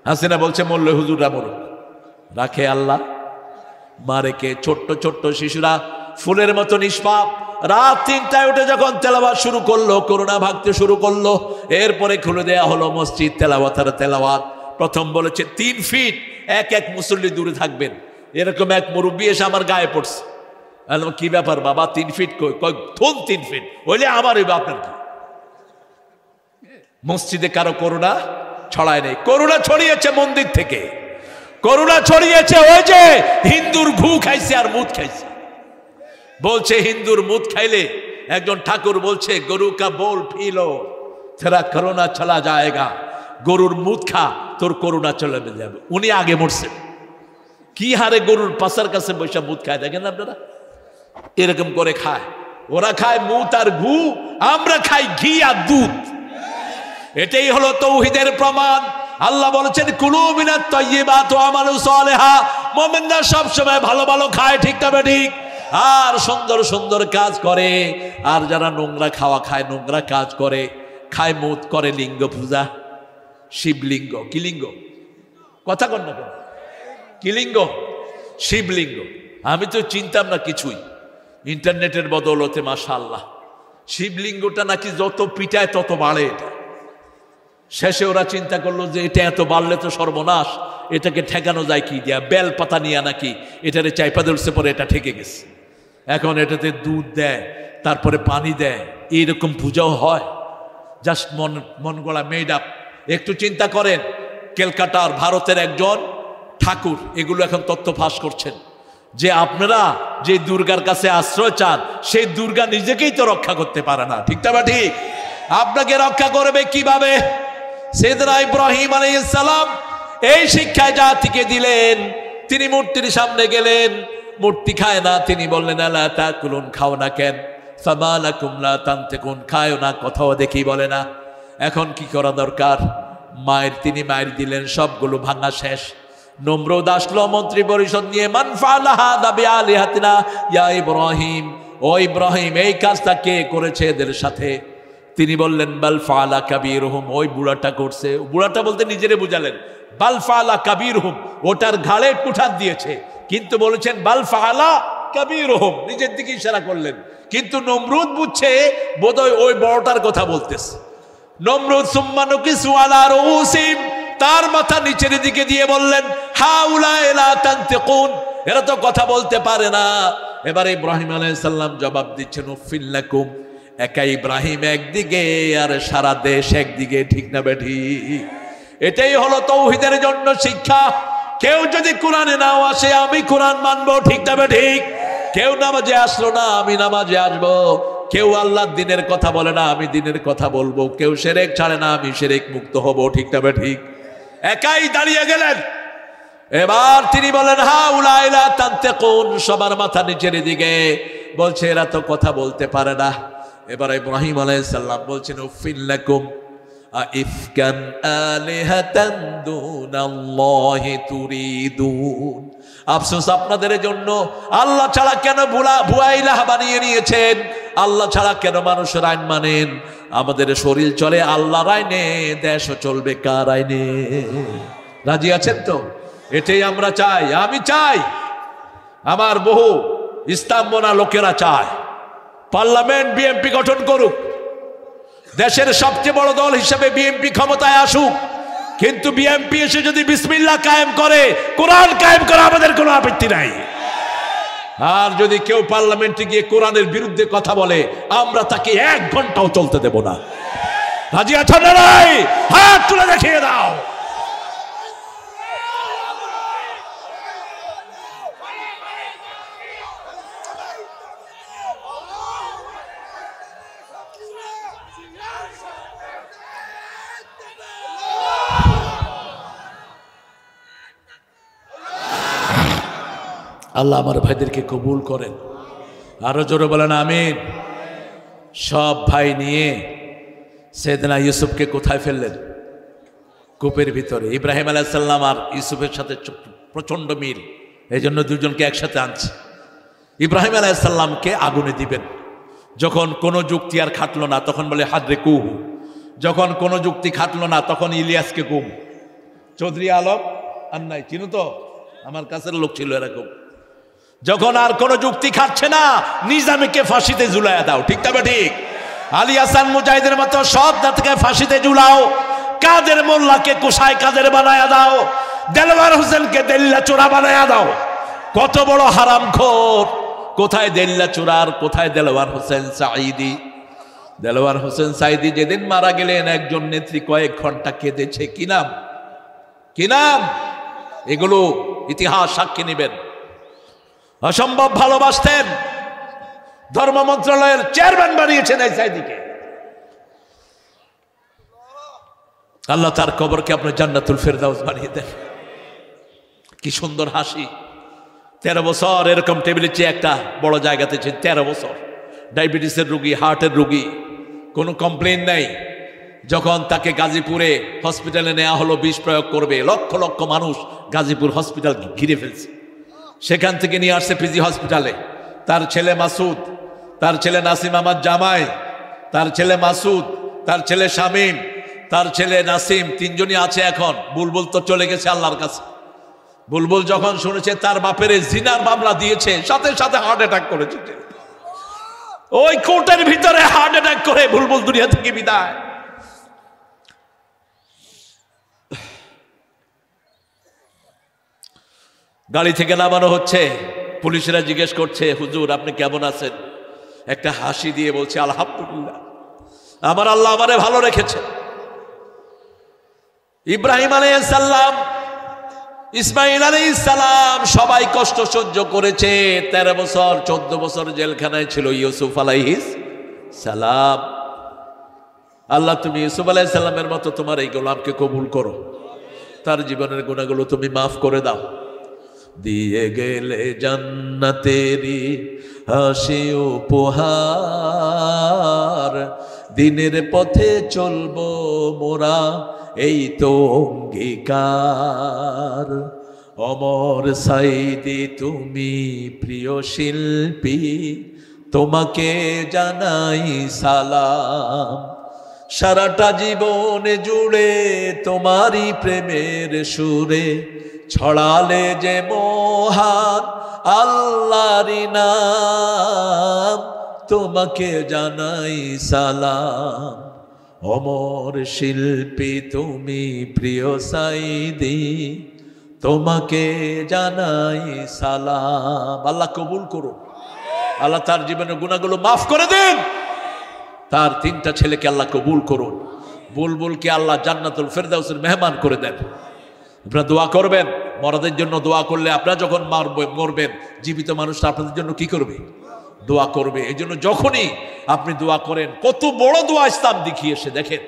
Speaker 1: হাসিনা বলছে মরলে হুজুররা মরুক, রাখে আল্লাহ, মারে কে? ছোট্ট ছোট্ট শিশুরা ফুলের মতো নিষ্পাপ রাত 3টায় উঠে যখন তেলাওয়াত শুরু করলো, করোনা ভাগতে শুরু করলো, এরপরে খুলে দেয়া হলো মসজিদ, তেলাওয়াত আর তেলাওয়াত। প্রথম বলেছে 3 ফিট এক এক মুসল্লি দূরে থাকবেন। এরকম এক মুরব্বী এসে আমার গায়ে পড়ছে। কি ব্যাপার বাবা, 3 ফিট কই? 3 ফিট হইলে আমার হইবে, আপনার কি? মসজিদে কারো করোনা ছড়ায় নেই, করোনা ছড়িয়েছে মন্দির থেকে, করোনা ছড়িয়েছে ওই যে হিন্দুর ঘু খাইছে আর মুদ খাইছে। বলছে হিন্দুর মুদ খাইলে, একজন ঠাকুর বলছে গরু কা বোল ফিলো তেরা করোনা চলা যায়গা, গরুর মুদ খা তোর করোনা চলে যাবে। উনি আগে মরছেন। কি হারে গরুর পাশার কাছে বৈশা মুদ খায়, দেখেন আপনারা এরকম করে খায়। ওরা খায় মুদ আর ঘু, আমরা খাই ঘি আর দুধ। এটাই হলো তৌহিদের প্রমাণ। আল্লাহ বলেছেন কুলু মিনাত তাইয়্যিবাত ওয়া আমালু সালিহা, মুমিনরা সব সময় ভালো ভালো খায়, ঠিক না ঠিক? আর সুন্দর সুন্দর কাজ করে। আর যারা নোংরা খাওয়া খায়, নোংরা কাজ করে, খায় মুদ, করে লিঙ্গ পূজা, শিবলিঙ্গ। কি লিঙ্গ? কথা কন না কেন? কি লিঙ্গ? শিবলিঙ্গ। আমি তো চিনতাম না কিছুই, ইন্টারনেটের বদৌলতে মাশাআল্লাহ শিবলিঙ্গটা নাকি যত পিটায় তত বাড়ে। এটা শেষে ওরা চিন্তা করলো যে এটা এত বাড়লে তো সর্বনাশ, এটাকে ঠেকানো যায় কি দিয়া? বেল পাতা নিয়ে নাকি এটারে চাইপা ধরছে, পরে এটা ঠেকে গেছে। এখন এটাতে দুধ দেয়, তারপরে পানি দেয়, এইরকম পূজাও হয়। জাস্ট মন গড়া, মেড আপ। একটু চিন্তা করেন, ক্যালকাটার ভারতের একজন ঠাকুর এগুলো এখন তথ্য ফাঁস করছেন যে আপনারা যে দুর্গার কাছে আশ্রয় চান, সেই দুর্গা নিজেকেই তো রক্ষা করতে পারে না, ঠিক না ঠিক? আপনাকে রক্ষা করবে কিভাবে? সাইয়েদনা ইব্রাহিম আলাইহিস সালাম এই শিক্ষায় জাতিকে দিলেন। তিনি মূর্তির সামনে গেলেন, মূর্তি খায় না, তিনি বললেন আলা তাকুলুন, খাও না কেন? ফামা লাকুম লা তানতিকুন, খায় না, কথাও দেখি বলে না। এখন কি করা দরকার? তিনি মায়ের দিলেন, সবগুলো ভাঙা শেষ। নমরুদ আসলো মন্ত্রী পরিষদ নিয়ে, মান ফাআলা হাযা বিআলিহাতিনা ইয়া ইব্রাহিম, ও ইব্রাহিম এই কাজটা কে করেছে এদের সাথে? তিনি বললেন বাল ফাআলা কাবীরুহুম, ওই বুড়াটা করছে। বুড়াটা বলতে নিজেরে বুঝালেন, বাল ফাআলা কাবীরুহুম, ওটার ঘাড়ে কুঠার দিয়েছে, কিন্তু বলেছেন বাল ফাআলা কাবীরুহুম, নিজের দিকে ইশারা করলেন। কিন্তু নমরুদ বুঝছে বোধহয় ওই বড়টার কথা বলতেছে। নমরুদ সুম্মা নুকিসু আলা রুউসিহিম, তার মাথা নিচের দিকে দিয়ে বললেন হাউলা লা তানতিকুন, এরা তো কথা বলতে পারে না। এবারে ইব্রাহিম আলাইহিস সালাম জবাব দিচ্ছেন উফিল লাকুম, একা ইব্রাহিম একদিকে আর সারা দেশ একদিকে, ঠিক না বেঠিক? এটাই হলো তৌহিদের জন্য শিক্ষা। কেউ যদি কোরআনে নাও আসে, আমি কোরআন মানবো, ঠিক না বেঠিক? কেউ নামাজে আসলো না, আমি নামাজে আসবো। কেউ আল্লাহর দিনের কথা বলে না, আমি দিনের কথা বলবো। কেউ শিরক ছাড়ে না, আমি শিরক মুক্ত হব, ঠিক না বেঠিক? একাই দাঁড়িয়ে গেলেন। এবার তিনি বলেন হাউলা লা তানতিকুন, সবার মাথা নিচের দিকে, বলছে এরা তো কথা বলতে পারে না। এবার ইব্রাহিম আলাইহিস সালাম বলছেন উফিল লাকুম আইফকান আলিহাতান দুনাল্লাহি তুরিদুন, আফসোস আপনাদের জন্য, আল্লাহ ছাড়া কেন ভুয়া ইলাহ বানিয়ে নিয়েছেন? আল্লাহ ছাড়া কেন মানুষের আইন মানেন? আমাদের শরীর চলে আল্লাহর আইনে, দেশও চলবে কার আইনে? রাজি আছেন তো? এটাই আমরা চাই, আমি চাই, আমার বহু ইসলামমনা লোকেরা চায় পার্লামেন্ট বিএনপি গঠন করুক, দেশের সবচেয়ে বড় দল হিসেবে বিএনপি ক্ষমতায় আসুক। কিন্তু বিএনপি এসে যদি বিসমিল্লাহ কায়েম করে, কোরআন কায়েম করে, আমাদের কোনো আপত্তি নাই। আর যদি কেউ পার্লামেন্টে গিয়ে কোরআনের বিরুদ্ধে কথা বলে, আমরা তাকে 1 ঘন্টাও চলতে দেব না। রাজি আছো না? নাই হাত তুলে দেখিয়ে দাও। আল্লাহ আমার ভাইদেরকে কবুল করেন, আরো জোরে বলেন আমিন। সব ভাই নিয়ে সাইয়েদনা ইউসুফকে কোথায় ফেললেন? কূপের ভিতরে। ইব্রাহিম আলাইহিস সালাম আর ইউসুফের সাথে প্রচন্ড মিল, এই জন্য দুজনকে একসাথে আনছে। ইব্রাহিম আলাইহিস সালামকে আগুনে দিবেন, যখন কোনো যুক্তি আর খাটলো না তখন বলে হাদরে কুহু, যখন কোনো যুক্তি খাটলো না তখন ইলিয়াসকে গুম। চৌধুরী আলম আর নাই, চিনো তো? আমার কাছের লোক ছিল এরকম। যখন আর কোনো যুক্তি খাচ্ছে না, নিজামীকে ফাঁসিতে ঝুলাইয়া দাও, ঠিক তবে ঠিক। আলী হাসান মুজাহিদের মতো সব নেতাকে ফাঁসিতে ঝুলাও, কাদের মোল্লাকে কুশায় কাদের বানায়া দাও, দেলওয়ার হোসেনকে দেল্লা চোরা বানায়া দাও। কত বড় হারামখোর! কোথায় দেল্লা চোরার, কোথায় দেলওয়ার হোসেন সাঈদী? দেলওয়ার হোসেন সাঈদী যেদিন মারা গেলেন, একজন নেত্রী কয়েক ঘন্টা কেঁদেছে। কি নাম? কি নাম? এগুলো ইতিহাস সাক্ষী নেবেন। অসম্ভব ভালোবাসতেন, ধর্ম মন্ত্রণালয়ের চেয়ারম্যান বানিয়েছেন এই সাঈদীকে। আল্লাহ তার কবরকে আপনার জান্নাতুল ফেরদাউস বানিয়ে দেন। কি সুন্দর হাসি! 13 বছর এরকম টেবিলের চেয়ে একটা বড় জায়গাতে ছিলেন। 13 বছর ডায়াবেটিসের রোগী, হার্টের রোগী, কোনো কমপ্লেন নাই। যখন তাকে গাজীপুরে হসপিটালে নেওয়া হলো, বিষ প্রয়োগ করবে, লক্ষ লক্ষ মানুষ গাজীপুর হসপিটাল ঘিরে ফেলছে। সেখান থেকে নিয়ে আসছে পিজি হসপিটালে। তার ছেলে মাসুদ, তার ছেলে নাসিম আমার জামাই, তার ছেলে মাসুদ, তার ছেলে শামীম, তার ছেলে নাসিম, তিনজনই আছে এখন। বুলবুল তো চলে গেছে আল্লাহর কাছে। বুলবুল যখন শুনেছে তার বাপের জিনার মামলা দিয়েছে, সাথে সাথে হার্ট অ্যাটাক করেছে। ওই কোর্টের ভিতরে হার্ট অ্যাটাক করে বুলবুল দুনিয়া থেকে বিদায়। গাড়ি থেকে নামানো হচ্ছে, পুলিশরা জিজ্ঞেস করছে, হুজুর আপনি কেমন আছেন? একটা হাসি দিয়ে বলছে, আলহামদুলিল্লাহ, আমার আল্লাহ আমারে ভালো রেখেছে। ইব্রাহিম আলাইহিস সালাম, ইসমাইল আলাইহিস সালাম সবাই কষ্ট সহ্য করেছে। 13 বছর 14 বছর জেলখানায় ছিল ইউসুফ আলাইহিস সালাম। আল্লাহ তুমি ইউসুফ আলাইহিস সালামের মতো তোমার এই গোলামকে কবুল করো, তার জীবনের গুনাহগুলো তুমি মাফ করে দাও। দিয়ে গেলে জান্নাতেরি হাসি উপহার, দিনের পথে চলবো মোরা এই তো অঙ্গীকার। অমর সাঈদী তুমি প্রিয় শিল্পী, তোমাকে জানাই সালাম। সারাটা জীবন জুড়ে তোমারই প্রেমের সুরে ছড়ালে যে মহান আল্লাহর নাম, তোমাকে জানাই সালাম। অমর শিল্পী তুমি প্রিয় সাঈদী, তোমাকে জানাই সালাম। আল্লাহ কবুল করুন, আল্লাহ তার জীবনের গুনাহগুলো মাফ করে দেন। তার 3টা ছেলেকে আল্লাহ কবুল করুন। বুলবুলকে আল্লাহ জান্নাতুল ফেরদাউসের মেহমান করে দেন। আপনারা দোয়া করবেন, মরাদের জন্য দোয়া করলে আপনারা যখন মরবেন, জীবিত মানুষটা আপনাদের জন্য কি করবে? দোয়া করবে। এই জন্য যখনই আপনি দোয়া করেন, কত বড় দোয়া ইসলাম দেখিয়েছে দেখেন।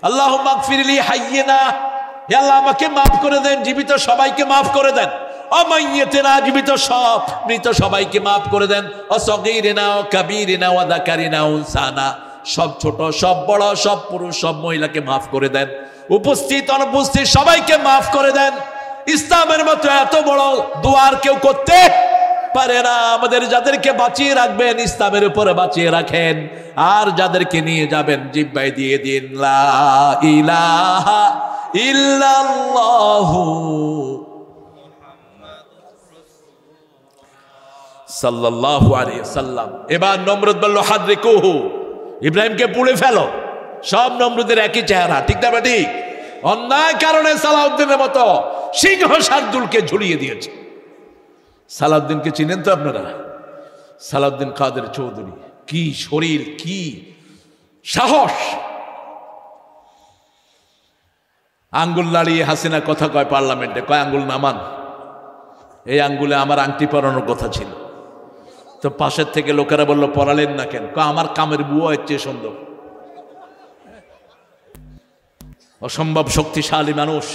Speaker 1: আল্লাহুম্মা গফিরলি হাইয়িনা, হে আল্লাহ আমাকে মাফ করে দেন, জীবিত সবাইকে মাফ করে দেন। অমাইয়াতিনা, জীবিত সব মৃত সবাইকে মাফ করে দেন। অসগীরিনা ও কাবীরিনা ওয়া যাকারিনা উনসানা, সব ছোট সব বড় সব পুরুষ সব মহিলাকে মাফ করে দেন। উপস্থিত অনুপস্থিত সবাইকে মাফ করে দেন। ইসলামের মতো এত বড় দোয়ার কেউ করতে পারে না। আমাদের যাদেরকে বাঁচিয়ে রাখবেন ইসলামের উপরে বাঁচিয়ে রাখেন, আর যাদেরকে নিয়ে যাবেন জিহ্বায় দিয়ে দিন লা ইলাহা ইল্লাল্লাহু সাল্লাল্লাহু আলাইহি ওয়াসাল্লাম। এবার নমরুদ বলল হাদরিকুহু, ইব্রাহিমকে পুড়ে ফেলো। সব নমরুদের একই চেহারা, ঠিক না বেটি? অন্যায় কারণে সালাউদ্দিনের মতো সিংহ শার্দুলকে ঝুলিয়ে দিয়েছে। সালাউদ্দিনকে চিনেন তো আপনারা? সালাউদ্দিন কাদের চৌধুরী, কি শরীর, কি সাহস! আঙ্গুল নাড়িয়ে হাসিনা কথা কয় পার্লামেন্টে, কয় আঙ্গুল নামান, এই আঙ্গুলে আমার আংটি পরানোর কথা ছিল। তো পাশের থেকে লোকেরা বলল পরালেন না কেন? কয় আমার কামের বুয়া এর চেয়ে সুন্দর। অসম্ভব শক্তিশালী মানুষ।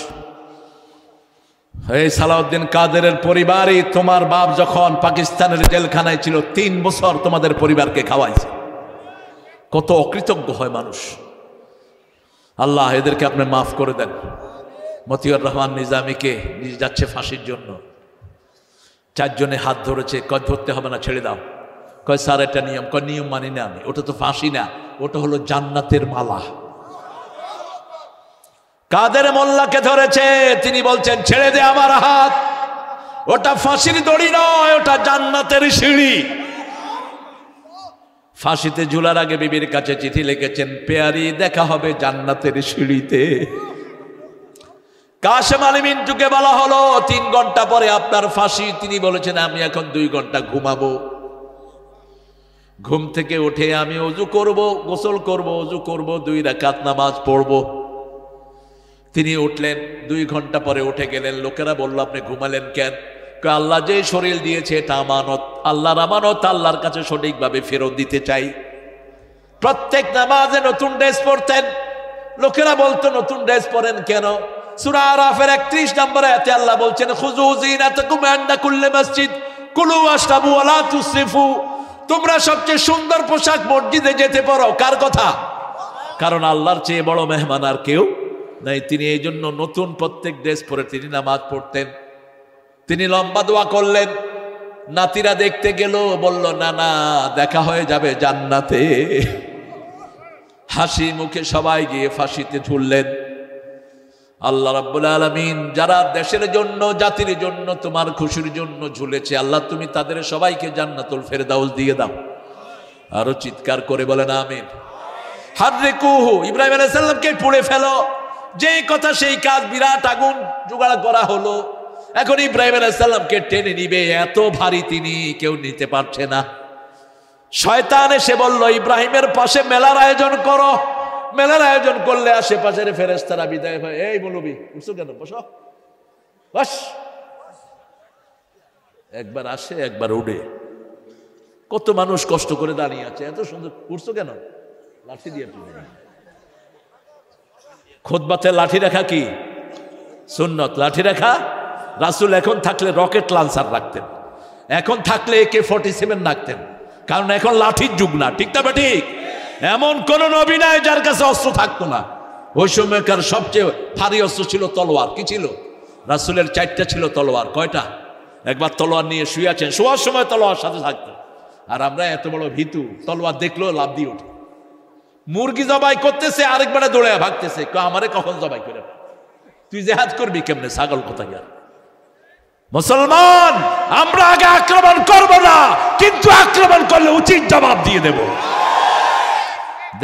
Speaker 1: এই সালাউদ্দিন কাদেরের পরিবারই, তোমার বাপ যখন পাকিস্তানের জেলখানায় ছিল 3 বছর তোমাদের পরিবারকে খাওয়াইছে। কত অকৃতজ্ঞ হয় মানুষ। আল্লাহ এদেরকে আপনি মাফ করে দেন। মতিউর রহমান নিজামীকে নিয়ে যাচ্ছে ফাঁসির জন্য, 4 জনে হাত ধরেছে, কয় ধরতে হবে না, ছেড়ে দাও। কয় স্যার এটা নিয়ম। কয় নিয়ম মানি না আমি, ওটা তো ফাঁসি না, ওটা হলো জান্নাতের মালা। কাদের মোল্লাকে ধরেছে, তিনি বলছেন ছেড়ে দে আমার হাত, ওটা ফাঁসির দড়ি নয়, ওটা জান্নাতের সিঁড়ি। ফাঁসিতে ঝুলার আগে বিবির কাছে চিঠি লিখেছেন, পেয়ারি দেখা হবে জান্নাতের সিঁড়িতে। কাশেম আলী মিন্টুকে বলা হলো 3 ঘন্টা পরে আপনার ফাঁসি। তিনি বলেছেন আমি এখন 2 ঘন্টা ঘুমাবো। ঘুম থেকে উঠে আমি ওযু করব, গোসল করব, ওযু করব, 2 রাকাত নামাজ পড়ব। তিনি উঠলেন, 2 ঘন্টা পরে উঠে গেলেন। লোকেরা বলল আপনি ঘুমালেন কেন? আল্লাহ যে শরীর দিয়েছে এটা আমানত, আল্লাহর আমানত, আল্লাহর কাছে সঠিকভাবে ফেরত দিতে চাই। প্রত্যেক নামাজে নতুন ড্রেস পরতেন। লোকেরা বলতো নতুন ড্রেস পরেন কেন? সূরা আরাফের 31 নম্বর আয়াতে আল্লাহ বলছেন খুযু যিনাতাকুম ইনদা কুল্লি মসজিদ কুলু ওয়াশরাবু ওয়া লা তুসরিফু। তোমরা সবচেয়ে সুন্দর পোশাক মসজিদে যেতে পারো। কার কথা? কারণ আল্লাহর চেয়ে বড় মেহমান আর কেউ নাই। তিনি এই জন্য নতুন প্রত্যেক ড্রেস পরে তিনি নামাজ পড়তেন। তিনি লম্বা দোয়া করলেন। নাতিরা দেখতে গেল, বলল না না দেখা হয়ে যাবে জান্নাতে। হাসি মুখে সবাই গিয়ে ফাঁসিতে ঝুললেন। আল্লাহ রাব্বুল আলামিন যারা দেশের জন্য, জাতির জন্য, তোমার খুশির জন্য ঝুলেছে, আল্লাহ তুমি তাদের সবাইকে জান্নাতুল ফেরদাউস দিয়ে দাও। আরো চিৎকার করে বলেন আমিন। হাররিকুহু, ইব্রাহিম আলাইহিস সালামকে পুড়ে ফেলো। যেই কথা সেই কাজ, বিরাট আগুন জোগাড় করা হলো। এখন ইব্রাহিম আলাইহিস সালামকে টেনে নিবে, এত ভারী তিনি, কেউ নিতে পারছে না। শয়তান এসে বলল ইব্রাহিমের পাশে মেলার আয়োজন করো। মেলার আয়োজন করলে আশেপাশের ফেরেশতারা বিদায় হয়। এই মৌলবী উঠছো কেন? বসো, বস। একবার আসে একবার উঠে। কত মানুষ কষ্ট করে দাঁড়িয়ে আছে, এত সুন্দর। উঠছো কেন? লাঠি দিয়ে খুতবাতে লাঠি রাখা কি সুন্নত? লাঠি রাখা রাসূল এখন থাকলে রকেট লঞ্চার রাখতেন, এখন থাকলে AK-47 রাখতেন, কারণ এখন লাঠির যুগ না। ঠিক না ঠিক? এমন কোন নবী নাই যার কাছে অস্ত্র থাকতো না। ওই সময়কার সবচেয়ে ভারী অস্ত্র ছিল তলোয়ার। কি ছিল? রাসূলের 4টা ছিল তলোয়ার। কয়টা? একবার তলোয়ার নিয়ে শুয়ে আছেন, শোয়ার সময় তলোয়ার সাথে থাকতো। আর আমরা এত বড় ভীতু, তলোয়ার দেখলেও লাভ দিয়ে উঠি। মুরগি জবাই করতেছে, আরেকবারে দৌড়ে ভাগতেছে, আমারে কখন জবাই করে? তুই জেহাদ করবি কেমনে? ছাগল কোথায় গেল? মুসলমান, আমরা আগে আক্রমণ করব না, কিন্তু আক্রমণ করলে উচিত জবাব দিয়ে দেব।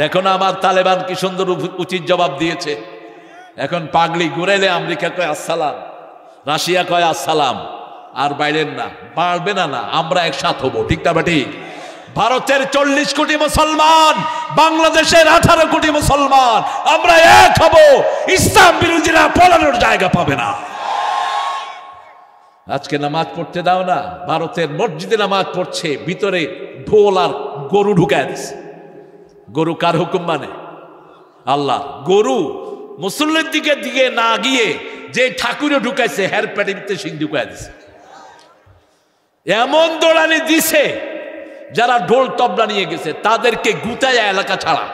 Speaker 1: দেখো না আমার তালেবান কি সুন্দর উচিত জবাব দিয়েছে। এখন পাগলি ঘুরাইলে আমেরিকা কয় আসসালাম, রাশিয়া কয় আসসালাম, আর বাইরের না, বাড়বে না। না, আমরা একসাথ হবো। ঠিক না ঠিক? ভারতের 40 কোটি মুসলমান, বাংলাদেশের 18 কোটি মুসলমান, আমরা এক হব। ইসলাম বিরোধীরা পলানোর জায়গা পাবে না। আজকে নামাজ পড়তে দাও না, ভারতের মসজিদে নামাজ পড়ছে, ভিতরে ঢোল আর গরু ঢুকায় দিচ্ছে। গরু কার হুকুম মানে? আল্লাহ। গরু মুসল্লির দিকে না গিয়ে যে ঠাকুরে ঢুকাইছে, হের পেটে ভিতরে সিং ঢুকায় দিছে। এমন দৌড়ানি দিছে, যারা ঢোল তবলা নিয়ে গেছে তাদেরকে গুতায় এলাকা ছাড়া।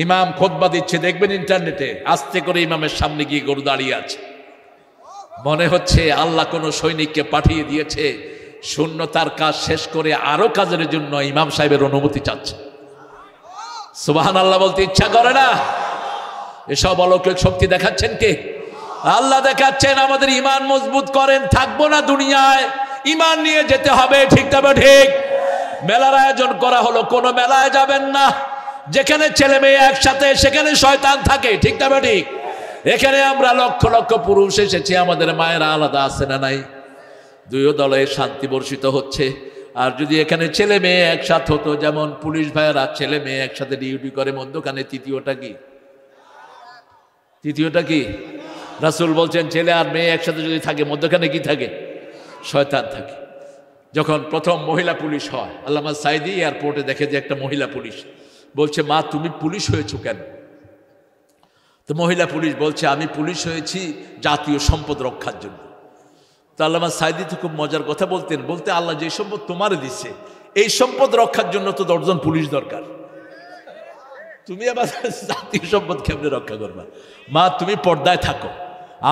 Speaker 1: ইমাম খুতবা দিচ্ছে, দেখবেন ইন্টারনেটে, আস্তে করে ইমামের সামনে গিয়ে গরু দাঁড়িয়ে আছে। মনে হচ্ছে আল্লাহ কোন সৈনিককে পাঠিয়ে দিয়েছে, শূন্যতার কাজ শেষ করে আরো কাজের জন্য ইমাম সাহেবের অনুমতি চাচ্ছে। সুবহানাল্লাহ বলতে ইচ্ছা করে না? এসব অলৌকিক শক্তি দেখাচ্ছেন কে? আল্লাহ দেখাচ্ছেন। আমাদের ইমান মজবুত করেন, থাকবো না দুনিয়ায়, ইমান নিয়ে যেতে হবে। ঠিক তবে ঠিক? মেলার আয়োজন করা হলো, কোনো মেলায় যাবেন না যেখানে ছেলে মেয়ে একসাথে, সেখানে শয়তান থাকে। ঠিক তবে ঠিক? এখানে আমরা লক্ষ লক্ষ পুরুষ এসেছি, আমাদের মায়েরা আলাদা আছে না নাই? 2 দলে শান্তি বর্ষিত হচ্ছে। আর যদি এখানে ছেলে মেয়ে একসাথে হতো, যেমন পুলিশ ভাইয়েরা ছেলে মেয়ে একসাথে ডিউটি করে, মধ্যখানে তৃতীয়টা কি? তৃতীয়টা কি? রাসূল বলছেন ছেলে আর মেয়ে একসাথে যদি থাকে, মধ্যখানে কি থাকে? শয়তান থাকে। যখন প্রথম মহিলা পুলিশ হয়, আল্লামা সাইদি এয়ারপোর্টে দেখে যে একটা মহিলা পুলিশ, বলছে মা তুমি পুলিশ হয়েছো কেন? তো মহিলা পুলিশ বলছে আমি পুলিশ হয়েছি জাতীয় সম্পদ রক্ষার জন্য। তো আল্লামা সাইদি তো খুব মজার কথা বলতেন, বলতে আল্লাহ যে সম্পদ তোমারে দিচ্ছে, এই সম্পদ রক্ষার জন্য তো 10 জন পুলিশ দরকার। তুমি আবার জাতীয় সম্পদ কেমনে রক্ষা করবা? মা তুমি পর্দায় থাকো।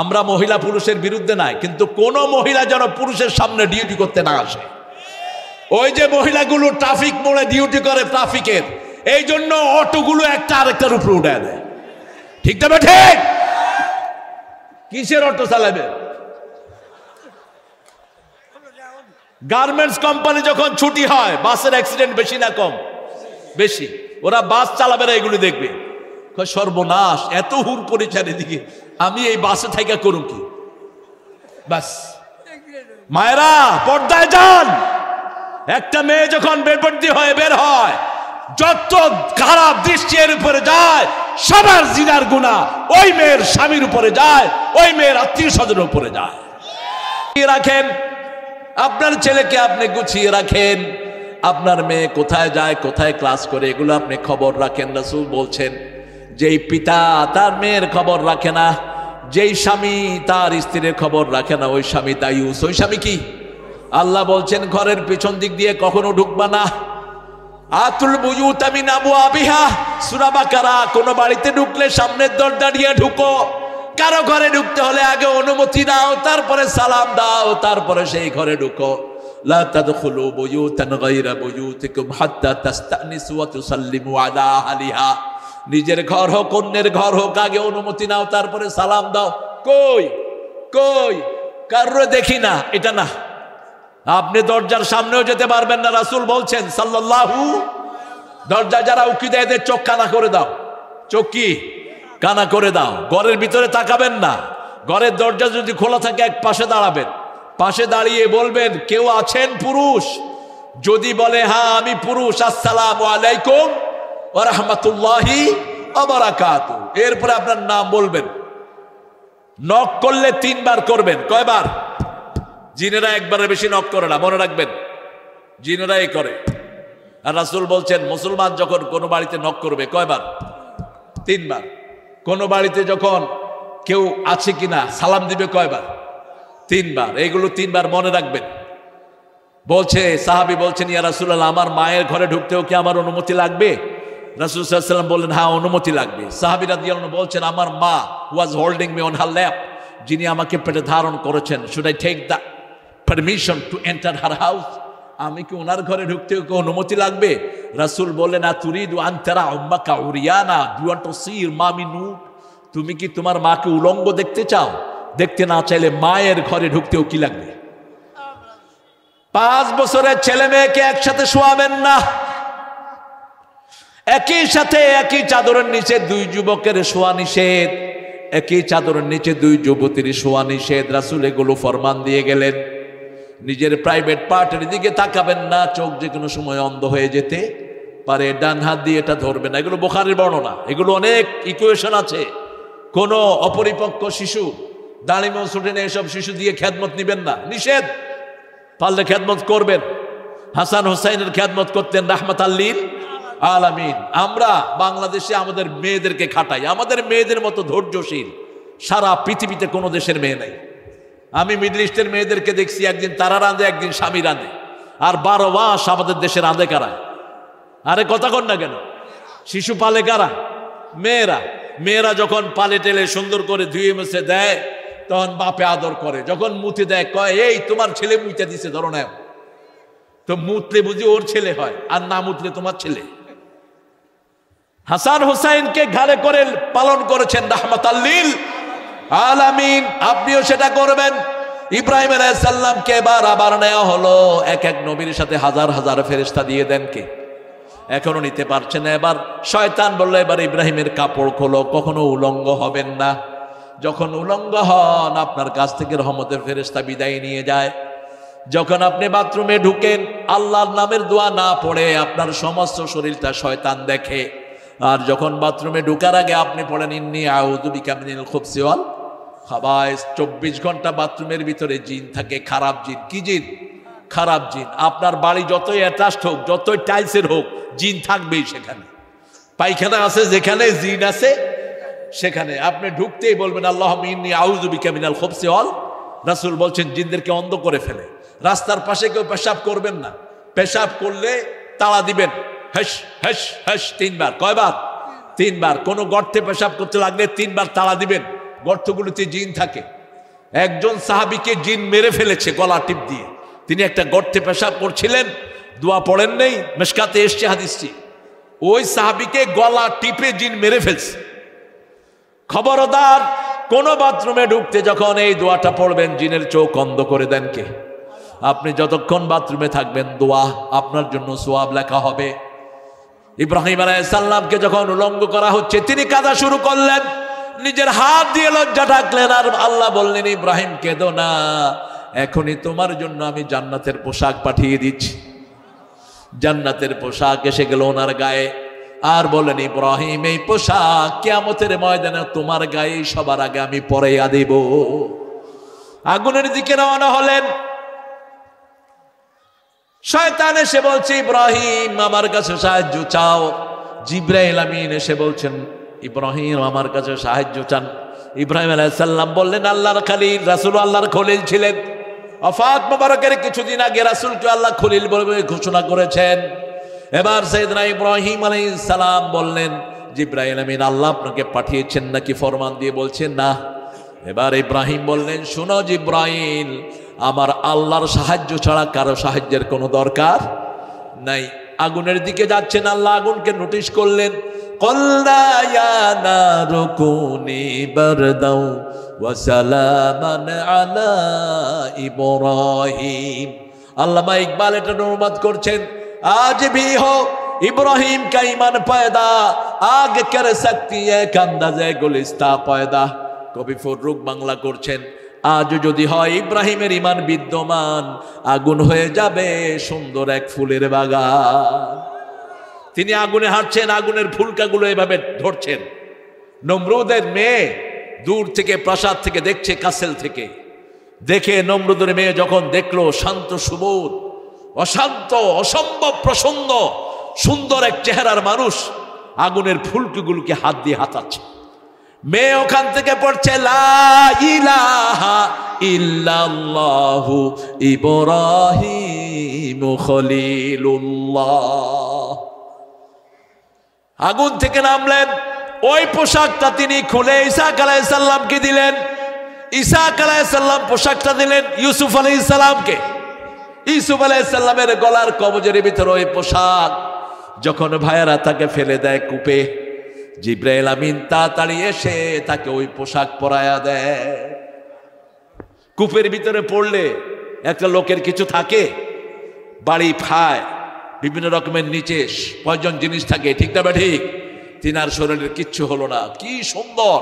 Speaker 1: আমরা মহিলা পুরুষের বিরুদ্ধে নাই, কিন্তু কোন মহিলা যেন পুরুষের সামনে ডিউটি করতে না আসে। ওই যে মহিলাগুলো ট্রাফিক মোড়ে ডিউটি করে ট্রাফিকের, এই জন্য অটোগুলো একটা আরেকটার উপরে উঠে দেয়। ঠিক তবে ঠিক? কিসের অটো চালাবে? গার্মেন্টস কোম্পানি যখন ছুটি হয় বাসের অ্যাক্সিডেন্ট বেশি না কম? বেশি। ওরা বাস চালাবে না, এগুলি দেখবে। সর্বনাশ, এত হুর পড়েছে এদিকে, আমি এই বাসে থাইকা করুন কি? বাস। মায়েরা পর্দায় যান। একটা মেয়ে যখন বেপর্দা হয়ে বের হয়, যত খারাপ দৃষ্টি এর উপরে যায়, সবার জিনার গুনাহ ওই মেয়ের স্বামীর উপরে যায়, ওই মেয়ের আত্মীয় স্বজনের উপরে যায়। রাখেন আপনার ছেলেকে, আপনি গুছিয়ে রাখেন। আপনার মেয়ে কোথায় যায়, কোথায় ক্লাস করে, এগুলো আপনি খবর রাখেন। রাসূল বলছেন, যেই পিতা তার মেয়ের খবর রাখে না, যেই স্বামী তার স্ত্রীর খবর রাখে না, ওই স্বামী দায়ুস। ওই স্বামী কি? আল্লাহ বলছেন, ঘরের পিছন দিক দিয়ে কখনো ঢুকবা না। আতুল বুয়ুতা মিন আবওয়াবিহা, সূরা বাকারা। কোন বাড়িতে ঢুকলে সামনের দরজা দিয়ে ঢুকো। কারো ঘরে ঢুকতে হলে আগে অনুমতি নাও, তারপরে সালাম দাও, তারপরে সেই ঘরে ঢুকো। লা তাদখুলু বুয়ুতান গায়রা বুয়ুতিকুম হাত্তা তাস্তানিসু ওয়া তুসাল্লিমু আলা আহলিহা। নিজের ঘর হোক অন্যের ঘর হোক, আগে অনুমতি নাও, তারপরে সালাম দাও। কই কই কারো দেখি না, এটা না। আপনি দরজার সামনেও যেতে পারবেন না। রাসূল বলছেন সাল্লাল্লাহু, দরজা যারা উকি দেয় এদের চোখ কানা করে দাও। চোখ কি? কানা করে দাও। ঘরের ভিতরে তাকাবেন না। ঘরের দরজা যদি খোলা থাকে এক পাশে দাঁড়াবেন, পাশে দাঁড়িয়ে বলবেন, কেউ আছেন পুরুষ? যদি বলে হ্যাঁ আমি পুরুষ, আসসালামু আলাইকুম ওয়া রাহমাতুল্লাহি ওয়া বারাকাতুহু। এরপরে আপনার নাম বলবেন। নক করলে 3 বার করবেন। কয়বার? জিনেরা একবারের বেশি নক করে না, মনে রাখবেন, জিনেরাই করে। আর রাসূল বলছেন, মুসলমান যখন কোনো বাড়িতে নক করবে কয়বার? 3 বার। কোন বাড়িতে যখন কেউ আছে কিনা সালাম দিবে কয়বার? 3 বার। এইগুলো 3 বার মনে রাখবেন। বলছে সাহাবী বলছেন, ইয়া রাসূলুল্লাহ, আমার মায়ের ঘরে ঢুকতেও কি আমার অনুমতি লাগবে? রাসূল সাল্লাল্লাহু আলাইহি ওয়াসাল্লাম বললেন, হ্যাঁ অনুমতি লাগবে। সাহাবী রাদিয়াল্লাহু আনহু বলছেন, আমার মা was holding me on her lap, যিনি আমাকে পেটে ধারণ করেছেন, should I take the permission to enter her house? আমি কি ওনার ঘরে ঢুকতেও কি অনুমতি লাগবে? রাসূল বললেন, আতুরিদু আন তারা উম্মাকা উরিয়ানা, do you want to see your mummy nude? তুমি কি তোমার মাকে উলঙ্গ দেখতে চাও? দেখতে না চাইলে মায়ের ঘরে ঢুকতেও কি লাগবে? 5 বছরের ছেলে মেয়েকে একসাথে শোয়াবেন না। একই সাথে একই চাদরের নিচে 2 যুবকের শোয়া নিষেধ, একই চাদরের নিচে 2 যুবতীর শোয়া নিষেধ। রাসূল এগুলো ফরমান দিয়ে গেলেন। নিজের প্রাইভেট পার্টের দিকে তাকাবেন না, চোখ যে কোনো সময় অন্ধ হয়ে যেতে পারে। ডান হাত দিয়ে এটা ধরবে না। এগুলো বুখারীর বর্ণনা। এগুলো অনেক ইকুয়েশন আছে। কোন অপরিপক্ক শিশু, দাড়ি মোছ ওঠে না, এসব শিশু দিয়ে খেদমত নিবেন না, নিষেধ। পারলে খেদমত করবেন। হাসান হোসাইনের খেদমত করতেন রাহমাতাল লিল আলামিন। আমরা বাংলাদেশে আমাদের মেয়েদেরকে খাটাই। আমাদের মেয়েদের মতো ধৈর্যশীল সারা পৃথিবীতে কোনো দেশের মেয়ে নাই। আমি মিডল ইস্টের মেয়েদেরকে দেখছি, একদিন তারা রাঁধে, একদিন স্বামী রাঁধে। আর 12 মাস আমাদের দেশে রাঁধে কারা? আরে কথা কন না কেন? শিশু পালে কারা? মেয়েরা। মেয়েরা যখন পালে টেলে সুন্দর করে ধুয়ে মুছে দেয়, তখন বাপে আদর করে। যখন মুতে দেয় কয়, এই তোমার ছেলে মুইতে দিছে, ধরো না। তো মুতলে বুঝি ওর ছেলে হয়, আর না মুতলে তোমার ছেলে। হাসান হোসাইনকে ঘাড়ে করে পালন করেছেন রাহমাতাল লিল আলামিন। আপনিও সেটা করবেন। ইব্রাহিম আলাইহিস সালামকে আবার নেওয়া হলো। এক এক নবীর সাথে হাজার হাজার ফেরেশতা দিয়ে দেন কে? এখনো নিতে পারছে না। এবার শয়তান বলল, এবার ইব্রাহিমের কাপড় খোলো, কখনো উলঙ্গ হবেন না। যখন উলঙ্গ হন, আপনার কাছ থেকে রহমতের ফেরেশতা বিদায় নিয়ে যায়। যখন আপনি বাথরুমে ঢুকেন, আল্লাহর নামের দোয়া না পড়ে আপনার সমস্ত শরীরটা শয়তান দেখে। আর যখন বাথরুমে ঢোকার আগে আপনি পড়েন, ইন্নী আউযু বিকা মিনাল খুবসি ওয়াল খাবায়েস। 24 ঘন্টা বাথরুমের ভিতরে জিন থাকে, খারাপ জিন। কি জিন? খারাপ জিন। আপনার বাড়ি যতই অ্যাটাচড হোক, যতই টাইলসের হোক, জিন থাকবেই সেখানে। পায়খানা আছে যেখানে, জিন আছে সেখানে। আপনি ঢুকতেই বলবেন, আল্লাহুম্মা ইন্নী আউযু বিকা মিনাল খুবসি ওয়াল। রাসূল বলছেন, জিনদেরকে অন্ধ করে ফেলে। রাস্তার পাশে কেউ পেশাব করবেন না। পেশাব করলে তালা দিবেন, হেস হেস হেস 3 বার। কয়বার? 3 বার। কোনো গর্তে পেশাব করতে লাগলে 3 বার তালা দিবেন। গর্তগুলোতে জিন থাকে। একজন সাহাবীকে জিন মেরে ফেলেছে গলা টিপ দিয়ে। তিনি একটা গর্তে পেশাব করছিলেন, দোয়া পড়েন নেই, মিশকাতে এসছে হাদিসটি। ওই সাহাবীকে গলা টিপে জিন মেরে ফেলছে। খবরদার কোন বাথরুমে ঢুকতে যখন এই দোয়াটা পড়বেন, জিনের চোখ অন্ধ করে দেন কে? আপনি যতক্ষণ বাথরুমে থাকবেন দোয়া আপনার জন্য সওয়াব লেখা হবে। ইব্রাহিম আলাইহিস সালামকে যখন উলঙ্গ করা হচ্ছে তিনি কাঁদা শুরু করলেন, নিজের হাত দিয়ে লজ্জা ঢাকলেন, আর আল্লাহ বললেন ইব্রাহিম কেঁদো না, এখনই তোমার জন্য আমি জান্নাতের পোশাক পাঠিয়ে দিচ্ছি। জান্নাতের পোশাক এসে গেল ওনার গায়ে, আর বললেন ইব্রাহিম এই পোশাক কিয়ামতের ময়দানে তোমার গায়ে সবার আগে আমি পরাইয়া দেব। আগুনের দিকে রওনা হলেন। শয়তান এসে বলছে ইব্রাহিম আমার কাছে সাহায্য চাও। জিবরাইল আমিন এসে বলছেন ইব্রাহিম আমার কাছে সাহায্য চান। ইব্রাহিম আলাইহিস সালাম বললেন আল্লাহর খলিল, রাসূল আল্লাহর খলিল ছিলেন। ওফাত মোবারকের কিছুদিন আগে রাসূলকে আল্লাহ খলিল বলে ঘোষণা করেছেন। এবার সাইয়েদনা ইব্রাহিম আলাইহিস সালাম বললেন জিবরাইল আমিন আল্লাহ আপনাকে পাঠিয়েছেন নাকি ফরমান দিয়ে বলছেন না। এবার ইব্রাহিম বললেন শোনো জিবরাইল, আমার আল্লাহর সাহায্য ছাড়া কারো সাহায্যের কোনো দরকার নাই। আগুনের দিকে যাচ্ছেন, আল্লাহ আগুনকে নোটিশ করলেন। কল্লা ইয়া নারু কুনি বারদাও ওয়া সালামান আলা ইব্রাহিম। আল্লামা ইকবাল এটা অনুবাদ করছেন आज भी हो इब्राहिम का ईमान पैदा आग कर सकती है अंदाजे गुलिस्ता पैदा। कवि फर्रुख बांगला করছেন আজ যদি হয় ইব্রাহিমের ঈমান বিদ্যমান, আগুন হয়ে যাবে সুন্দর এক ফুলের বাগান। তিনি আগুনে হাঁটছেন, আগুনের ফুলকাগুলো এভাবে ধরছেন। নমরুদের মেয়ে দূর থেকে প্রাসাদ থেকে দেখছে, কাসেল থেকে দেখে নমরুদের মেয়ে যখন দেখলো শান্ত সুবোধ অশান্ত অসম্ভব প্রসন্ন সুন্দর এক চেহারার মানুষ আগুনের ফুলকিগুলোকে হাত দিয়ে হাতাচ্ছে। মেয়ে ওখান থেকে পড়ছে লা ইলাহা ইল্লাল্লাহু ইব্রাহিম খলিলুল্লাহ। আগুন থেকে নামলেন, ওই পোশাকটা তিনি খুলে ইসহাক আলাইহিস সালামকে দিলেন। ইসহাক আলাইহিস সালাম পোশাকটা দিলেন ইউসুফ আলাইহিস সালামকে। ইউসুফ আলাইহিস সালামের গলার কবজের ভিতরে ওই পোশাক যখন ভাইয়েরা তাকে ফেলে দেয় কূপে, জিবরাইল আমিন তাড়াতাড়ি এসে তাকে ওই পোশাক পরায়া দেয়। কূপের ভিতরে পড়লে একটা লোকের কিছু থাকে, বাড়ি খায়, বিভিন্ন রকমের নিচে প্রয়োজন জিনিস থাকে, ঠিক না ঠিক? তিনার শরীরের কিচ্ছু হলো না, কি সুন্দর।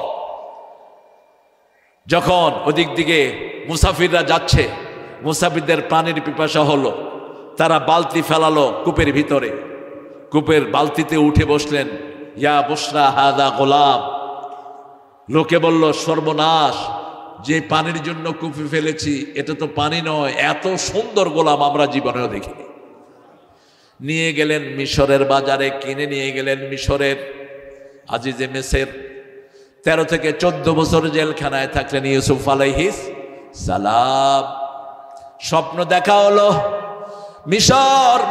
Speaker 1: যখন ওদিক দিকে মুসাফিররা যাচ্ছে, মুসাফিরদের পানির পিপাসা হলো, তারা বালতি ফেলালো কূপের ভিতরে, কূপের বালতিতে উঠে বসলেন। ইয়া বুশরা হাদা গোলাম। লোকে বলল সর্বনাশ, যে পানির জন্য কূপে ফেলেছি এটা তো পানি নয়, এত সুন্দর গোলাম আমরা জীবনেও দেখিনি। নিয়ে গেলেন মিশরের বাজারে, কিনে নিয়ে গেলেন মিশরের আজিজে মিসর। 13 থেকে 14 বছর জেলখানায় থাকলেন ইউসুফ আলাইহিস সালাম। স্বপ্ন দেখা হলো,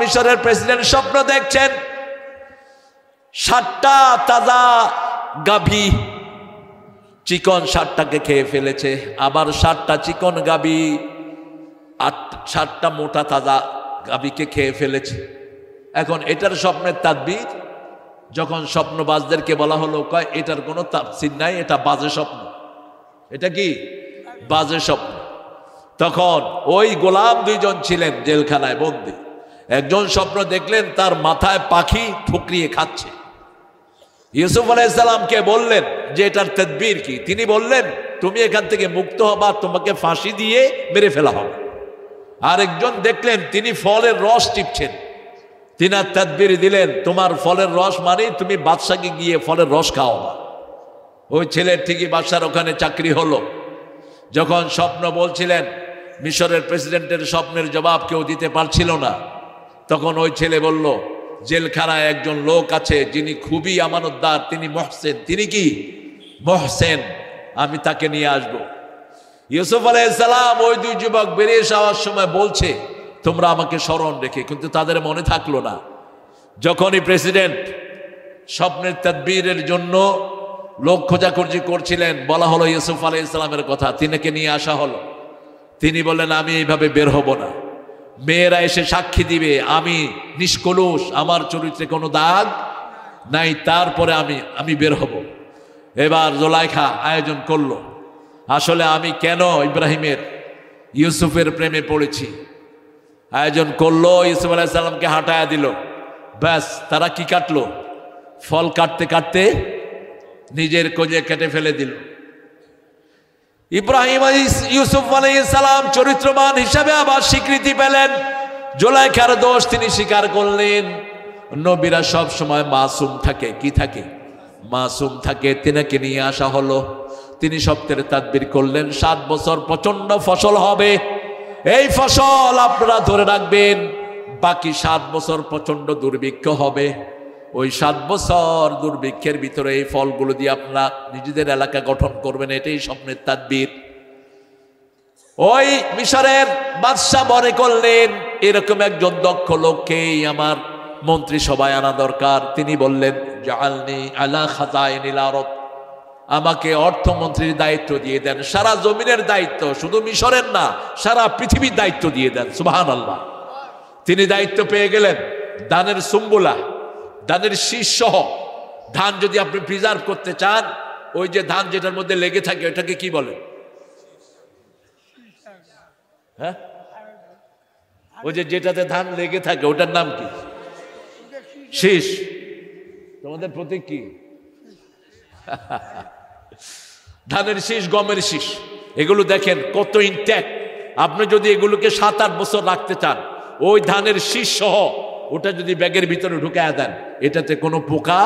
Speaker 1: মিশরের প্রেসিডেন্ট স্বপ্ন দেখছেন 60টা তাজা গাভী চিকন 60টাকে খেয়ে ফেলেছে, আবার 60টা চিকন গাভী 60টা মোটা তাজা গাভীকে খেয়ে ফেলেছে। এখন এটার স্বপ্নের তাদবীর। যখন স্বপ্নবাজদেরকে বলা হলো, কয় এটার কোনো তাফসীর নাই, এটা বাজে স্বপ্ন। এটা কি বাজে স্বপ্ন? তখন ওই গোলাম 2 জন ছিলেন জেলখানায় বন্দী। একজন স্বপ্ন দেখলেন তার মাথায় পাখি ঠুকরিয়ে খাচ্ছে। ইউসুফ আলাইহিস সালামকে বললেন যে এটার তাদবীর কি? তিনি বললেন তুমি এখান থেকে মুক্ত হবা, তোমাকে ফাঁসি দিয়ে মেরে ফেলা হবে। আরেকজন দেখলেন তিনি ফলের রস টিপছেন, তিনার তাদবীর দিলেন তোমার ফলের রস মানে তুমি বাদশাকে গিয়ে ফলের রস খাওয়াবা। ওই ছেলের ঠিকই বাদশার ওখানে চাকরি হলো। যখন স্বপ্ন বলছিলেন, মিশরের প্রেসিডেন্টের স্বপ্নের জবাব কেউ দিতে পারছিল না। তখন ওই ছেলে বলল জেলখানায় একজন লোক আছে যিনি খুবই আমানতদার, তিনি মহসেন। তিনি কি মহসেন? আমি তাকে নিয়ে আসব। ইউসুফ আলাইহিস সালাম ওই 2 যুবক বেরিয়ে যাওয়ার সময় বলছে তোমরা আমাকে স্মরণ রেখে, কিন্তু তাদের মনে থাকলো না। যখনই প্রেসিডেন্ট স্বপ্নের তাদবীরের জন্য লোক খোঁজাখুঁজি করছিলেন, বলা হলো ইউসুফ আলাইহিস সালামের কথা, তিনাকে নিয়ে আসা হলো। তিনি বললেন আমি এইভাবে বের হব না, মেয়েরা এসে সাক্ষী দিবে আমি নিষ্কলুষ, আমার চরিত্রে কোনো দাগ নাই, তারপরে আমি বের হব। এবার জোলাইখা আয়োজন করলো, আসলে আমি কেন ইব্রাহিমের ইউসুফের প্রেমে পড়েছি। আয়োজন করলো, ইউসুফ আলাইহিস সালামকে হাঁটায়া দিল, ব্যাস তারা কি কাটলো, ফল কাটতে কাটতে নিজের কোজে কেটে ফেলে দিল। ইব্রাহিম ইউসুফ আলাইহিস সালাম চরিত্রবান হিসাবে আবার স্বীকৃতি পেলেন। জুলাইখার দোষ তিনি স্বীকার করলেন। নবীরা সব সময় মাসুম থাকে, কি থাকে, মাসুম থাকে। তিনাকে নিয়ে আসা হলো, তিনি সপ্তের তাদবির করলেন 7 বছর প্রচন্ড ফসল হবে, এই ফসল আপনারা ধরে রাখবেন। বাকি 7 বছর প্রচন্ড দুর্ভিক্ষ হবে, ওই 7 বছর দুর্ভিক্ষের ভিতরে এই ফলগুলো দিয়ে আপনারা নিজেদের এলাকা গঠন করবেন, এটাই স্বপ্নের তাদবির। ওই মিশরের বাদশা মনে করলেন এরকম একজন দক্ষ লোককেই আমার মন্ত্রিসভায় আনা দরকার। তিনি বললেন জাআলনি আলা খাজাইনিল আরদ, আমাকে অর্থমন্ত্রীর দায়িত্ব দিয়ে দেন, সারা জমিনের দায়িত্ব, শুধু মিশরের না, সারা পৃথিবীর দায়িত্ব দিয়ে দেন। সুবহানাল্লাহ। তিনি দায়িত্ব পেয়ে গেলেন। ধানের সুম্বুলা, ধানের শীষ সহ ধান যদি আপনি প্রিজার্ভ করতে চান, ওই যে ধান যেটার মধ্যে লেগে থাকে ওটাকে কি বলে? হ্যাঁ, ওই যে যেটাতে ধান লেগে থাকে ওটার নাম কি? শীষ। তোমাদের প্রতীক কি? ধানের শীষ, গমের শীষ, এগুলো দেখেন কত ইনট্যাক্ট। আপনি যদি এগুলোকে 7-8 বছর রাখতে চান, ওই ধানের শীষ সহ ওটা যদি ব্যাগের ভিতরে ঢুকায় দেন, এটাতে কোনো পোকা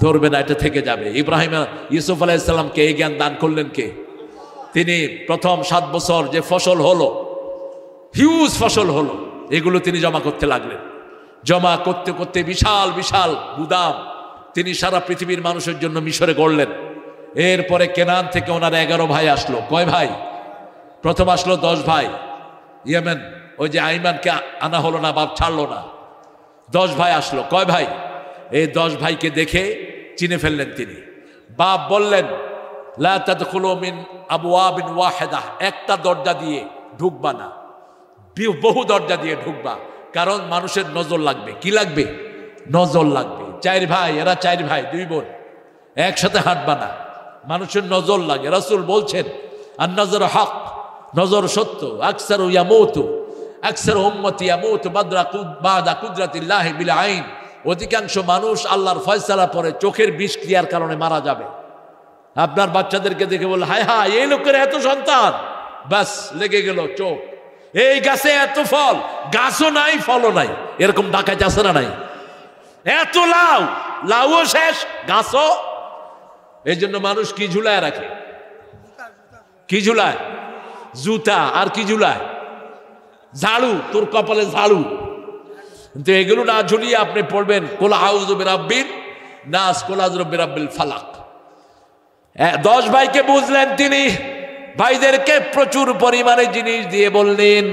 Speaker 1: ধরবে না, এটা থেকে যাবে। ইব্রাহিম ইউসুফ আলাইহিস সালামকে এই জ্ঞান দান করলেন কে? তিনি প্রথম 7 বছর যে ফসল হলো, হিউজ ফসল হলো, এগুলো তিনি জমা করতে লাগলেন। জমা করতে করতে বিশাল বিশাল গুদাম তিনি সারা পৃথিবীর মানুষের জন্য মিশরে গড়লেন। এরপরে কেনান থেকে ওনার 11 ভাই আসলো। কয় ভাই? প্রথম আসলো 10 ভাই। ইয়েমেন ওই যে আইমানকে আনা হলো না, বাপ ছাড়লো না, 10 ভাই আসলো। কয় ভাই? এই 10 ভাইকে দেখে চিনে ফেললেন তিনি। বাপ বললেন লা তাদখুলু মিন আবওয়াবিন ওয়াহিদা, একটা দরজা দিয়ে ঢুকবা না, বহু দরজা দিয়ে ঢুকবা, কারণ মানুষের নজর লাগবে। কি লাগবে? নজর লাগবে। 4 ভাই, এরা 4 ভাই 2 বোন, একসাথে হাঁটবা না, মানুষের নজর লাগে। রাসূল বলছেন আর নজর হক, নজর সত্য। আকসারু ইয়ামুতু, আকসারু উম্মতি ইয়ামুতু বাদা কুদরাতিল্লাহি বিল আইন, অধিকাংশ মানুষ আল্লাহর ফয়সালা পরে চোখের বিষক্রিয়ার কারণে মারা যাবে। আপনার বাচ্চাদেরকে দেখে বলে হায় হায় এই লোকের এত সন্তান, বাস লেগে গেল চোখ। এই গাছে এত ফল, গাছও নাই ফলও নাই, এরকম ডাকাইতে আছে না নাই? এত লাউ, লাউও শেষ, গাছও। এই জন্য মানুষ কি ঝুলায় রাখে? কি ঝুলায়? জুতা। আর কি ঝুলায়? ঝাড়ু। তোর কপালে ঝাড়ু। কিন্তু এগুলো না ঝুলিয়ে আপনি পড়বেন কুল আউযু বিরাব্বিন নাস, কুল আউযু বিরাব্বিল ফালাক। 10 ভাইকে বুঝলেন তিনি, ভাইদেরকে প্রচুর পরিমাণে জিনিস দিয়ে বললেন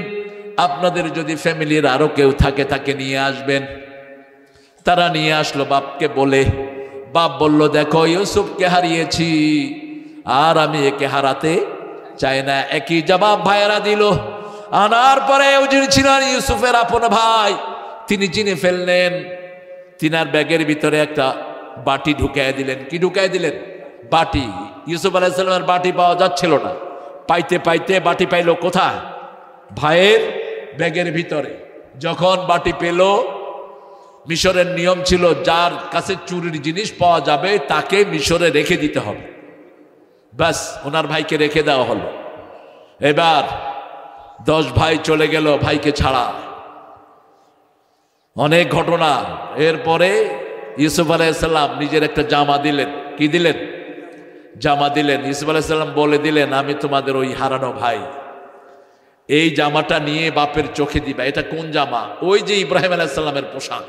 Speaker 1: আপনাদের যদি ফ্যামিলির আরো কেউ থাকে তাকে নিয়ে আসবেন। তারা নিয়ে আসলো বাপকে বলে। বাপ বলল দেখো ইউসুফকে হারিয়েছি আর আমি একে হারাতে চাই না। একই জবাব ভাইয়েরা দিল। আনার পরে যিনি ছিলেন ইউসুফের আপন ভাই, তিনি চিনে ফেললেন। তিনার ব্যাগের ভিতরে একটা বাটি ঢুকায় দিলেন। কি ঢুকায় দিলেন? বাটি। ইউসুফ আলাইহিস সালামের বাটি পাওয়া যাচ্ছিল না, পাইতে পাইতে বাটি পাইল কোথায়? ভাইয়ের ব্যাগের ভিতরে। যখন বাটি পেল, মিশরের নিয়ম ছিল যার কাছে চুরির জিনিস পাওয়া যাবে তাকে মিশরে রেখে দিতে হবে। ব্যাস, ওনার ভাইকে রেখে দেওয়া হলো। এবার 10 ভাই চলে গেল ভাইকে ছাড়া। অনেক ঘটনা। এরপরে ইউসুফ আলাইহিস সালাম নিজের একটা জামা দিলেন। কি দিলেন? জামা দিলেন। ইউসুফ আলাইহিস সালাম বলে দিলেন আমি তোমাদের ওই হারানো ভাই, এই জামাটা নিয়ে বাপের চোখে দিবা। এটা কোন জামা? ওই যে ইব্রাহিম আলাইহিস সালামের পোশাক।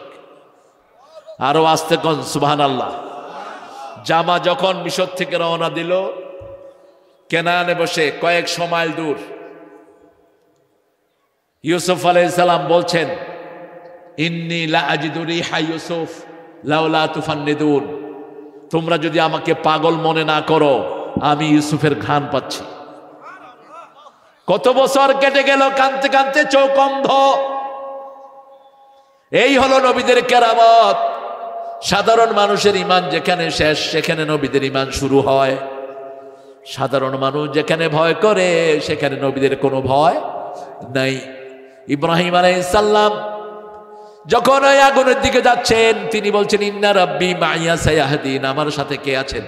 Speaker 1: আরো আস্তে কোন সুবহানাল্লাহ। জামা যখন মিশর থেকে রওনা দিল, কেনানে বসে কয়েকশো মাইল দূর, ইউসুফ আলাইহিস সালাম বলছেন ইন্নী লা আজিদু রিহা ইউসুফ লাউলা তুফান্নিদুন, তোমরা যদি আমাকে পাগল মনে না করো আমি ইউসুফের ঘ্রাণ পাচ্ছি। কত বছর কেটে গেল কাঁদতে কাঁদতে, চোখ অন্ধ। এই হলো নবীদের কেরামত। সাধারণ মানুষের ইমান যেখানে শেষ সেখানে নবীদের ইমান শুরু হয়। সাধারণ মানুষ যেখানে ভয় করে সেখানে নবীদের কোনো ভয় নাই। ইব্রাহিম আলাইহিস সালাম যখন ওই আগুনের দিকে যাচ্ছেন তিনি বলছেন ইন্না রাব্বি মাইয়া সায়াহদিন, আমার সাথে কে আছেন?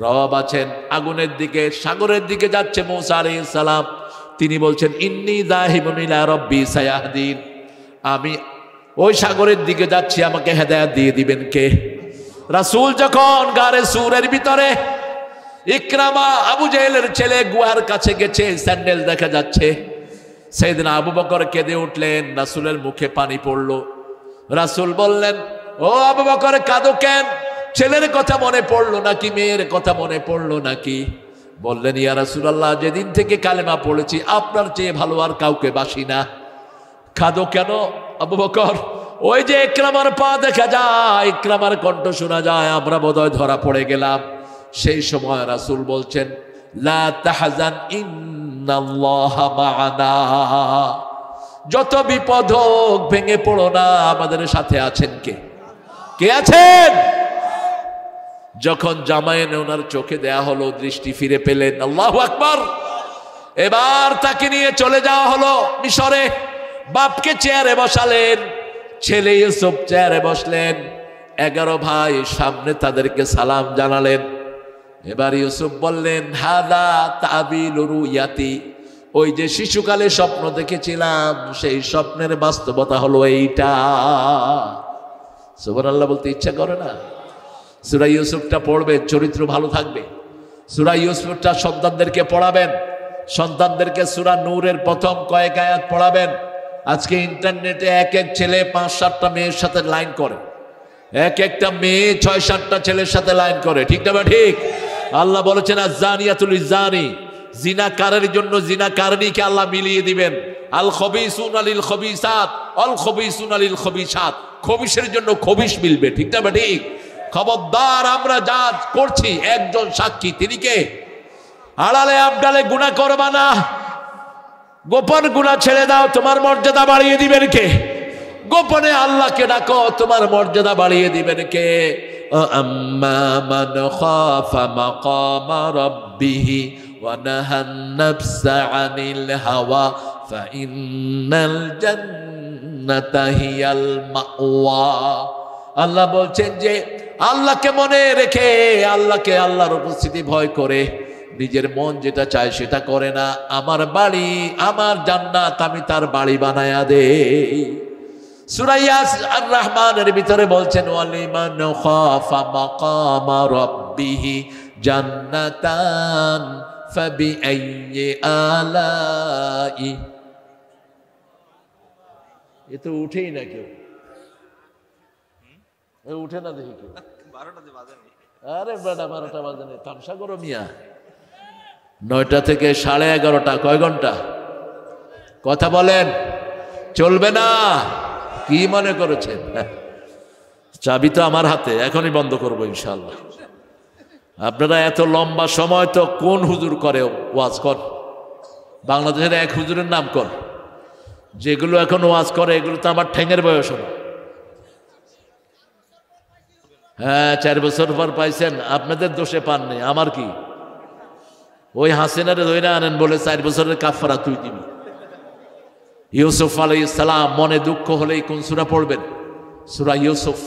Speaker 1: রব আছেন। আগুনের দিকে সাগরের দিকে যাচ্ছে মূসা আলাইহিস সালাম, তিনি বলছেন ইন্নী যাহিবুন ইলা রাব্বি সায়াহদিন, আমি ওই সাগরের দিকে যাচ্ছি, আমাকে হেদায়েত দিয়ে দিবেন কে? রাসূল যখন গারে সূরের ভিতরে ইকরামা আবু জেহেলের ছেলে গুহার কাছে গেছে, স্যান্ডেল দেখা যাচ্ছে, সাইয়েদনা আবু বকর কেঁদে উঠলেন, রাসূলের মুখে পানি পড়ল। রাসূল বললেন ও আবু বকর কাঁদো কেন? ছেলের কথা মনে পড়লো নাকি মেয়ের কথা মনে পড়লো নাকি? বললেন ইয়া রাসূলুল্লাহ, যেদিন থেকে কালেমা পড়েছি আপনার চেয়ে ভালো আর কাউকে বাসি না। কাঁদো কেন আবু বকর? ওই যে ইকরামার পা দেখা যায়, ইকরামার কণ্ঠ শোনা যায়, আমরা বোধহয় ধরা পড়ে গেলাম। সেই সময় রাসূল বলছেন লা তাহজান ইন্নাল্লাহা মা'ানা, যত বিপদ হোক ভেঙে পড়ো না, আমাদের সাথে আছেন কে? কে আছেন? যখন জামাইনে ওনার চোখে দেয়া হলো, দৃষ্টি ফিরে পেলেন, আল্লাহু আকবার। এবার তাকে নিয়ে চলে যাওয়া হলো মিশরে। বাপকে চেয়ারে বসালেন, ছেলে ইউসুফ চেয়ারে বসলেন, 11 ভাই সামনে তাদেরকে সালাম জানালেন। এবার ইউসুফ বললেন হাদা তাবিলু রুয়াতি, ওই যে শিশুকালে স্বপ্ন দেখেছিলাম সেই স্বপ্নের বাস্তবতা হলো এইটা। সুবহানাল্লাহ বলতে ইচ্ছা করে না? সূরা ইউসুফটা পড়বেন, চরিত্র ভালো থাকবে। সূরা ইউসুফটা সন্তানদেরকে পড়াবেন, সন্তানদেরকে সূরা নূরের প্রথম কয়েক আয়াত পড়াবেন। আজকে ইন্টারনেটে এক এক ছেলে 5-7টা মেয়ের সাথে লাইন করে, এক একটা মেয়ে 6-7টা ছেলের সাথে লাইন করে, ঠিক না? ঠিক। আল্লাহ বলেছেন আয-যানিয়াতুল লিয-যানি, জিনাকারের জন্য জিনাকারিনীকে আল্লাহ মিলিয়ে দিবেন। আল খবিসুনা লিল খবিসাত আল খবিসুনা লিল খবিসাত, খবিসের জন্য খবিস মিলবে, ঠিক না? ঠিক। খবরদার, আমরা যা করছি একজন সাক্ষী, তিনি কে? আড়ালে আবডালে গুনাহ করবা না, গোপন গুনাহ ছেড়ে দাও, তোমার মর্যাদা বাড়িয়ে দিবেন কে? গোপনে আল্লাহকে ডাকো, তোমার মর্যাদা বাড়িয়ে দিবেন কে? আম্মা মান খাফা মাকামা রাব্বিহি ওয়া নাহান নাফসা আনিল হাওয়া ফাইন্নাল জান্নাতা হিয়াল মাওয়া। আল্লাহ বলছেন যে আল্লাহকে মনে রেখে, আল্লাহকে, আল্লাহর উপস্থিতি ভয় করে নিজের মন যেটা চায় সেটা করে না, আমার বাড়ি, আমার জান্নাত আমি তার বাড়ি বানায়া দেই। সূরা আর রহমানের ভিতরে বলছেন ওয়ালিমান খাফা মাকামা রাব্বিহি জান্নাতান ফাবিআইয়ি আলাই। এ তো উঠেই না কেউ, উঠে না দেখি কেউ।
Speaker 2: 12টা বাজেনি।
Speaker 1: আরে বেটা 12টা বাজেনি, তামসা করো মিয়া। 9টা থেকে 11:30, কয় ঘন্টা? কথা বলেন, চলবে না? কি মনে করেছেন? চাবি তো আমার হাতে, এখনই বন্ধ করবো ইনশাল্লাহ। আপনারা এত লম্বা সময় তো কোন হুজুর করে ওয়াজ কর? বাংলাদেশের এক হুজুরের নাম কর, যেগুলো এখন ওয়াজ করে এগুলো তো আমার ঠ্যাঙের বয়স হলো। হ্যাঁ, 4 বছর পর পাইছেন, আপনাদের দোষে পাননি, আমার কি? ওই হাসিনারে ধইরা আনেন বলে 4 বছরের কাফারা তুই দিবি। ইউসুফ আলাইহিস সালাম মনে দুঃখ হলেই কোন সূরা পড়বেন? সূরা ইউসুফ।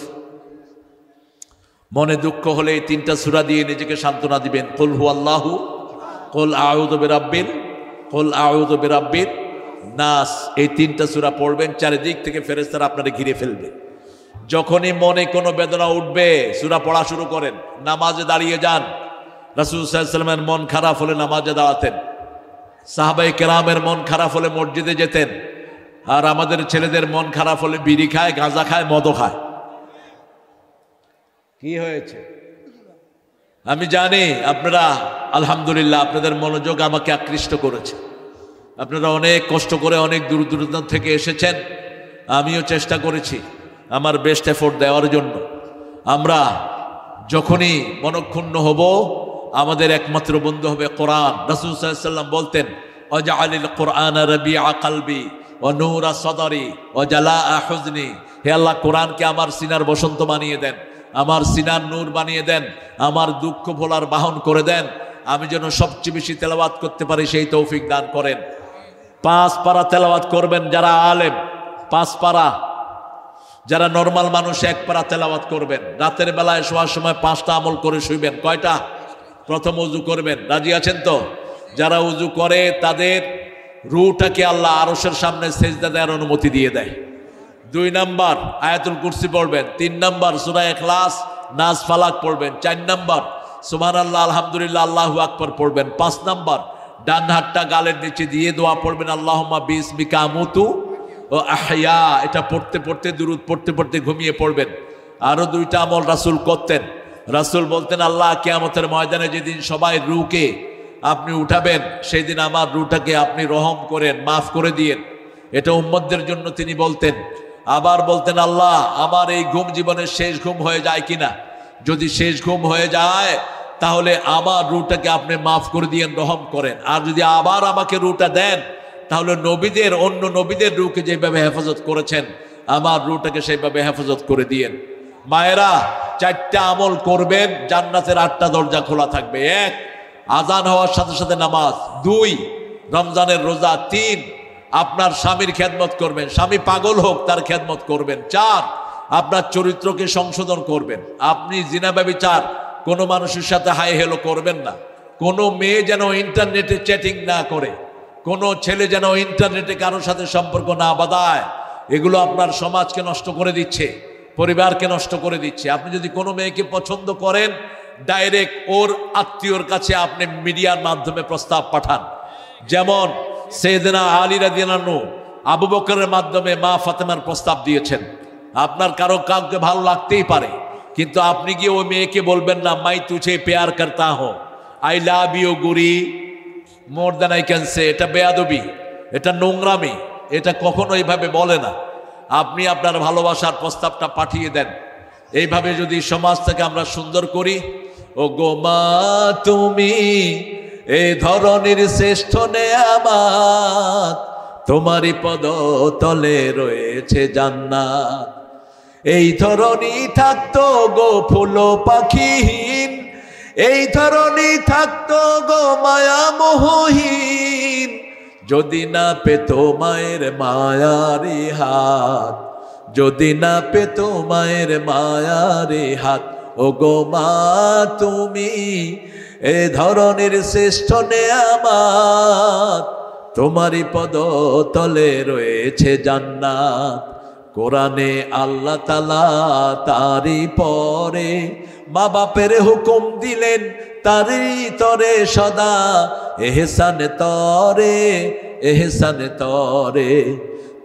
Speaker 1: মনে দুঃখ হলেই 3টা সূরা দিয়ে নিজেকে সান্ত্বনা দিবেন। কুল হুয়াল্লাহু, কুল আউযু বিরাব্বিন নাস, এই 3টা সূরা পড়বেন। চারিদিক থেকে ফেরেশতারা আপনারে ঘিরে ফেলবে। যখনই মনে কোনো বেদনা উঠবে সূরা পড়া শুরু করেন, নামাজে দাঁড়িয়ে যান। রাসূল সাল্লাল্লাহু আলাইহি ওয়াসাল্লামের মন খারাপ হলে নামাজে দাঁড়াতেন, সাহাবায়ে কেরামের মন খারাপ হলে মসজিদে যেতেন, আর আমাদের ছেলেদের মন খারাপ হলে বিড়ি খায়, গাঁজা খায়, মদও খায়। কি হয়েছে? আমি জানি আপনারা, আলহামদুলিল্লাহ, আপনাদের মনোযোগ আমাকে আকৃষ্ট করেছে। আপনারা অনেক কষ্ট করে অনেক দূর দূরান্ত থেকে এসেছেন, আমিও চেষ্টা করেছি আমার বেস্ট এফোর্ট দেওয়ার জন্য। আমরা যখনই মনক্ষুণ্ণ হব আমাদের একমাত্র বন্ধু হবে কোরআন। রাসূল সাল্লাল্লাহু আলাইহি ওয়াসাল্লাম বলতেন ওয়াজআলিল কোরআন রাবিআ কলবি ওয়া নূরা সদরি ওয়া জালাআ হুজনি, হে আল্লাহ কোরআনকে আমার সিনার বসন্ত বানিয়ে দেন, আমার সিনার নূর বানিয়ে দেন, আমার দুঃখ ভোলার বাহন করে দেন। আমি যেন সবচেয়ে বেশি তেলাওয়াত করতে পারি সেই তৌফিক দান করেন। 5 পারা তেলাওয়াত করবেন যারা আলেম, 5 পারা। যারা নরমাল মানুষ 1 পারা তেলাওয়াত করবেন। রাতের বেলায় শোয়ার সময় 5টা আমল করে শুইবেন। কয়টা? প্রথম ওযু করবেন। রাজি আছেন তো? যারা ওযু করে তাদের রূহটাকে আল্লাহ আরশের সামনে সেজদা দেওয়ার অনুমতি দিয়ে দেয়। 2 নাম্বার আয়াতুল কুরসি পড়বেন। 3 নাম্বার সূরা ইখলাস, নাস, ফালাক পড়বেন। 4 নাম্বার সুবহানাল্লাহ, আলহামদুলিল্লাহ, আল্লাহু আকবার পড়বেন। 5 নাম্বার ডান হাতটা গালের নিচে দিয়ে দোয়া পড়বেন, আল্লাহুম্মা বিসমিকা আমুতু ও আহইয়া। এটা পড়তে পড়তে দুরূদ পড়তে পড়তে ঘুমিয়ে পড়বেন। আরো 2টা আমল রাসূল করতেন। রাসূল বলতেন, আল্লাহ কিয়ামতের ময়দানে যেদিন সবাই রূহকে আপনি উঠাবেন, সেই দিন আমার রূহটাকে আপনি রহম করেন, মাফ করে দিয়েন। এটা উম্মতদের জন্য তিনি বলতেন। আবার বলতেন, আল্লাহ আমার এই ঘুম জীবনের শেষ ঘুম হয়ে যায় কিনা, যদি শেষ ঘুম হয়ে যায় তাহলে আমার রূহটাকে আপনি মাফ করে দিয়েন, রহম করেন। আর যদি আবার আমাকে রূহটা দেন তাহলে নবীদের, অন্য নবীদের রূহকে যেভাবে হেফাজত করেছেন আমার রূহটাকে সেইভাবে হেফাজত করে দিয়েন। মায়েরা 4টা আমল করবেন, জান্নাতের 8টা দরজা খোলা থাকবে। 1 আজান হওয়ার সাথে সাথে নামাজ। 2 রমজানের রোজা। 3 আপনার স্বামীর খেদমত করবেন, স্বামী পাগল হোক তার খেদমত করবেন। 4 আপনার চরিত্রকে সংশোধন করবেন। আপনি জিনা ব্যভিচার কোনো মানুষের সাথে হাই হেলো করবেন না। কোনো মেয়ে যেন ইন্টারনেটে চ্যাটিং না করে, কোনো ছেলে যেন ইন্টারনেটে কারোর সাথে সম্পর্ক না বাঁধায়। এগুলো আপনার সমাজকে নষ্ট করে দিচ্ছে, পরিবারকে নষ্ট করে দিচ্ছে। আপনি যদি কোনো মেয়েকে পছন্দ করেন, ডাইরেক্ট ওর আত্মীয়র কাছে আপনি মিডিয়ার মাধ্যমে প্রস্তাব পাঠান। যেমন সাইয়েদনা আলী রাদিয়াল্লাহু আনহু আবু বকরের মাধ্যমে মা ফাতেমার প্রস্তাব দিয়েছেন। আপনার কাউকে ভালো লাগতেই পারে, কিন্তু আপনি গিয়ে ওই মেয়েকে বলবেন না, মাই তুঝে প্যার করতা হো, আই লাভ ইউ গুরি, more than I can say. এটা বেয়াদবি, এটা নোংরামি, এটা কখনো এইভাবে বলে না। আপনি আপনার ভালোবাসার প্রস্তাবটা পাঠিয়ে দেন। এইভাবে যদি সমাজটাকে আমরা সুন্দর করি, ও গো মা তুমি এই ধরনের শ্রেষ্ঠ নেয়ামত, তোমারই পদ তলে রয়েছে জান্নাত। এই ধরনী থাকতো গো ফুল পাখিহীন, এই ধরনী থাকতো গো মায়া মোহহীন, যদি না পেত মায়ের মায়ারি হাত, যদি না পেত মায়ের মায়ারি হাত। ও গো মা তুমি এ ধরনের শ্রেষ্ঠ নেয়ামত, তোমারই পদ তলে রয়েছে জান্নাত। কোরআনে আল্লাহ তাআলা তারই পরে মা বাপের হুকুম দিলেন, তারই তরে সদা এহসানে তরে, এহসানে তরে।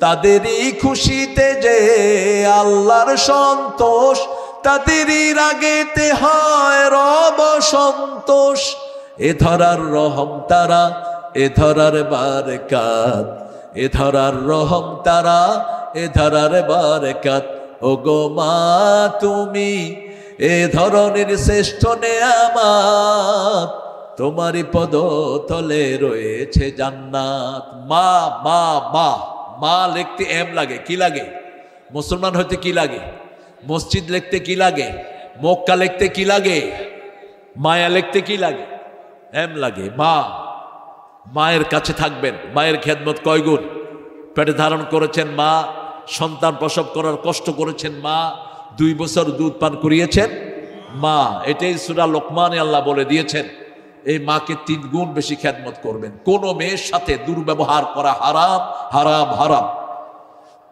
Speaker 1: তাদেরই খুশিতে যে আল্লাহর সন্তোষ, তাদেরই রাগেতে হয় রব সন্তোষ। এ ধরার রহম তারা, এ ধরার বারকাত, এ ধরার রহম তারা, এ ধরার বারকাত। ও গো মা তুমি এ ধরনের শ্রেষ্ঠ নেয়ামত, তোমারই পদ তলে রয়েছে জান্নাত। মা মা মা মা লিখতে এম লাগে, কি লাগে? মুসলমান হইতে কি লাগে? মসজিদ লিখতে কি লাগে? মক্কা লিখতে কি লাগে? মায়া লিখতে কি লাগে? এম লাগে। মা, মায়ের কাছে থাকবেন। মায়ের খেদমত কয় গুণ? পেটে ধারণ করেছেন মা, সন্তান প্রসব করার কষ্ট করেছেন মা, 2 বছর দুধ পান করিয়েছেন মা। এটাই সূরা লোকমানে আল্লাহ বলে দিয়েছেন। এই মাকে 3 গুণ বেশি খেদমত করবেন। কোন মেয়ের সাথে দুর্ব্যবহার করা হারাম, হারাম, হারাম।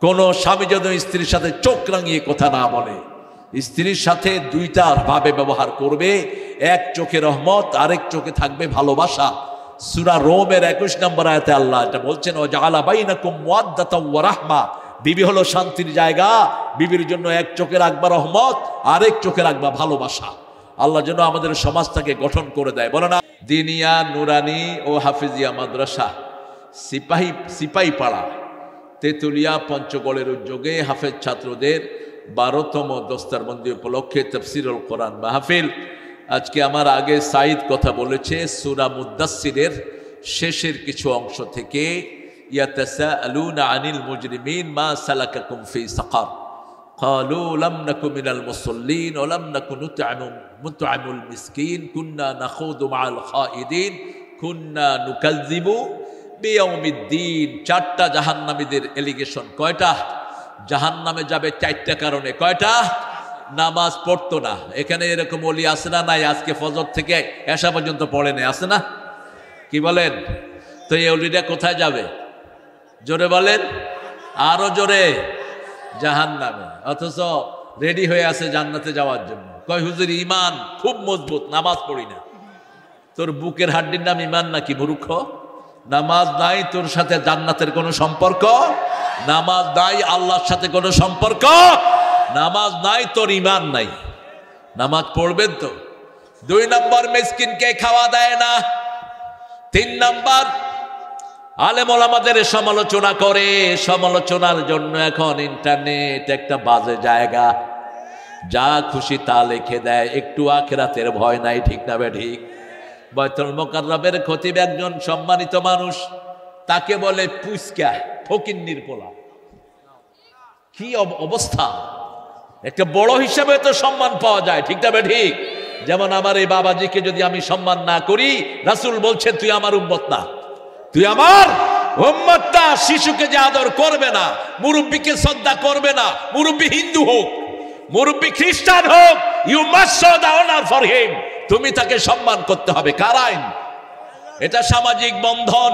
Speaker 1: কোন স্বামী যেন স্ত্রীর সাথে চোখ রাঙিয়ে কথা না বলে। স্ত্রীর সাথে 2টা ভাবে ব্যবহার করবে। এক চোখে রহমত, আরেক চোখে থাকবে ভালোবাসা। সূরা রোমের 21 নম্বর আয়াতে আল্লাহ এটা বলছেন, ও জাআলা বাইনাকুম মুওয়াদ্দাতাও ওয়া রাহমা। বিবি হলো শান্তির জায়গা। বিবির জন্য এক চোখে রাখবা রহমত, আরেক চোখে রাখবা ভালোবাসা। আল্লাহ যেন আমাদের সমাজটাকে গঠন করে দেয়। বলে না, দিনিয়া, নুরানি ও হাফিজিয়া মাদ্রাসা সিপাহীপাড়া তেতুলিয়া পঞ্চগড়ের উদ্যোগে হাফেজ ছাত্রদের 12তম দস্তারবন্দি উপলক্ষে তাফসীরুল কোরআন মাহফিল। আজকে আমার আগে সাইদ কথা বলেছে সূরা মুদ্দাসসিরের শেষের কিছু অংশ থেকে, ইয়াতাসাআলুনা আনিল মুজরিমিন মা সালাকাকুম ফি সাকার। ক্বালু লাম নাকু মিনাল মুসাল্লিন ওয়া লাম নাকু নুত'আমুল মিসকিন কুন্না নাখুদু মা'আল খাইদিন কুন্না নুকাযযিবু বিয়াউমিদ্দিন। চারটা জাহান্নামীদের এলিগেশন। কয়টা? জাহান্নামে যাবে চারটা কারণে। কয়টা? নামাজ পড়তো না। এখানে এরকম ওলি আছে না নাই? আজকে ফজর থেকে এশা পর্যন্ত পড়ে নেই, আছে না? কি বলেন? তো এই ওলিটা কোথায় যাবে? জোরে বলেন, আরো জোরে। জাহান্নামে। অথচ রেডি হয়ে আছে জান্নাতে যাওয়ার জন্য। কয় হুজুর ইমান খুব মজবুত, নামাজ পড়ি না। তোর বুকের হাড্ডির নাম ইমান নাকি মূর্খ? নামাজ নাই তোর সাথে জান্নাতের কোনো সম্পর্ক, নামাজ নাই আল্লাহর সাথে কোনো সম্পর্ক, নামাজ নাই তোর ইমান নাই। নামাজ পড়বেন তো। 2 নম্বর, মিসকিনকে খাওয়া দেয় না। 3 নম্বর, আলেম ওলামাদের সমালোচনা করে। সমালোচনার জন্য এখন ইন্টারনেট একটা বাজে জায়গা, যা খুশি তা লিখে দেয়, একটু আখিরাতের ভয় নাই। ঠিক না বে ঠিক? বাইতুল মুকাররমের খতিব একজন সম্মানিত মানুষ, তাকে বলে পুচকা, ফকিন্নির পোলা। কি অবস্থা! একটা বড় হিসাবে তো সম্মান পাওয়া যায়, ঠিক না বে ঠিক? যেমন আমার এই বাবাজিকে যদি আমি সম্মান না করি, রাসূল বলছেন তুই আমার উম্মত না, তুই আমার উম্মত না। শিশুকে যে আদর করবে না, মুরব্বীকে শ্রদ্ধা করবে না, মুরব্বী হিন্দু হোক, মুরব্বী খ্রিস্টান হোক, you must show the honour for him. তুমি তাকে সম্মান করতে হবে। কার আইন? এটা সামাজিক বন্ধন।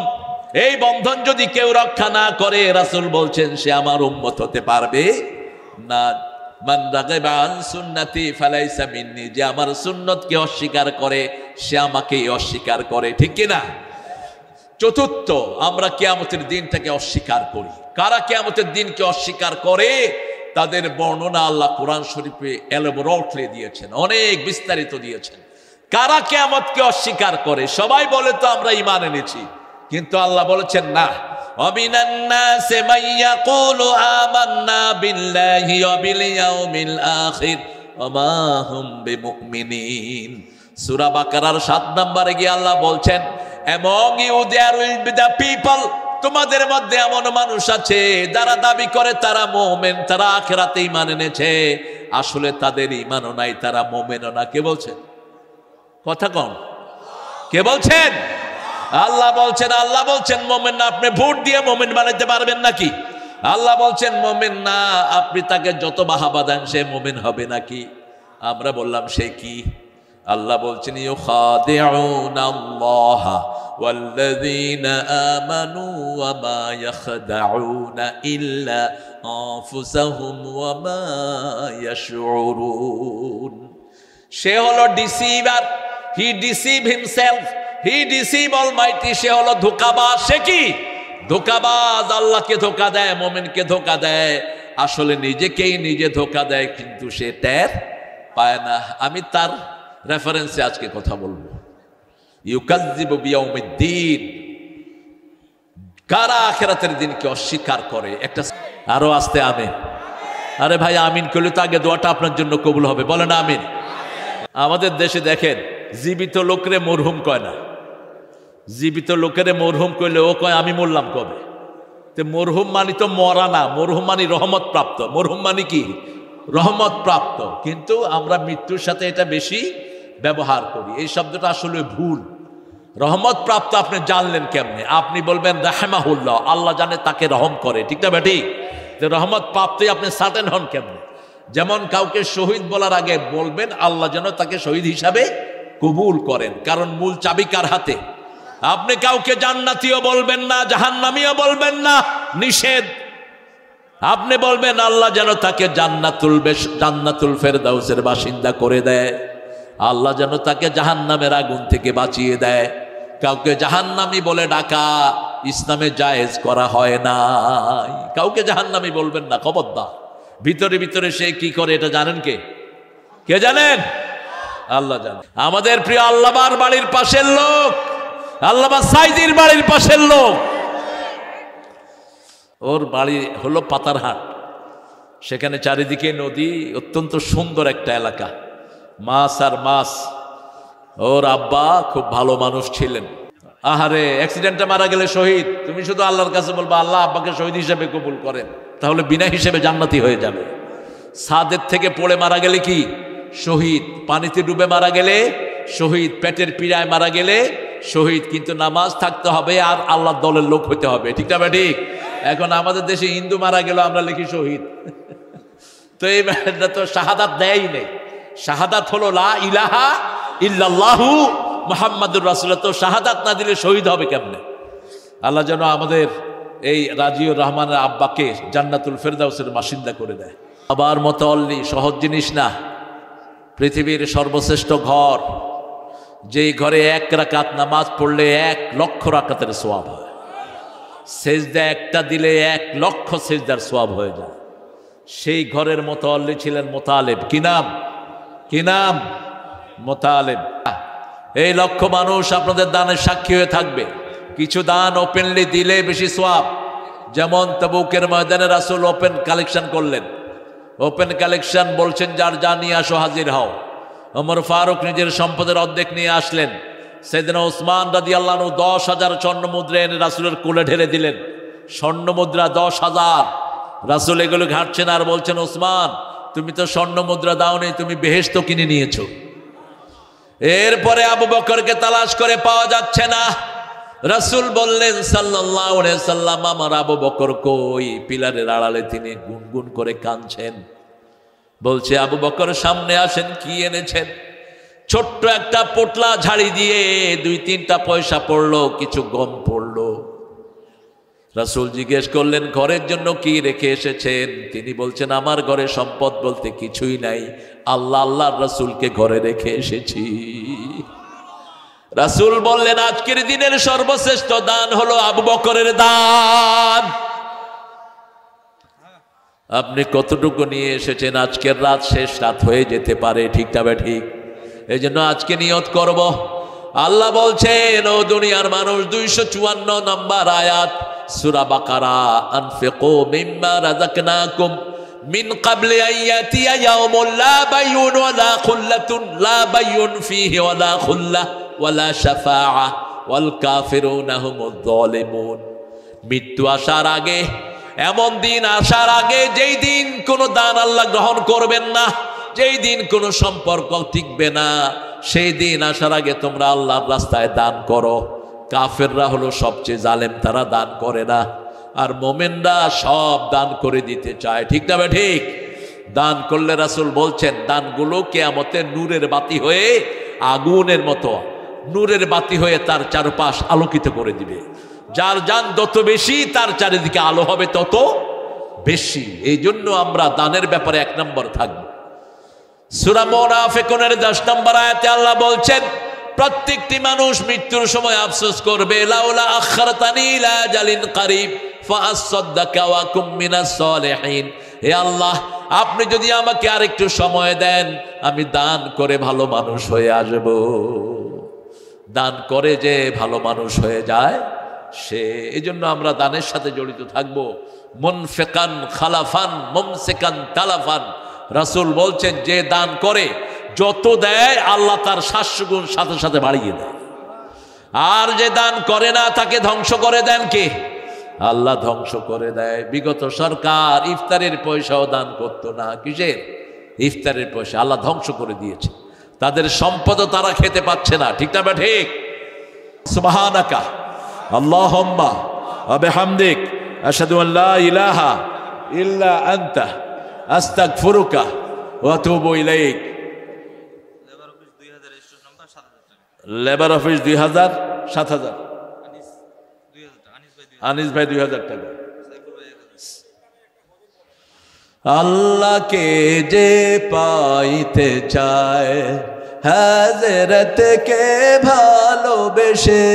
Speaker 1: এই বন্ধন যদি কেউ রক্ষা না করে, রাসূল বলছেন সে আমার উম্মত হতে পারবে না। মান রাগিবা আন সুন্নতি ফালাইসা মিন্নি, যে আমার সুন্নতকে অস্বীকার করে সে আমাকেই অস্বীকার করে। ঠিক কি না? চতুর্থ, আমরা কিয়ামতের দিনটাকে অস্বীকার করি। কারা কিয়ামতের দিনকে অস্বীকার করে তাদের বর্ণনা আল্লাহ কোরআন শরীফে এলাবোরেটলি দিয়েছেন, অনেক বিস্তারিত দিয়েছেন। কারা কিয়ামতকে অস্বীকার করে? সবাই বলে তো আমরা ঈমান এনেছি, কিন্তু আল্লাহ বলেছেন না। ওয়ামিনান নাসি মান ইয়াকুলু আমান্না বিল্লাহি ওয়া বিল ইয়াউমিল আখির ওয়া মা হুম বিমুমিনিন। সূরা বাকারার 7 নম্বরে গিয়ে আল্লাহ বলছেন, among you there will be the people, তোমাদের মধ্যে এমন মানুষ আছে যারা দাবি করে তারা মুমিন, তারা আখিরাতে ঈমান এনেছে, আসলে তাদের ঈমানও নাই, তারা মুমিনও না। কে বলছেন? কথা কন। কে বলছেন? আল্লাহ বলছেন। আল্লাহ বলছেন মুমিন না। আপনি ভোট দিয়ে মুমিন বানাইতে পারবেন নাকি? আল্লাহ বলছেন মুমিন না। আপনি তাকে যত বাহাবা দেন সে মুমিন হবে নাকি? আমরা বললাম সে কি? আল্লাহ বলছেন ইউখাদিউনা আল্লাহ ওয়াল্লাযীনা আমানু ওয়া মা ইয়াখদাউনা ইল্লা আনফুসাহুম ওয়া মা ইয়াশউরুন। সে হলো ডিসিভার, হি ডিসিভ হিমসেলফ, হি ডিসিভ অলমাইটি। সে হলো ধোঁকাবাজ। সে কি? ধোঁকাবাজ। আল্লাহকে ধোঁকা দেয়, মুমিনকে ধোঁকা দেয়, আসলে নিজেকেই নিজে ধোঁকা দেয়, কিন্তু সে টের পায় না। আমি তার রেফারেন্সে আজকে কথা বলবো। ইউকাযযিবু বিয়াউমিদ্দিন, কারা আখিরাতের দিনকে অস্বীকার করে। একটা আরো আস্তে আমিন। আরে ভাই আমিন করলে তো আগে দোয়াটা আপনার জন্য কবুল হবে। বলেন আমিন। আমাদের দেশে দেখেন, জীবিত লোকরে মরহুম কয় না। জীবিত লোকেরে মরহুম কইলে ও কয় আমি মরলাম কবে। তো মরহুম মানি তো মরা না, মরহুম মানি রহমত প্রাপ্ত। মরহুম মানি কি? রহমত প্রাপ্ত। কিন্তু আমরা মৃত্যুর সাথে এটা বেশি ব্যবহার করি। এই শব্দটা আসলে ভুল। রহমত প্রাপ্ত আপনি জানলেন কেমনে? আপনি বলবেন রাহমাহুল্লাহ, আল্লাহ জানে তাকে রহম করে। ঠিক না বেটি? তো রহমত প্রাপ্তই আপনি সার্টেন হন কেমনে? যেমন কাউকে শহীদ বলার আগে বলবেন আল্লাহ যেন তাকে শহীদ হিসাবে কবুল করেন, কারণ মূল চাবি কার হাতে? আপনি কাউকে জান্নাতীও বলবেন না, জাহান্নামীও বলবেন না, নিষেধ। আপনি বলবেন আল্লাহ যেন তাকে জান্নাতুল ফেরদাউসের বাসিন্দা করে দেয়, আল্লাহ যেন তাকে জাহান্নামের আগুন থেকে বাঁচিয়ে দেয়। কাউকে জাহান্নামী বলে ডাকা ইসলামে জায়েজ করা হয় না। কাউকে জাহান্নামী বলবেন না, খবরদার। ভিতরে ভিতরে সে কি করে এটা জানেন কে? কে জানেন? আল্লাহ জানেন। আমাদের প্রিয় আল্লাহর বাড়ির পাশের লোক, আল্লামা সাইদির বাড়ির পাশের লোক, ওর বাড়ি হলো পাতারহাট। সেখানে চারিদিকে নদী, অত্যন্ত সুন্দর একটা এলাকা, মাছ আর মাছ। ওর আব্বা খুব ভালো মানুষ ছিলেন। আহারে, অ্যাক্সিডেন্টে মারা গেলে শহীদ, তুমি শুধু আল্লাহর কাছে বলবা আল্লাহ আব্বাকে শহীদ হিসেবে কবুল করেন, তাহলে বিনা হিসেবে জান্নাতি হয়ে যাবে। ছাদের থেকে পড়ে মারা গেলে কি শহীদ, পানিতে ডুবে মারা গেলে শহীদ, পেটের পীড়ায় মারা গেলে শহীদ। কিন্তু নামাজ থাকতে হবে আর আল্লাহর দলের লোক হতে হবে, ঠিক না ঠিক? এখন আমাদের দেশে হিন্দু মারা গেল আমরা লিখি শহীদ। তো এই তো শাহাদাত দেয়ই নেই। শাহাদাত হলো লা ইলাহা ইল্লাল্লাহু মুহাম্মাদুর রাসূলুল্লাহ। তো শাহাদাত না দিলে শহীদ হবে কেমনে? আল্লাহ যেন আমাদের এই রাজিউর রহমানের আব্বাকে জান্নাতুল ফেরদাউসের বাসিন্দা করে দেয়। আবার মুতাওয়াল্লি সহজ জিনিস না। পৃথিবীর সর্বশ্রেষ্ঠ ঘর, যেই ঘরে 1 রাকাত নামাজ পড়লে 1 লক্ষ রাকাতের সওয়াব হয়। সেজদা একটা দিলে 1 লক্ষ সেজদার সওয়াব হয়ে যায়। সেই ঘরের মুতাওয়াল্লি ছিলেন মুতালেব। কি নাম? কি নাম? মুতালেব। এই লক্ষ মানুষ আপনাদের দানের সাক্ষী হয়ে থাকবে। কিছু দান ওপেনলি দিলে বেশি সওয়াব। যেমন তাবুকের ময়দানে রাসূল ওপেন কালেকশন করলেন। ওপেন কালেকশন বলছেন যার যা নিয়ে আসো হাজির হও। ওমর ফারুক নিজের সম্পদের অর্ধেক নিয়ে আসলেন। সেদিন ওসমান রাদিয়াল্লাহু আনহু 10,000 স্বর্ণ মুদ্রা এনে রাসূলের কোলে ঢেলে দিলেন। স্বর্ণ মুদ্রা 10,000। রাসূল এগুলো ঘাটছেন আর বলছেন, ওসমান তুমি তো স্বর্ণ মুদ্রা দাওনি, তুমি বেহেশত কিনে নিয়েছো। এরপরে আবু বকরকে তালাশ করে পাওয়া যাচ্ছে না। রাসূল বললেন সাল্লাল্লাহু আলাইহি সাল্লাম, আমার আবু বকর কই? পিলারের আড়ালে তিনি গুনগুন করে কাঁদছেন। বলছে, আবু বকর সামনে আসেন, কি এনেছেন? ছোট্ট একটা পোটলা ঝাড়ি দিয়ে 2-3টা পয়সা পড়লো, কিছু গম পড়লো। রাসূল জিজ্ঞেস করলেন, ঘরের জন্য কি রেখে এসেছেন? তিনি বলছেন, আমার ঘরে সম্পদ বলতে কিছুই নাই, আল্লাহর রাসূলকে ঘরে রেখে এসেছি। রাসূল বললেন, আজকের দিনের সর্বশ্রেষ্ঠ দান হলো আবু বকরের দান। আপনি কতটুকু নিয়ে এসেছেন? আজকের রাত শেষ রাত হয়ে যেতে পারে, ঠিক না ঠিক? এই জন্য আজকে নিয়ত করব। আল্লাহ বলছেন, ও দুনিয়ার মানুষ, 254 নম্বর আয়াত সূরা বাকারা, আনফিকু মিম্মা রাযাকনাকুম মিন ক্বাবলি আন ইয়াতিয়া ইয়াউমুন লা বাইউন ওয়ালা খুল্লাতুন লা বাইউন ফীহি ওয়ালা খুল্লাহ ওয়ালা শাফাআহ ওয়াল কাফিরুনা হুমুয যালিমুন। মৃত্যু আসার আগে, এমন দিন আসার আগে যেই দিন কোনো দান আল্লাহ গ্রহণ করবেন না, যেই দিন কোনো সম্পর্ক টিকবে না, সেই দিন আসার আগে তোমরা আল্লাহর রাস্তায় দান করো। কাফেররা হলো সবচেয়ে জালেম, তারা দান করে না। আর মোমেনরা সব দান করে দিতে চায়, ঠিক না ঠিক? দান করলে রাসূল বলছেন, দানগুলো কিয়ামতে নূরের বাতি হয়ে, আগুনের মতো নূরের বাতি হয়ে তার চারপাশ আলোকিত করে দিবে। যার দান যত বেশি, তার চারিদিকে আলো হবে তত বেশি। এই জন্য আমরা দানের ব্যাপারে 1 নম্বর থাকবো। সূরা মুনাফিকুনের 10 নম্বর আয়াতে আল্লাহ বলছেন, প্রত্যেকটি মানুষ মৃত্যুর সময় আফসোস করবে, লাউলা আখারতানি ইলা আজালিন করিব ফাআসাদদাকা ওয়া কুম মিনাস সালিহিন। হে আল্লাহ, আপনি যদি আমাকে আরেকটু সময় দেন, আমি দান করে ভালো মানুষ হয়ে আসব। দান করে যে ভালো মানুষ হয়ে যায় সে, এজন্য আমরা দানের সাথে জড়িত থাকব। মুনফিকান খালাফান মুমসিকান তালাফান। রাসূল বলছেন, যে দান করে, যত দেয় আল্লাহ তার 700 গুণ সাথে সাথে বাড়িয়ে দেয়। আর যে দান করে না, তাকে ধ্বংস করে দেন কে? আল্লাহ ধ্বংস করে দেয়। বিগত সরকার ইফতারের পয়সাও দান করতো না। কিসের? ইফতারের পয়সা। আল্লাহ ধ্বংস করে দিয়েছে। তাদের সম্পদও তারা খেতে পাচ্ছে না, ঠিক না ঠিক? সুবহানাকা আল্লাহুম্মা ওয়া বিহামদিক আশহাদু আল লা ইলাহা ইল্লা আনতা আস্তাগফিরুকা ওয়া আতুবু ইলাইক। Labour office 2000, 7000। আনিস ভাই 2000 টাকা। আল্লাহকে যে পাইতে চায়, হাজরতকে ভালোবেসে,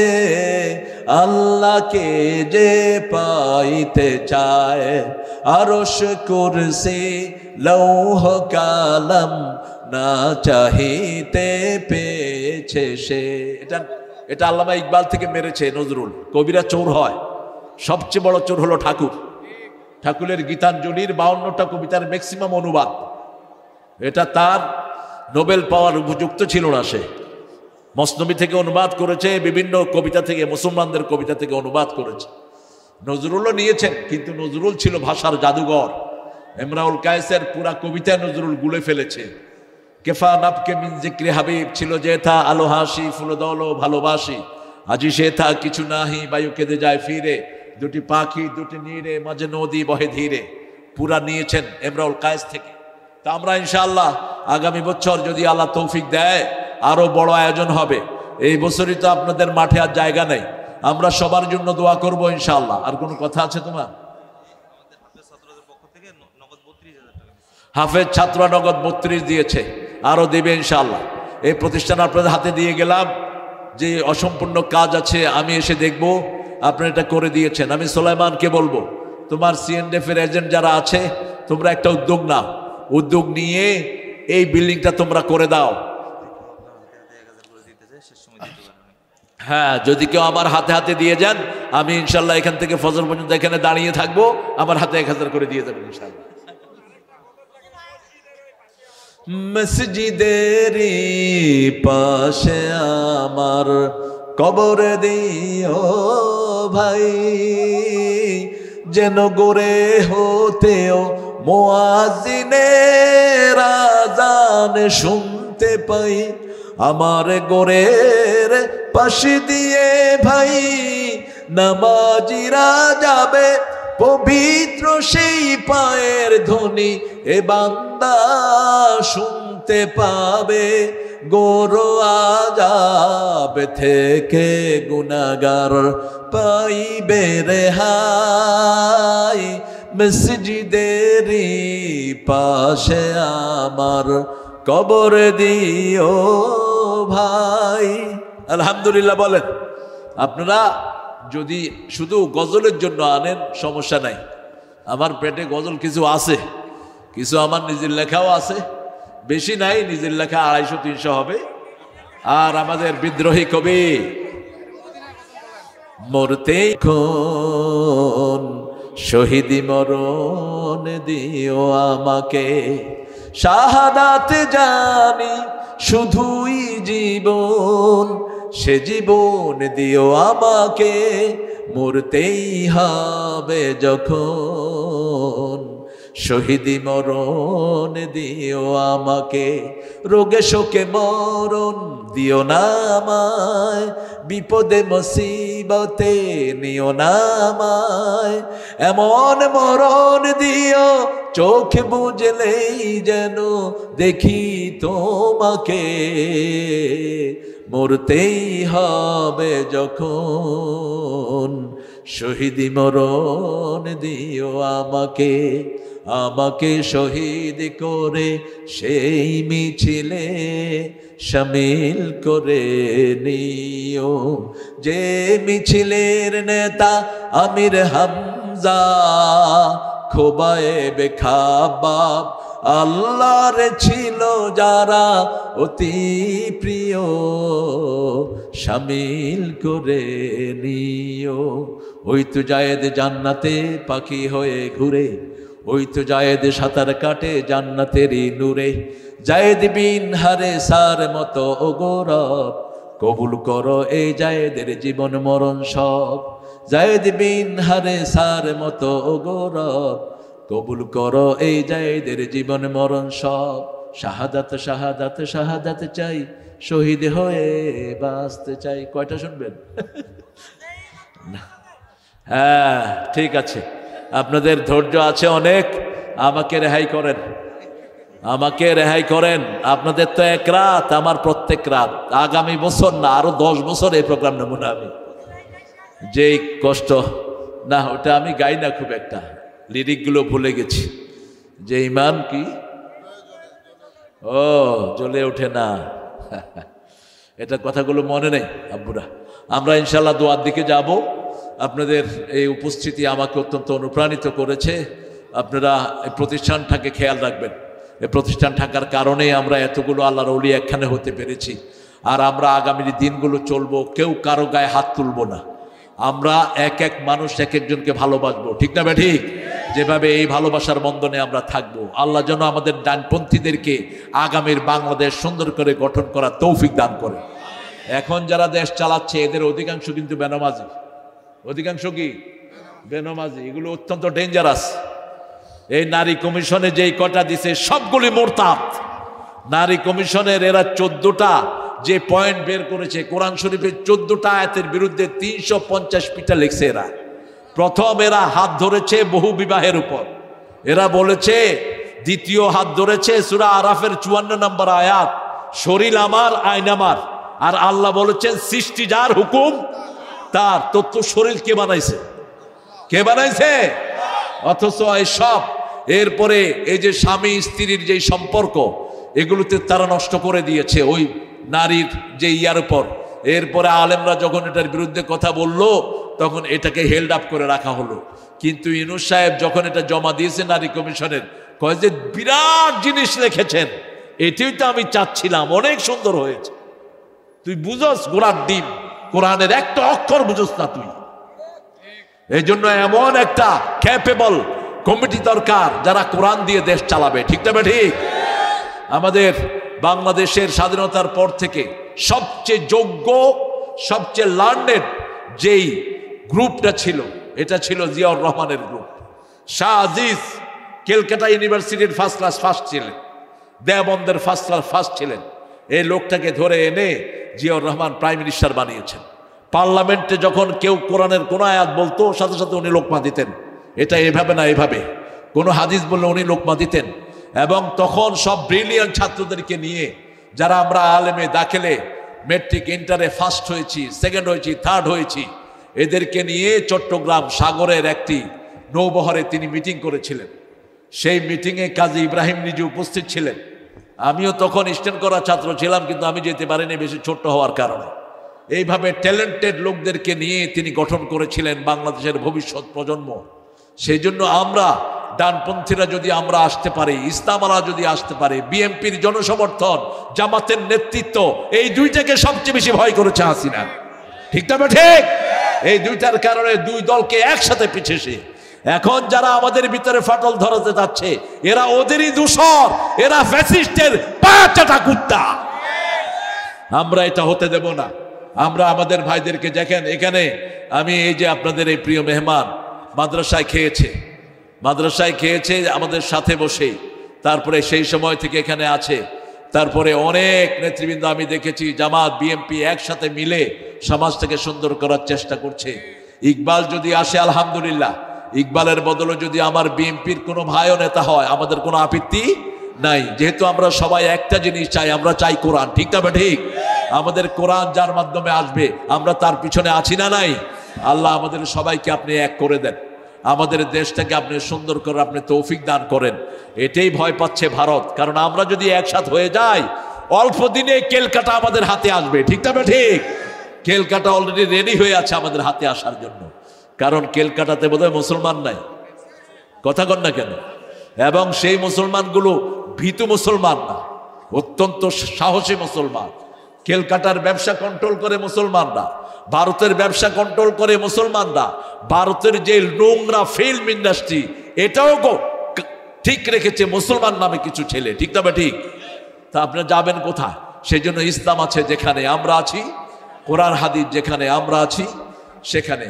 Speaker 1: আল্লাহকে যে পাইতে চায়, আরশ কুরসি লৌহ কালাম না চাহিতে পেয়েছে সে। এটা আল্লামা ইকবাল থেকে মেরেছে নজরুল। কবিরা চোর হয়, সবচেয়ে বড় চোর হলো ঠাকুর। ঠাকুরের গীতাঞ্জলির 52টা কবিতার ম্যাক্সিমাম অনুবাদ। এটা তার নোবেল পাওয়ার উপযুক্ত ছিল না। সে মসনবী থেকে অনুবাদ করেছে, বিভিন্ন কবিতা থেকে, মুসলমানদের কবিতা থেকে অনুবাদ করেছে। নজরুলও নিয়েছেন, কিন্তু নজরুল ছিল ভাষার জাদুঘর। ইমরাউল কায়েসের পুরা কবিতা নজরুল গুলে ফেলেছে। কেফা নাবকে মিন জিক্রি হাবিব, ছিল যে থা আলো হাসি ফুলদৌলো ভালোবাসি, আজি সে থা কিছু নাহি বায়ু কেঁদে যায় ফিরে, দুটি পাখি দুটি নীড়ে মাঝে নদী বহে ধীরে। পুরা নিয়েছেন ইমরাউল কায়েস থেকে। তা আমরা ইনশাআল্লাহ আগামী বছর যদি আল্লাহ তৌফিক দেয় আরো বড় আয়োজন হবে। এই বছরই তো আপনাদের মাঠে আর জায়গা নেই, আমরা সবার জন্য দোয়া করব ইনশাআল্লাহ। আর কোনো কথা আছে তোমার? হাফেজ ছাত্র নগদ 32 দিয়েছে, আরো দেবে ইনশাআল্লাহ। এই প্রতিষ্ঠান আপনাদের হাতে দিয়ে গেলাম, যে অসম্পূর্ণ কাজ আছে আমি এসে দেখব, আপনারা এটা করে দিয়েছেন। আমি সুলাইমানকে বলবো, তোমার সিএনডিএফ এর এজেন্ট যারা আছে তোমরা একটা উদ্যোগ নাও, উদ্যোগ নিয়ে এই বিল্ডিংটা তোমরা করে দাও। হ্যাঁ, যদি কেউ আমার হাতে হাতে দিয়ে যান, আমি ইনশাল্লাহ এখান থেকে ফজর পর্যন্ত এখানে দাঁড়িয়ে থাকবো, আমার হাতে 1000 করে দিয়ে দেবেন ইনশাল্লাহ। মসজিদেরই পাশে আমার কবর দিও ভাই, যেন গড়ে হতেও মুয়াজ্জিনের আযান শুনতে পাই। আমার গোরের পাশে দিয়ে ভাই নামাজিরা যাবে, পবিত্র সেই পায়ের ধ্বনি এ বান্দা শুনতে পাবে। গোরো আযাব থেকে গুনাহগার পাইবে রেহাই, মসজিদেরই পাশে আমার কবর দিও ভাই। আলহামদুলিল্লাহ বলেন। আপনারা যদি শুধু গজলের জন্য আনেন সমস্যা নাই, আমার পেটে গজল কিছু আছে, কিছু আমার নিজের লেখাও আছে, বেশি নাই, নিজের লেখা 250-300 হবে। আর আমাদের বিদ্রোহী কবি মরতে কোন শহীদি মরণ দিও আমাকে, শাহাদাত জানি শুধুই জীবন, সে জীবন দিও আমাকে, মরতেই হবে যখন, শহীদি মরণ দিও আমাকে। রোগে শোকে মরণ দিও না আমায়, বিপদে মুসিবতে নিও না আমায়, এমন মরণ দিও চোখ বুঝলেই যেন দেখি তোমাকে, মরতেই হবে যখন, শহীদি মরণ দিও আমাকে। আমাকে শহীদ করে সেই মিছিলে শামিল করে নিও, যে মিছিলের নেতা আমির হামজা খোবায়েবে খাবাব, আল্লাহর ছিল যারা অতি প্রিয়, শামিল করে নিও। ওই তো জায়েদ জান্নাতে পাখি হয়ে ঘুরে, ওই তো জায়েদ সাঁতার কাটে জান্নাতেরই নূরে, জায়েদ বিন হারেসার মতো ও গৌরব, কবুল করো এই জায়েদের জীবন মরণ সব। জায়েদ বিন হারেসার মতো ও গৌরব, কবুল করো এই জায়েদের জীবন মরণ সব। শাহাদাত শাহাদাত শাহাদাত চাই, শহীদ হয়ে বাঁচতে চাই। কয়টা শুনবেন? হ্যাঁ ঠিক আছে, আপনাদের ধৈর্য আছে অনেক, আমাকে রেহাই করেন, আমাকে রেহাই করেন। আপনাদের তো এক রাত, আমার প্রত্যেক রাত। আগামী বছর না, আরো 10 বছর এই প্রোগ্রাম নেব না আমি। যেই কষ্ট না, ওটা আমি গাই না খুব একটা, লিরিকগুলো ভুলে গেছি। যে ইমান কি ও জ্বলে ওঠে না, এটা কথাগুলো মনে নেই আব্বুরা। আমরা ইনশাল্লাহ দোয়ার দিকে যাব। আপনাদের এই উপস্থিতি আমাকে অত্যন্ত অনুপ্রাণিত করেছে। আপনারা এই প্রতিষ্ঠানটাকে খেয়াল রাখবেন। এই প্রতিষ্ঠান থাকার কারণেই আমরা এতগুলো আল্লাহর ওলি একখানে হতে পেরেছি। আর আমরা আগামী দিনগুলো চলবো, কেউ কারো গায়ে হাত তুলবো না। আমরা এক এক মানুষ এক একজনকে ভালোবাসবো, ঠিক না ঠিক? যেভাবে এই ভালোবাসার বন্ধনে আমরা থাকবো। আল্লাহ যেন আমাদের ডানপন্থীদেরকে আগামীর বাংলাদেশ সুন্দর করে গঠন করার তৌফিক দান করে। এখন যারা দেশ চালাচ্ছে এদের অধিকাংশ কিন্তু বেনামাজি, অধিকাংশ কি বেনামাজি। এগুলো অত্যন্ত ডেঞ্জারাস। এই নারী কমিশনে যেই কটা দিছে সবগুলি মোরতাদ। নারী কমিশনের এরা 14টা যে পয়েন্ট বের করেছে, কোরআন শরীফের 14টা আয়াতের বিরুদ্ধে 350 পিটা লিখছে এরা। প্রথম এরা হাত ধরেছে বহু বিবাহের উপর। এরা বলেছে, দ্বিতীয় হাত ধরেছে সূরা আরাফের 54 নম্বর আয়াত, শরীর আমার আইন আমার। আর আল্লাহ বলেছেন সৃষ্টি যার হুকুম তার। তত্ত্ব শরীর কে বানাইছে? কে বানাইছে? অথচ এসব এরপরে এই যে স্বামী স্ত্রীর যে সম্পর্ক, এগুলোতে তারা নষ্ট করে দিয়েছে ওই নারীর যে ইয়ার উপর। এরপরে আলেমরা যখন এটার বিরুদ্ধে কথা বলল, তখন এটাকে হেল্ড আপ করে রাখা হলো। কিন্তু ইউনূস সাহেব যখন এটা জমা দিয়েছে নারী কমিশনের, কয় যে বিরাট জিনিস লিখেছেন, এটাই তো আমি চাচ্ছিলাম, অনেক সুন্দর হয়েছে। তুই বুঝস গোড়ার ডিম, কোরআনের একটা অক্ষর বুঝস না তুই। এই জন্য এমন একটা ক্যাপেবল কমিটি দরকার যারা কোরআন দিয়ে দেশ চালাবে। ঠিক না ঠিক? আমাদের বাংলাদেশের স্বাধীনতার পর থেকে সবচেয়ে যোগ্য, সবচেয়ে লার্নেড যেই গ্রুপটা ছিল, এটা ছিল জিয়াউর রহমানের গ্রুপ। শাহ আজিজ ক্যালকাটা ইউনিভার্সিটির ফার্স্ট ক্লাস ফার্স্ট ছিলেন, দেওবন্দের ফার্স্ট ক্লাস ফার্স্ট ছিলেন। এই লোকটাকে ধরে এনে জিয়াউর রহমান প্রাইম মিনিস্টার বানিয়েছেন। পার্লামেন্টে যখন কেউ কোরআনের কোন আয়াত বলতো, সাথে সাথে উনি লোকমা দিতেন, এটা এভাবে না এভাবে। কোনো হাদিস বললে উনি লোকমা দিতেন। এবং তখন সব ব্রিলিয়ান্ট ছাত্রদেরকে নিয়ে, যারা আমরা আলেমে দাখিলে মেট্রিক ইন্টারে ফার্স্ট হয়েছি, সেকেন্ড হয়েছি, থার্ড হয়েছি, এদেরকে নিয়ে চট্টগ্রাম সাগরের একটি নৌবহরে তিনি মিটিং করেছিলেন। সেই মিটিংয়ে কাজী ইব্রাহিম নিজে উপস্থিত ছিলেন। আমিও তখন স্ট্যান্ড করা ছাত্র ছিলাম, কিন্তু আমি যেতে পারিনি বেশি ছোট্ট হওয়ার কারণে। এইভাবে ট্যালেন্টেড লোকদেরকে নিয়ে তিনি গঠন করেছিলেন বাংলাদেশের ভবিষ্যৎ প্রজন্ম। সেই জন্য আমরা ডানপন্থীরা যদি আমরা আসতে পারি, ইসলামারা যদি আসতে পারে, বিএনপির জনসমর্থন, জামাতের নেতৃত্ব, এই দুইটাকে সবচেয়ে বেশি ভয় করেছে হাসিনা। ঠিক না ঠিক? এই দুইটার কারণে দুই দলকে একসাথে পিছেছে। এখন যারা আমাদের ভিতরে ফাটল ধরাতে যাচ্ছে, এরা ওদেরই দূষর, এরা ফ্যাসিস্টের পাঁচটা কুত্তা। আমরা এটা হতে দেব না। আমরা আমাদের ভাইদেরকে দেখেন, এখানে আমি এই যে আপনাদের এই প্রিয় মেহমান মাদ্রাসায় খেয়েছে আমাদের সাথে বসে, তারপরে সেই সময় থেকে এখানে আছে। তারপরে অনেক নেতৃবৃন্দ আমি দেখেছি, জামাত বিএনপি একসাথে মিলে সমাজটাকে সুন্দর করার চেষ্টা করছে। ইকবাল যদি আসে আলহামদুলিল্লাহ, ইকবালের বদলে যদি আমার বিএনপির কোনো ভাইও নেতা হয়, আমাদের কোনো আপত্তি নাই। যেহেতু আমরা সবাই একটা জিনিস চাই, আমরা চাই কোরআন। ঠিক না ঠিক? আমাদের কোরআন যার মাধ্যমে আসবে, আমরা তার পিছনে আছি না নাই? আল্লাহ আমাদের সবাইকে আপনি এক করে দেন, আমাদের দেশটাকে আপনি সুন্দর করে আপনি তৌফিক দান করেন। এটাই ভয় পাচ্ছে ভারত, কারণ আমরা যদি একসাথ হয়ে যাই, অল্প দিনে ক্যালকাটা আমাদের হাতে আসবে। ঠিক না ঠিক? ক্যালকাটা অলরেডি রেডি হয়ে আছে আমাদের হাতে আসার জন্য, কারণ ক্যালকাটাতে বোধহয় মুসলমান নাই। কথা কন না কেন? এবং সেই মুসলমানগুলো ভীতু মুসলমান না, অত্যন্ত সাহসী মুসলমান। ক্যালকাটার ব্যবসা কন্ট্রোল করে মুসলমানরা, ভারতের ব্যবসা কন্ট্রোল করে মুসলমানরা। ভারতের যে নোংরা ফিল্ম ইন্ডাস্ট্রি, এটাও ঠিক রেখেছে মুসলমান নামে কিছু ছেলে। ঠিক না ঠিক? তা আপনি যাবেন কোথায়? সেই জন্য ইসলাম আছে যেখানে আমরা আছি, কোরআন হাদিস যেখানে আমরা আছি সেখানে